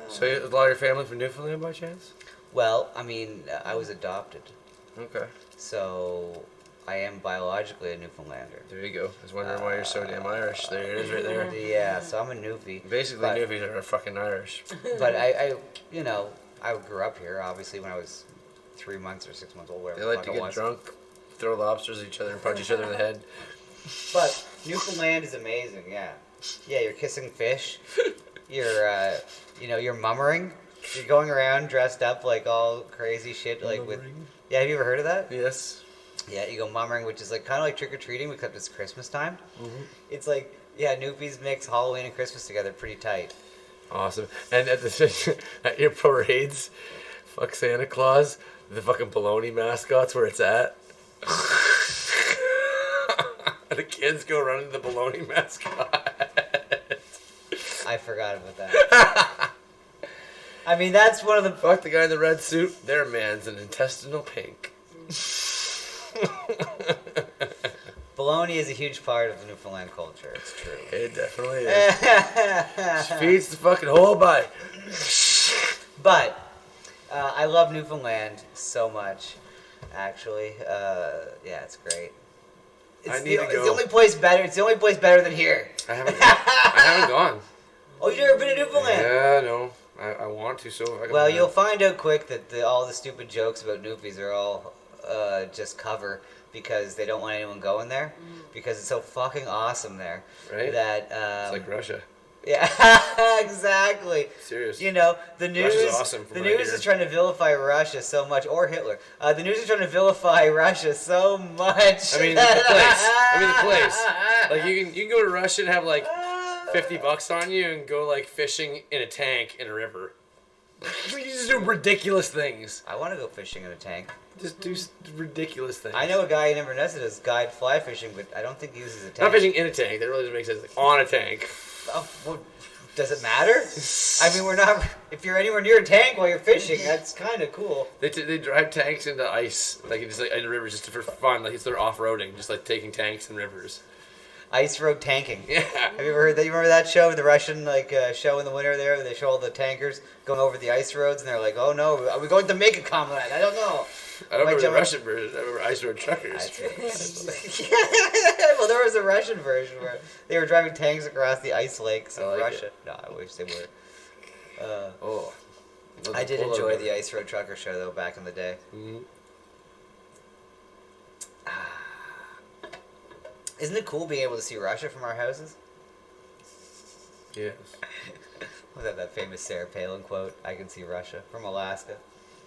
So a lot of your family from Newfoundland by chance? Well, I mean, I was adopted. Okay. So I am biologically a Newfoundlander. There you go. I was wondering why you're so damn Irish. There it is right there. Yeah, so I'm a Newfie. Basically, Newfies are fucking Irish. But I grew up here, obviously, when I was 3 months or 6 months old, whatever They like to get drunk, throw lobsters at each other, and punch each other in the head. But Newfoundland is amazing, yeah. Yeah, you're kissing fish. You're, you're mummering. You're going around dressed up like all crazy shit, like with. Yeah, have you ever heard of that? Yes. Yeah, you go mummering, which is like kind of like trick or treating, except it's Christmas time. Mm-hmm. It's like Newfies mix Halloween and Christmas together, pretty tight. Awesome. And at your parades, fuck Santa Claus, the fucking baloney mascot's where it's at. The kids go running the baloney mascot. I forgot about that. I mean, that's one of the... Fuck the guy in the red suit. Their man's an intestinal pink. Baloney is a huge part of the Newfoundland culture. It's true. It definitely is. Feeds the fucking whole body. But I love Newfoundland so much. Actually, yeah, it's great. It's It's the only place better. It's the only place better than here. I haven't gone. Oh, you've never been to Newfoundland? Yeah, no. I want to, so... Well, you'll find out quick that all the stupid jokes about Newfies are all just cover because they don't want anyone going there because it's so fucking awesome there. Right? That, it's like Russia. Yeah, exactly. Seriously. You know, the news. Russia's awesome from the what I news hear. is trying to vilify Russia so much, or Hitler. The news is trying to vilify Russia so much. I mean, the place. Like you can go to Russia and have like $50 on you and go like fishing in a tank in a river. You just do ridiculous things. I want to go fishing in a tank. Just do ridiculous things. I know a guy in Inverness that does guide fly fishing, but I don't think he uses a tank. Not fishing in a tank. That really doesn't make sense. Like, on a tank. Oh, well, does it matter? I mean, we're not. If you're anywhere near a tank while you're fishing, that's kind of cool. They drive tanks into ice, like just like in rivers, just for fun. Like it's their off-roading, just like taking tanks in rivers. Ice road tanking. Yeah. Have you ever heard that? You remember that show, the Russian show in the winter there? Where they show all the tankers going over the ice roads, and they're like, "Oh no, are we going to make a comrade? I don't know." I don't remember the Russian version. I remember Ice Road Truckers. Well, there was a Russian version where they were driving tanks across the ice lakes of Russia. No, I wish they were. I did enjoy the Ice Road Trucker show though back in the day. Mm-hmm. Isn't it cool being able to see Russia from our houses? Yes. Was that famous Sarah Palin quote? I can see Russia from Alaska.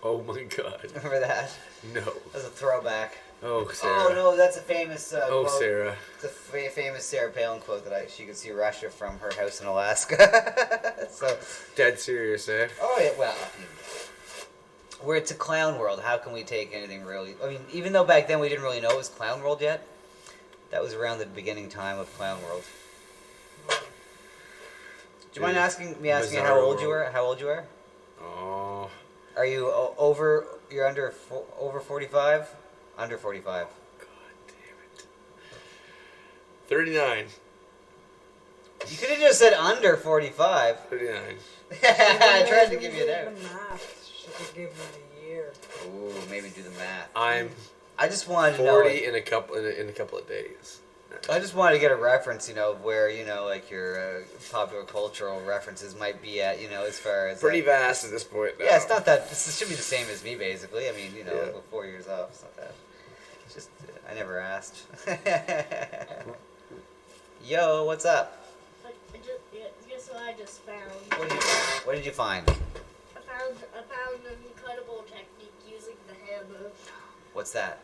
Oh my God. Remember that? No. That's a throwback. Oh, Sarah. Oh no, that's a famous oh, quote. Sarah. It's a famous Sarah Palin quote that she could see Russia from her house in Alaska. So. Dead serious, eh? Oh yeah, well. Where it's a clown world, how can we take anything really? I mean, even though back then we didn't really know it was clown world yet, that was around the beginning time of clown world. Do you mind asking me how old you were? How old you are? Oh. Are you over? You're over 45? Under 45. God damn it. 39. You could have just said under 45. 39. I tried to give you that. The math. Should have given it a year. Ooh, maybe do the math. I just wanted to know 40 in a couple of days. I just wanted to get a reference, of where, like your popular cultural references might be at, as far as... Pretty vast at this point now. Yeah, it's not that... This should be the same as me, basically. I mean, Yeah. 4 years off. It's not that... It's just... I never asked. Yo, what's up? Guess what I just found? What did you find? I found an incredible technique using the hammer. What's that?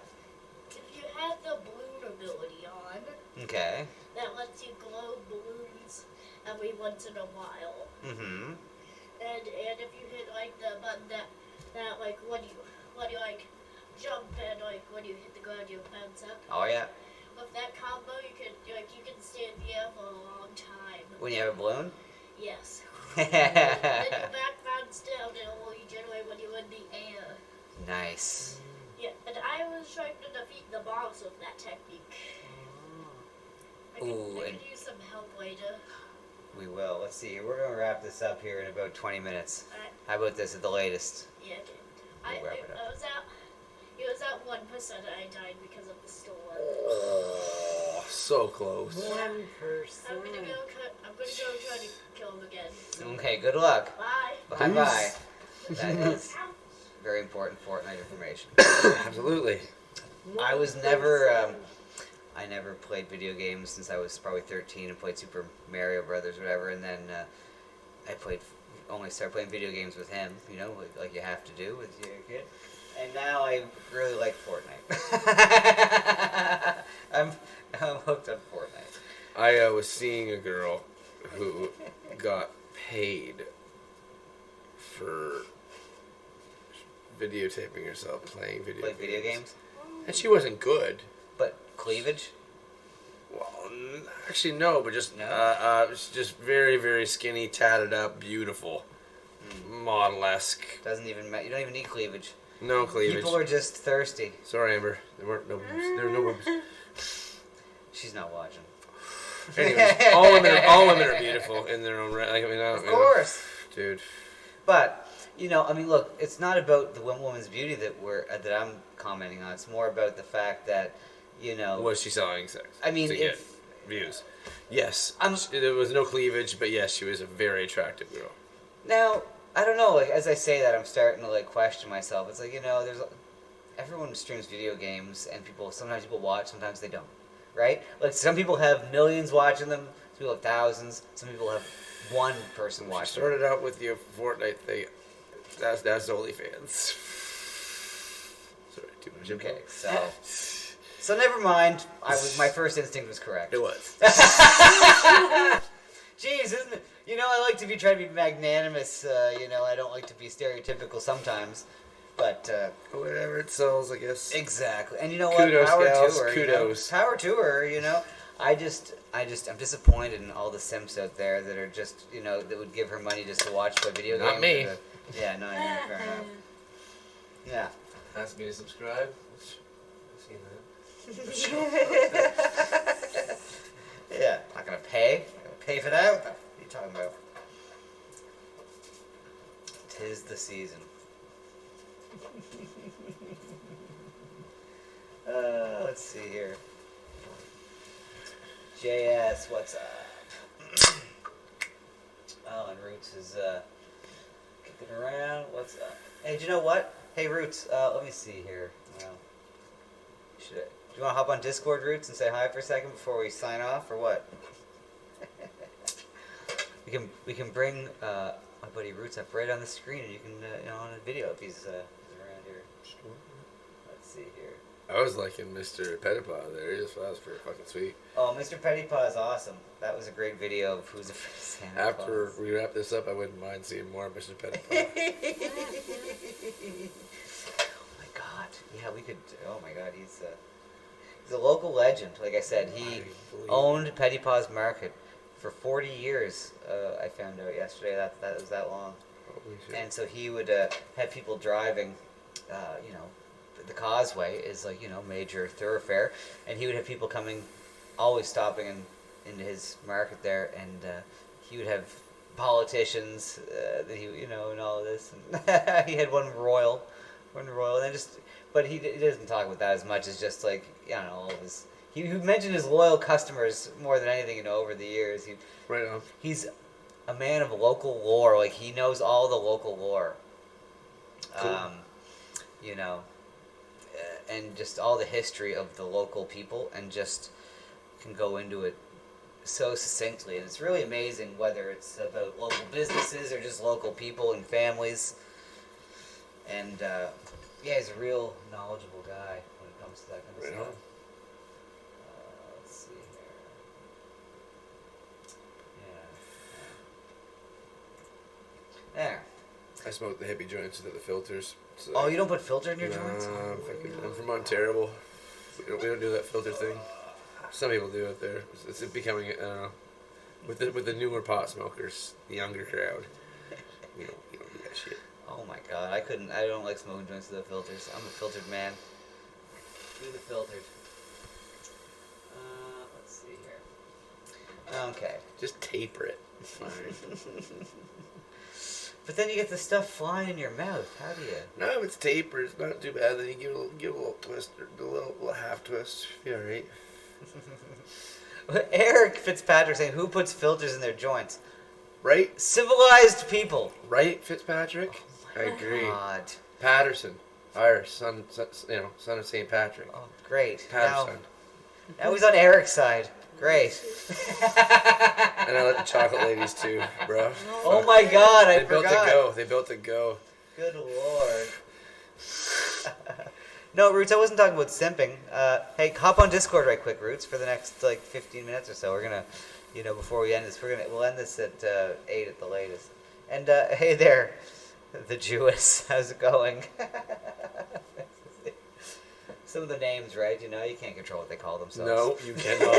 If you have the balloon ability on, Okay. that lets you glow balloons every once in a while. Mm-hmm. And if you hit the button that when you jump and when you hit the ground you bounce up. Oh, yeah. With that combo you can stay in the air for a long time. When you have a balloon? Yes. Then you back bounce down and it will regenerate when you're in the air. Nice. Yeah, and I was trying to defeat the boss with that technique. I could use some help later. We will. Let's see. We're going to wrap this up here in about 20 minutes. Alright. How about this at the latest? Yeah, We'll wrap it up. It was at 1% I died because of the storm. Oh, so close. 1%. I'm gonna go try to kill him again. Okay, good luck. Bye. Bye-bye. That is very important Fortnite information. Absolutely. I was never... I never played video games since I was probably 13 and played Super Mario Brothers or whatever, and then I only started playing video games with him, like you have to do with your kid. And now I really like Fortnite. I'm hooked on Fortnite. I was seeing a girl who got paid for videotaping herself playing video games. And she wasn't good. But cleavage? Well, actually no, but just just very, very skinny, tatted up, beautiful, model-esque. You don't even need cleavage. No cleavage. People are just thirsty. Sorry, Amber. There were no boobs. She's not watching. Anyways, all women are beautiful in their own right. Of course, dude. But look, it's not about the woman's beauty that I'm commenting on. It's more about the fact that, Was she selling sex? I mean, to get views. Yes. There was no cleavage, but yes, she was a very attractive girl. Now, I don't know, as I say that, I'm starting to, question myself. It's everyone streams video games, and sometimes people watch, sometimes they don't, right? Like, some people have millions watching them, some people have thousands, some people have one person watching. Started out with your Fortnite thing. That's OnlyFans. Sorry, too much. Okay, so never mind. My first instinct was correct. It was. Jeez, isn't it? You know, I like to try to be magnanimous. You know, I don't like to be stereotypical sometimes. But whatever it sells, I guess. Exactly, and you know kudos, what? Power gals, to her. kudos. You know? Power to her. You know, I'm disappointed in all the simps out there that are just, you know, that would give her money just to watch play video games. Not me. Yeah, no, yeah, fair enough. Yeah. Ask me to subscribe. I've seen that. Yeah, not gonna pay. Not gonna pay for that. What are you talking about? 'Tis the season. Let's see here. JS, what's up? Oh, and Roots is kicking around. What's up? Hey, do you know what? Hey, Roots. Let me see here. Do you want to hop on Discord, Roots, and say hi for a second before we sign off, or what? we can bring my buddy Roots up right on the screen, and you can you know, on a video if he's around here. Let's see here. I was liking Mr. Pettipaw there. That was pretty fucking sweet. Oh, Mr. Pettipaw is awesome. That was a great video of Who's Afraid of Santa After Claus. we wrap this up, I wouldn't mind seeing more of Mr. Pettipaw. Oh my God! Yeah, we could. Oh my God, he's a local legend. Like I said, he owned Pettipaw's Market for 40 years. I found out yesterday that was that long. And so he would have people driving, you know. The Causeway is like, you know, major thoroughfare, and he would have people coming, always stopping into his market there, and he would have politicians that he, you know, and all of this. And he had one royal, and then but he doesn't talk about that as much as just like, you know, all of his. He mentioned his loyal customers more than anything, you know, over the years. Right on. He's a man of local lore. Like, he knows all the local lore. Cool. You know. And just all the history of the local people, and just can go into it so succinctly. And it's really amazing whether it's about local businesses or just local people and families. And yeah, he's a real knowledgeable guy when it comes to that kind of stuff. Let's see here. Yeah. There. I smoke the hippie joints without the filters. So Oh, you don't put filter in your joints? I'm from Ontario. We don't do that filter thing. Some people do out there. It's becoming, I don't know, with the newer pot smokers, the younger crowd. You don't do that shit. Oh my God, I don't like smoking joints without filters. I'm a filtered man. Do the filtered. Let's see here. Okay. Just taper it. It's fine. But then you get the stuff flying in your mouth. How do you? No, if it's tapered, it's not too bad. Then you give a little twist, or a little half twist. Be alright. Eric Fitzpatrick saying, "Who puts filters in their joints?" Right? Civilized people. Right, Fitzpatrick? Oh, I agree. God. Patterson, Irish, son of St. Patrick. Oh, great. Patterson. Now he's on Eric's side. Great. And I like the chocolate ladies too, bro. Oh my God, I They built forgot. to go. They built to go. Good Lord. No, Roots, I wasn't talking about simping. Hey, hop on Discord right quick, Roots, for the next like 15 minutes or so. We're gonna, you know, before we end this, we'll end this at 8 at the latest. And hey there, the Jewess, how's it going? Some of the names, right? You know, you can't control what they call themselves. No, you cannot.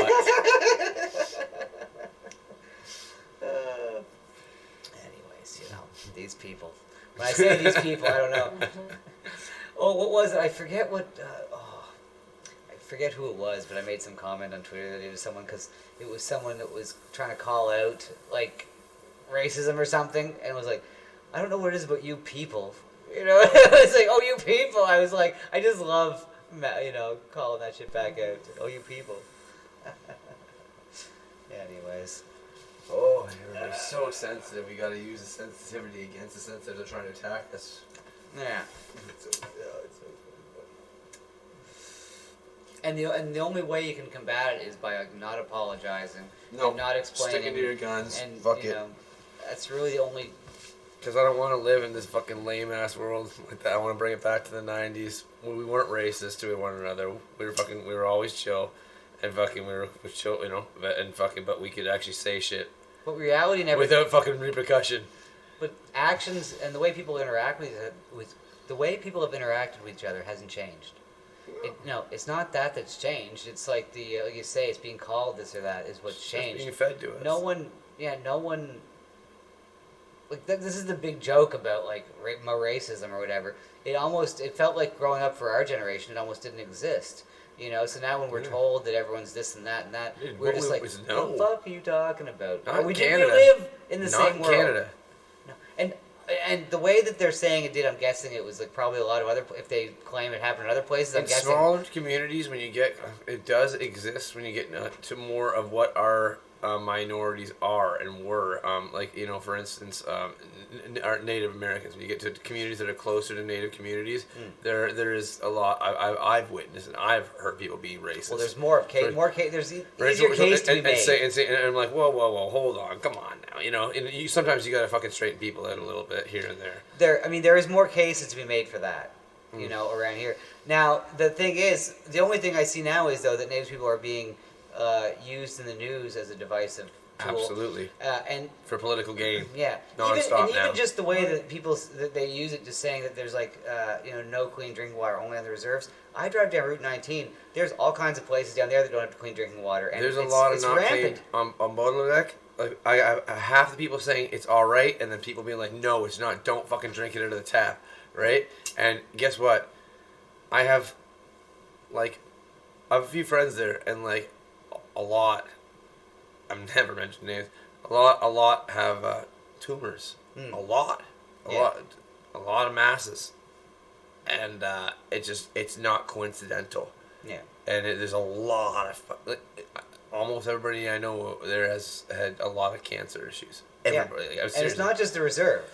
Anyways, you know, these people. When I say these people, I don't know. Oh, what was it? I forget what. I forget who it was, but I made some comment on Twitter that it was someone, because it was someone that was trying to call out like racism or something, and was like, I don't know what it is about you people. You know, it was like, oh, you people. I was like, I just love, you know, calling that shit back out. Oh, you people. Anyways. Oh, everybody's so sensitive. We gotta use the sensitivity against the sensitive. They're trying to attack us. Yeah. It's so And the only way you can combat it is by like, not apologizing, No, and not explaining, sticking to your guns. and Fuck you it. know, That's really the only. Because I don't want to live in this fucking lame ass world like that. I want to bring it back to the '90s when we weren't racist to one another. We were always chill, and fucking we were chill, you know, and fucking, but we could actually say shit. But reality never. Without fucking repercussion. But actions and the way people interact with the way people have interacted with each other hasn't changed. No, it's not that's changed. It's like like you say, it's being called this or that is what's changed. Being fed to us. No one. Like this is the big joke about like racism or whatever. It felt like growing up for our generation, it almost didn't exist. You know, so now when we're told that everyone's this and that, we're just like, what the fuck are you talking about? Not in Didn't Canada. live in the Not same in world. Canada. No. And the way that they're saying it did, I'm guessing it was like probably a lot of other. If they claim it happened in other places, I'm In guessing. smaller communities, when you get it does exist when you get to more of what our minorities are and were, like, you know, for instance, our Native Americans. When you get to communities that are closer to Native communities, there is a lot I've witnessed and I've heard people be racist. Well, there's more case. There's easier case to be made. And I'm like, whoa, hold on, come on now, you know. And sometimes you gotta fucking straighten people out a little bit here and there. There is more cases to be made for that, you know, around here. Now, the thing is, the only thing I see now is though that Native people are being used in the news as a divisive tool. Absolutely. And for political gain. Yeah. Non-stop now. Even just the way that that they use it, just saying that there's like no clean drinking water, only on the reserves. I drive down Route 19. There's all kinds of places down there that don't have clean drinking water, and there's a lot of not rampant. clean on Bottleneck. Like I half the people saying it's all right, and then people being like, no, it's not. Don't fucking drink it out of the tap, right? And guess what? I have a few friends there, and like a lot. I've never mentioned names. A lot have tumors. A lot of masses, and it's not coincidental. Yeah. And there's a lot of almost everybody I know there has had a lot of cancer issues. Everybody. And it's not just the reserve.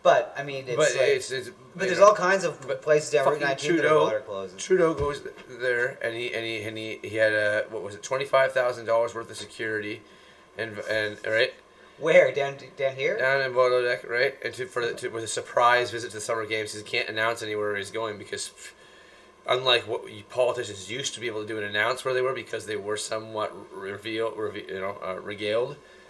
But I mean, but there's all kinds of places down Route 19 that are water closing. Trudeau goes there, and he had $25,000 worth of security, and right. Where down here? Down in Bottleneck, right? And with a surprise visit to the summer games, he can't announce anywhere he's going because, unlike what politicians used to be able to do and announce where they were because they were somewhat regaled.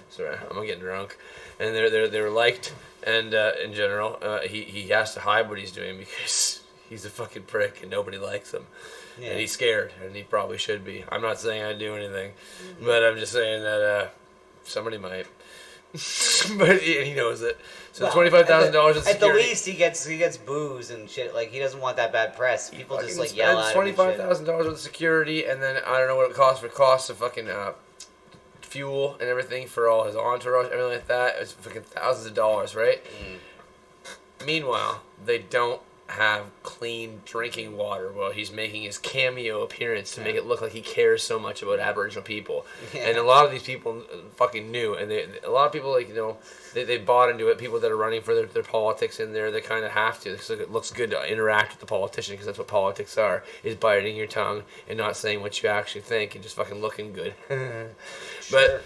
Sorry, I'm getting drunk, and they're liked. And in general, he has to hide what he's doing because he's a fucking prick and nobody likes him. Yeah. And he's scared, and he probably should be. I'm not saying I do anything, but I'm just saying that somebody might. But he knows it. So $25,000 at the least he gets booze and shit. Like he doesn't want that bad press. People just like yell at him. $25,000 worth of security, and then I don't know what it costs of fucking fuel and everything for all his entourage, everything like that. It's fucking thousands of dollars, right? Meanwhile, they don't have clean drinking water while he's making his cameo appearance to make it look like he cares so much about Aboriginal people. And a lot of these people fucking knew, and a lot of people, like, you know, they bought into it. People that are running for their politics in there, they kind of have to, because it looks good to interact with the politician, because that's what politics are, is biting your tongue and not saying what you actually think and just fucking looking good. But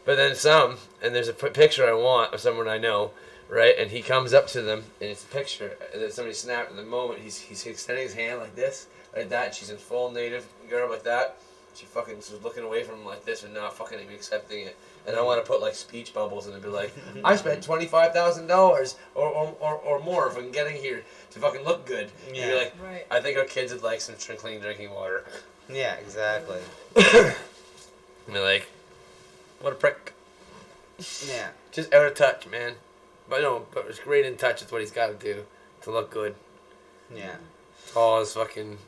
then some, and there's a picture I want of someone I know, right? And he comes up to them, and it's a picture that somebody snapped. At the moment, he's extending his hand like this, like that. And she's in full native garb like that. She fucking was looking away from him like this and not fucking even accepting it. And I want to put like speech bubbles in and be like, I spent $25,000 or more if I'm getting here to fucking look good. Yeah. And you're like, right. I think our kids would like some clean drinking water. Yeah, exactly. And they're like, what a prick. Yeah. Just out of touch, man. But it's great in touch with what he's got to do to look good. Yeah. All his fucking...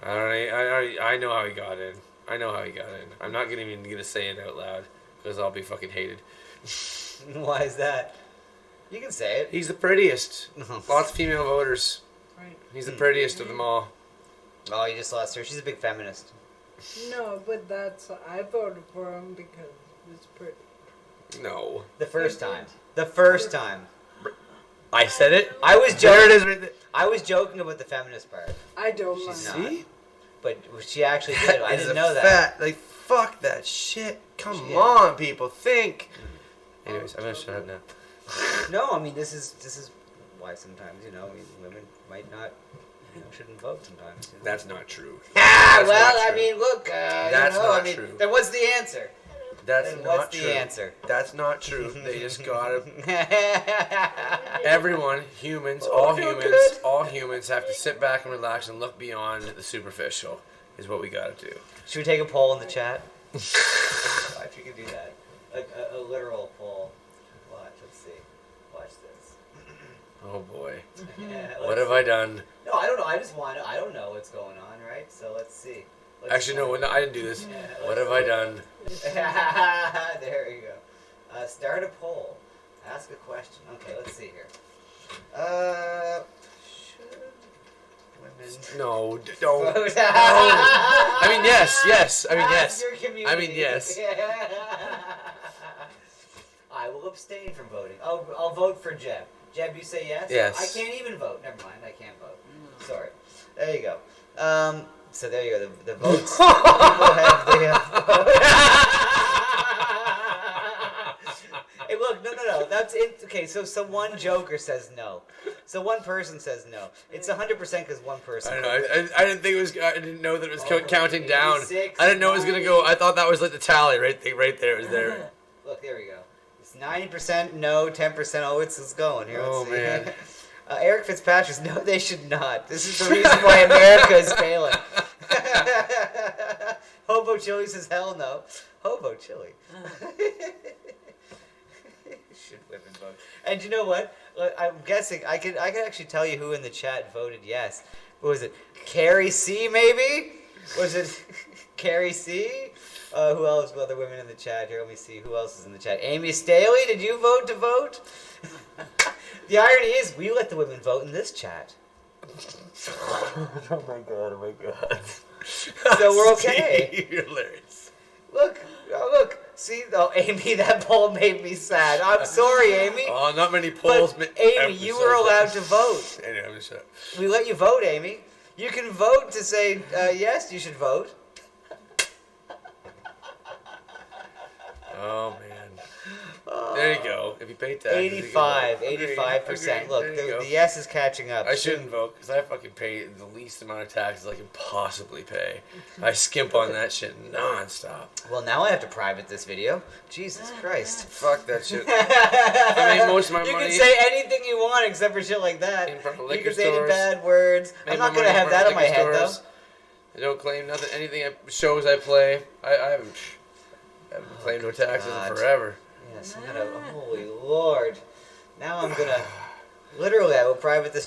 I know how he got in. I'm not even going to say it out loud because I'll be fucking hated. Why is that? You can say it. He's the prettiest. Lots of female voters. Right. He's the prettiest of them all. Oh, you just lost her. She's a big feminist. No, but I voted for him because he's pretty. No. The first time. I said it. I was joking. There it is right there. I was joking about the feminist part. I don't mind. See? But she actually did. I didn't know that. Like, fuck that shit. Come on, people. Think. Anyways, I'm gonna shut up now. No, I mean this is why sometimes women might not shouldn't vote sometimes. That's not true. Ah, That's well, not I true. mean, look, That's I not mean, true. then what's the answer? That's Then not what's true. the answer? That's not true. They just gotta. Everyone, humans, all humans have to sit back and relax and look beyond the superficial. Is what we gotta do. Should we take a poll in the chat? If you could do that, like a literal poll. Watch. Let's see. Watch this. Oh boy. Yeah, What have I done? No, I don't know. I don't know what's going on, right? So let's see. Actually, no, I didn't do this. Yeah, What have I done? There you go. Start a poll. Ask a question. Okay, let's see here. Should women... No, don't. No. I mean, yes. I mean, yes. I mean, yes. I will abstain from voting. I'll vote for Jeb. Jeb, you say yes? Yes. I can't even vote. Never mind. I can't vote. Sorry. There you go. So there you go. The votes. People have. Hey, look. No. That's it. Okay, so one joker says no. So one person says no. It's 100% because one person. I don't know. I didn't think it was. I didn't know that it was counting down. I didn't know it was gonna go. I thought that was like the tally right there. It was there. Look, there we go. It's 90% no, 10% oh. It's going here. Let's see. Man. Eric Fitzpatrick's no, they should not. This is the reason why America is failing. Hobo Chili says hell no. Hobo Chili. Should women vote? And you know what? I'm guessing I could actually tell you who in the chat voted yes. What was it? Carrie C. Maybe? Was it Carrie C? Who else? Other women in the chat here. Let me see. Who else is in the chat? Amy Staley, did you vote to vote? The irony is, we let the women vote in this chat. Oh my god. So we're okay. You're hilarious. Look. See, Amy, that poll made me sad. I'm sorry, Amy. Oh, not many polls. But Amy, you were allowed to vote. Anyway, I'm just shut up. We let you vote, Amy. You can vote to say, yes, you should vote. Oh, man. There you go. If you pay taxes. 85%. Look, the yes is catching up. I shouldn't vote because I fucking pay the least amount of taxes I can possibly pay. I skimp on that shit nonstop. Well, now I have to private this video. Jesus Christ. Fuck that shit. I make most of my money. You can say anything you want except for shit like that. In front of You liquor can say any stores. bad words. I'm not going to have that on my head, though. I don't claim nothing. Anything shows I play, I haven't claimed no taxes in forever. Yes, I'm gonna. Holy Lord! Now I'm gonna. Literally, I will private this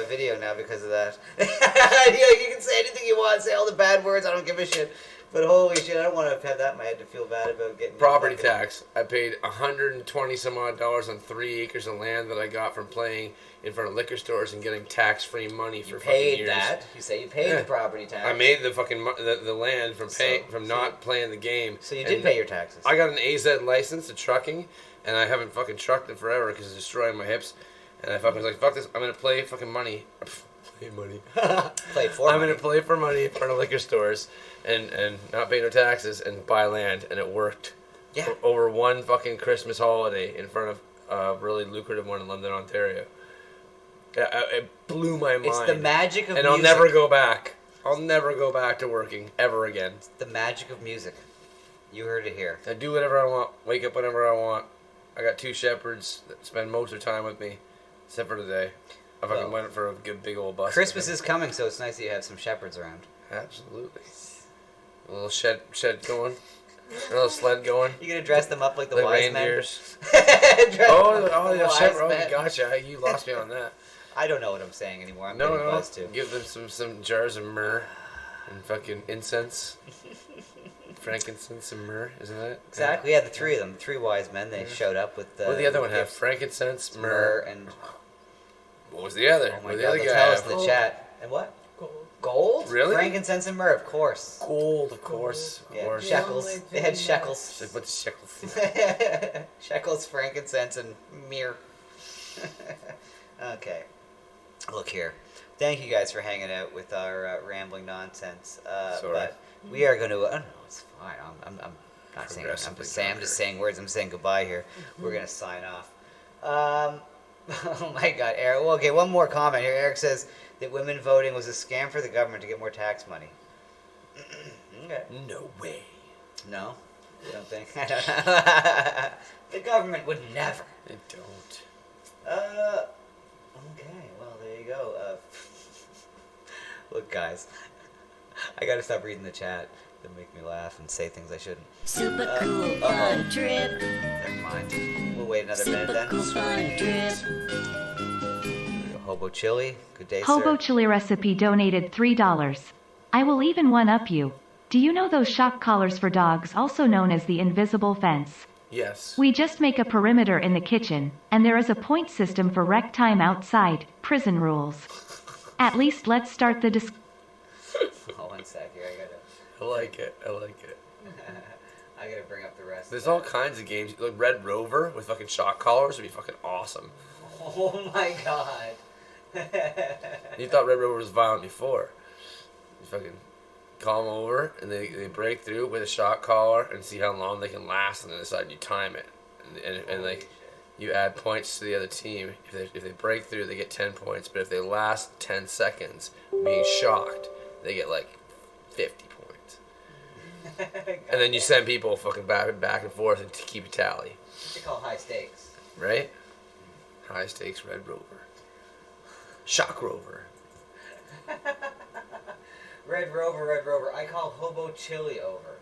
video now because of that. You can say anything you want, say all the bad words. I don't give a shit. But holy shit, I don't want to have that in my head to feel bad about getting property tax. I paid $120 some odd on 3 acres of land that I got from playing in front of liquor stores and getting tax-free money for fucking years. You paid that? You say you paid the property tax? I made the fucking the land from not playing the game. So you did pay your taxes. I got an AZ license to trucking, and I haven't fucking trucked in forever because it's destroying my hips. And I fucking was like, fuck this, I'm gonna play fucking money. Play money. I'm gonna play for money in front of liquor stores and not pay no taxes and buy land, and it worked. Yeah. Over one fucking Christmas holiday in front of a really lucrative one in London, Ontario. It blew my mind. It's the magic of music. And I'll never go back. I'll never go back to working ever again. It's the magic of music. You heard it here. I do whatever I want. Wake up whenever I want. I got 2 shepherds that spend most of their time with me, except for today. I fucking went for a good big old bus. Christmas is coming, so it's nice that you have some shepherds around. Absolutely. A little shed going. A little sled going. You gonna dress them up like the wise reindeers. men? the shepherd. Oh, gotcha. You lost me on that. I don't know what I'm saying anymore. I'm getting buzzed too. Give them some jars of myrrh and fucking incense. Frankincense and myrrh, isn't it? Exactly. Yeah, the 3 of them, 3 wise men. They showed up with the. What did the other one have? Frankincense, myrrh, and. What was the other? Oh my what God! the other guy Tell us have? in the chat. And what? Gold? Really? Frankincense and myrrh, of course. Gold, of course. Yeah, shekels. They had shekels. What's shekels? Shekels, frankincense, and myrrh. Okay. Look here. Thank you guys for hanging out with our rambling nonsense. Sorry. But we are going to. Oh no, it's fine. I'm just saying words. I'm saying goodbye here. We're gonna sign off. Oh my God, Eric. Well, okay, one more comment here. Eric says that women voting was a scam for the government to get more tax money. Okay. No way. No, you don't think? The government would never. They don't. Okay. Well, there you go. Look, guys, I gotta stop reading the chat. They make me laugh and say things I shouldn't. Super cool fun trip. Never mind. We'll wait another minute then. Cool fun trip. Hobo chili. Good day, Hobo sir. Chili Recipe donated $3. I will even one-up you. Do you know those shock collars for dogs, also known as the invisible fence? Yes. We just make a perimeter in the kitchen, and there is a point system for rec time outside, prison rules. At least let's start the Oh, 1 sec here. I like it. I like it. I gotta bring up the rest. There's all kinds of games. Like Red Rover with fucking shock collars would be fucking awesome. Oh my God. You thought Red Rover was violent before. You fucking call them over and they break through with a shock collar and see how long they can last, and then decide you time it. And like you add points to the other team. If they break through, they get 10 points. But if they last 10 seconds being shocked, they get like 50 points. And then you send people fucking back and forth and to keep a tally. What they call high stakes. Right? High stakes Red Rover. Shock Rover. Red Rover. I call Hobo Chili over.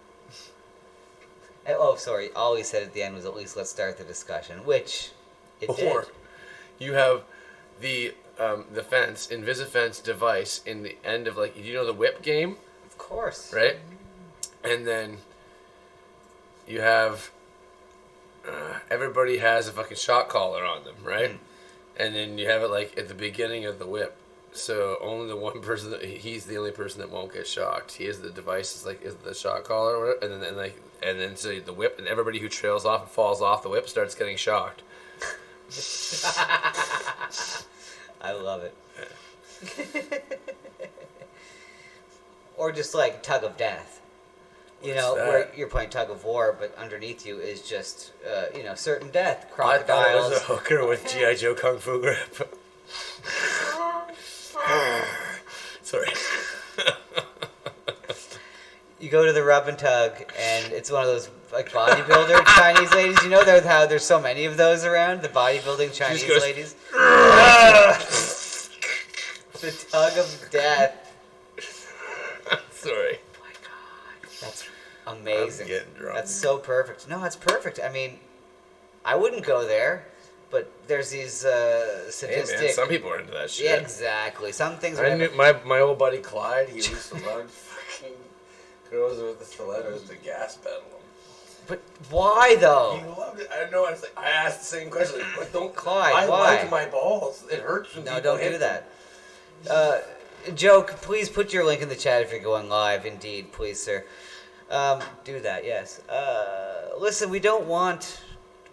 Oh, sorry. All he said at the end was, at least let's start the discussion, which it did. Or you have the fence, Invisifence device in the end of, like, you know the whip game? Of course. Right? And then you have everybody has a fucking shock collar on them, right? And then you have it like at the beginning of the whip. So only the one person he's the only person that won't get shocked. He has the device is the shock collar or whatever, and then so the whip, and everybody who trails off and falls off the whip starts getting shocked. I love it. Or just like tug of death. You know, where you're playing tug of war, but underneath you is just, certain death. Crocodiles. I thought it was a hooker with G.I. Joe Kung Fu grip. Sorry. You go to the rub and tug, and it's one of those like bodybuilder Chinese ladies. You know how there's so many of those around? The bodybuilding Chinese ladies? The tug of death. Sorry. That's amazing. I'm getting drunk. That's so perfect. No, that's perfect. I mean, I wouldn't go there, but there's these sadistic... Hey man, some people are into that shit. Yeah, exactly. Some things are... I knew my old buddy Clyde, he used to love fucking girls with the stilettos to gas pedal them. But why, though? He loved it. I don't know. I asked the same question. Like, don't Clyde, why? like my balls. It hurts when No, don't do that. Joke, please put your link in the chat if you're going live. Indeed, please, sir. Do that, yes. Listen, we don't want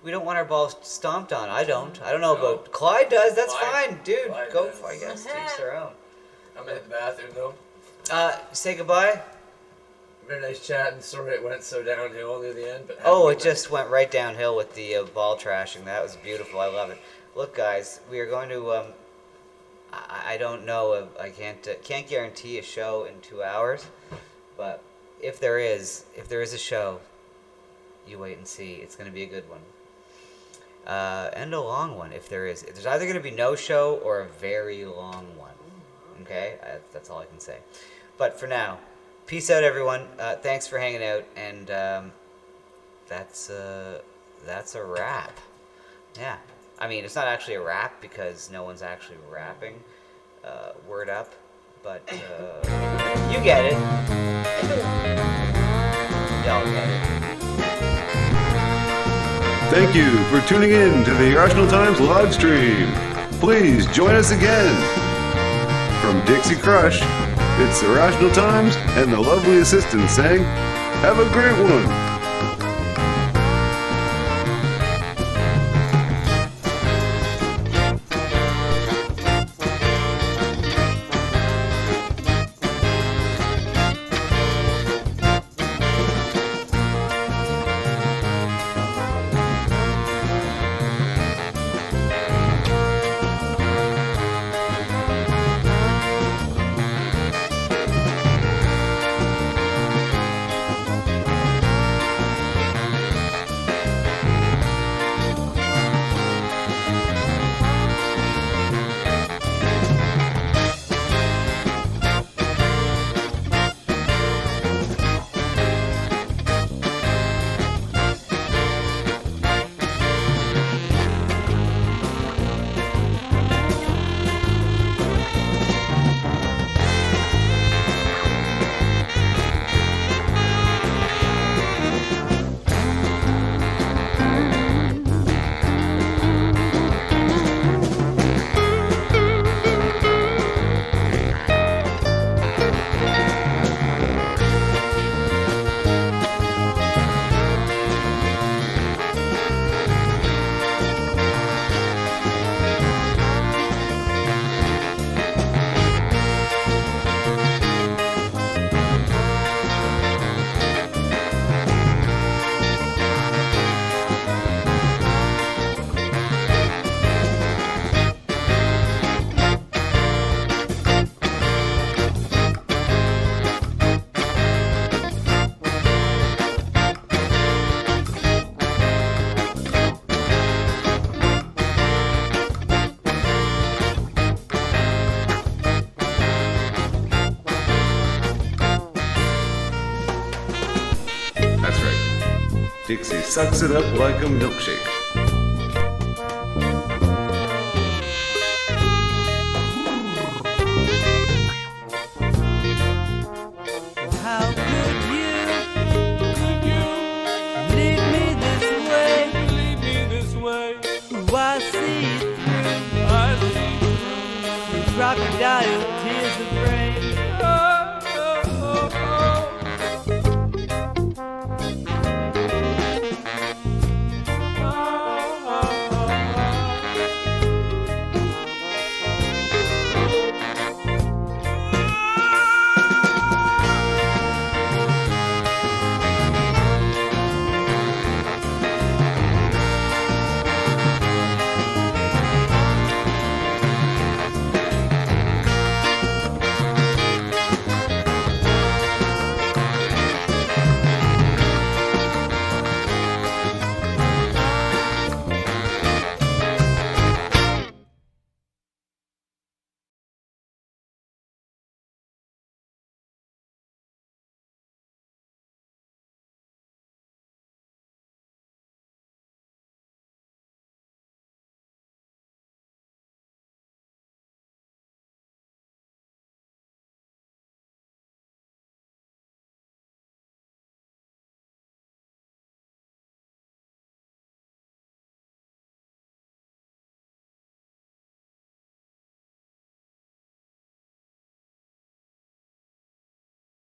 our balls stomped on. I don't know about Clyde does. That's fine, dude. Clyde Go. does. I guess each their own. I'm at the bathroom though. Say goodbye. Very nice chatting. Sorry it went so downhill near the end, but It just went right downhill with the ball trashing. That was beautiful. I love it. Look, guys, we are going to. I don't know. I can't guarantee a show in 2 hours, but if there is a show, you wait and see. It's going to be a good one, and a long one if there is. There's either going to be no show or a very long one. Okay, that's all I can say. But for now, peace out, everyone. Thanks for hanging out, and that's a wrap. Yeah. I mean, it's not actually a rap because no one's actually rapping word up, but you get it. Y'all get it. Thank you for tuning in to the Irrational Times live stream. Please join us again. From Dixie Crush, it's Irrational Times and the lovely assistant saying, have a great one. Dixie sucks it up like a milkshake.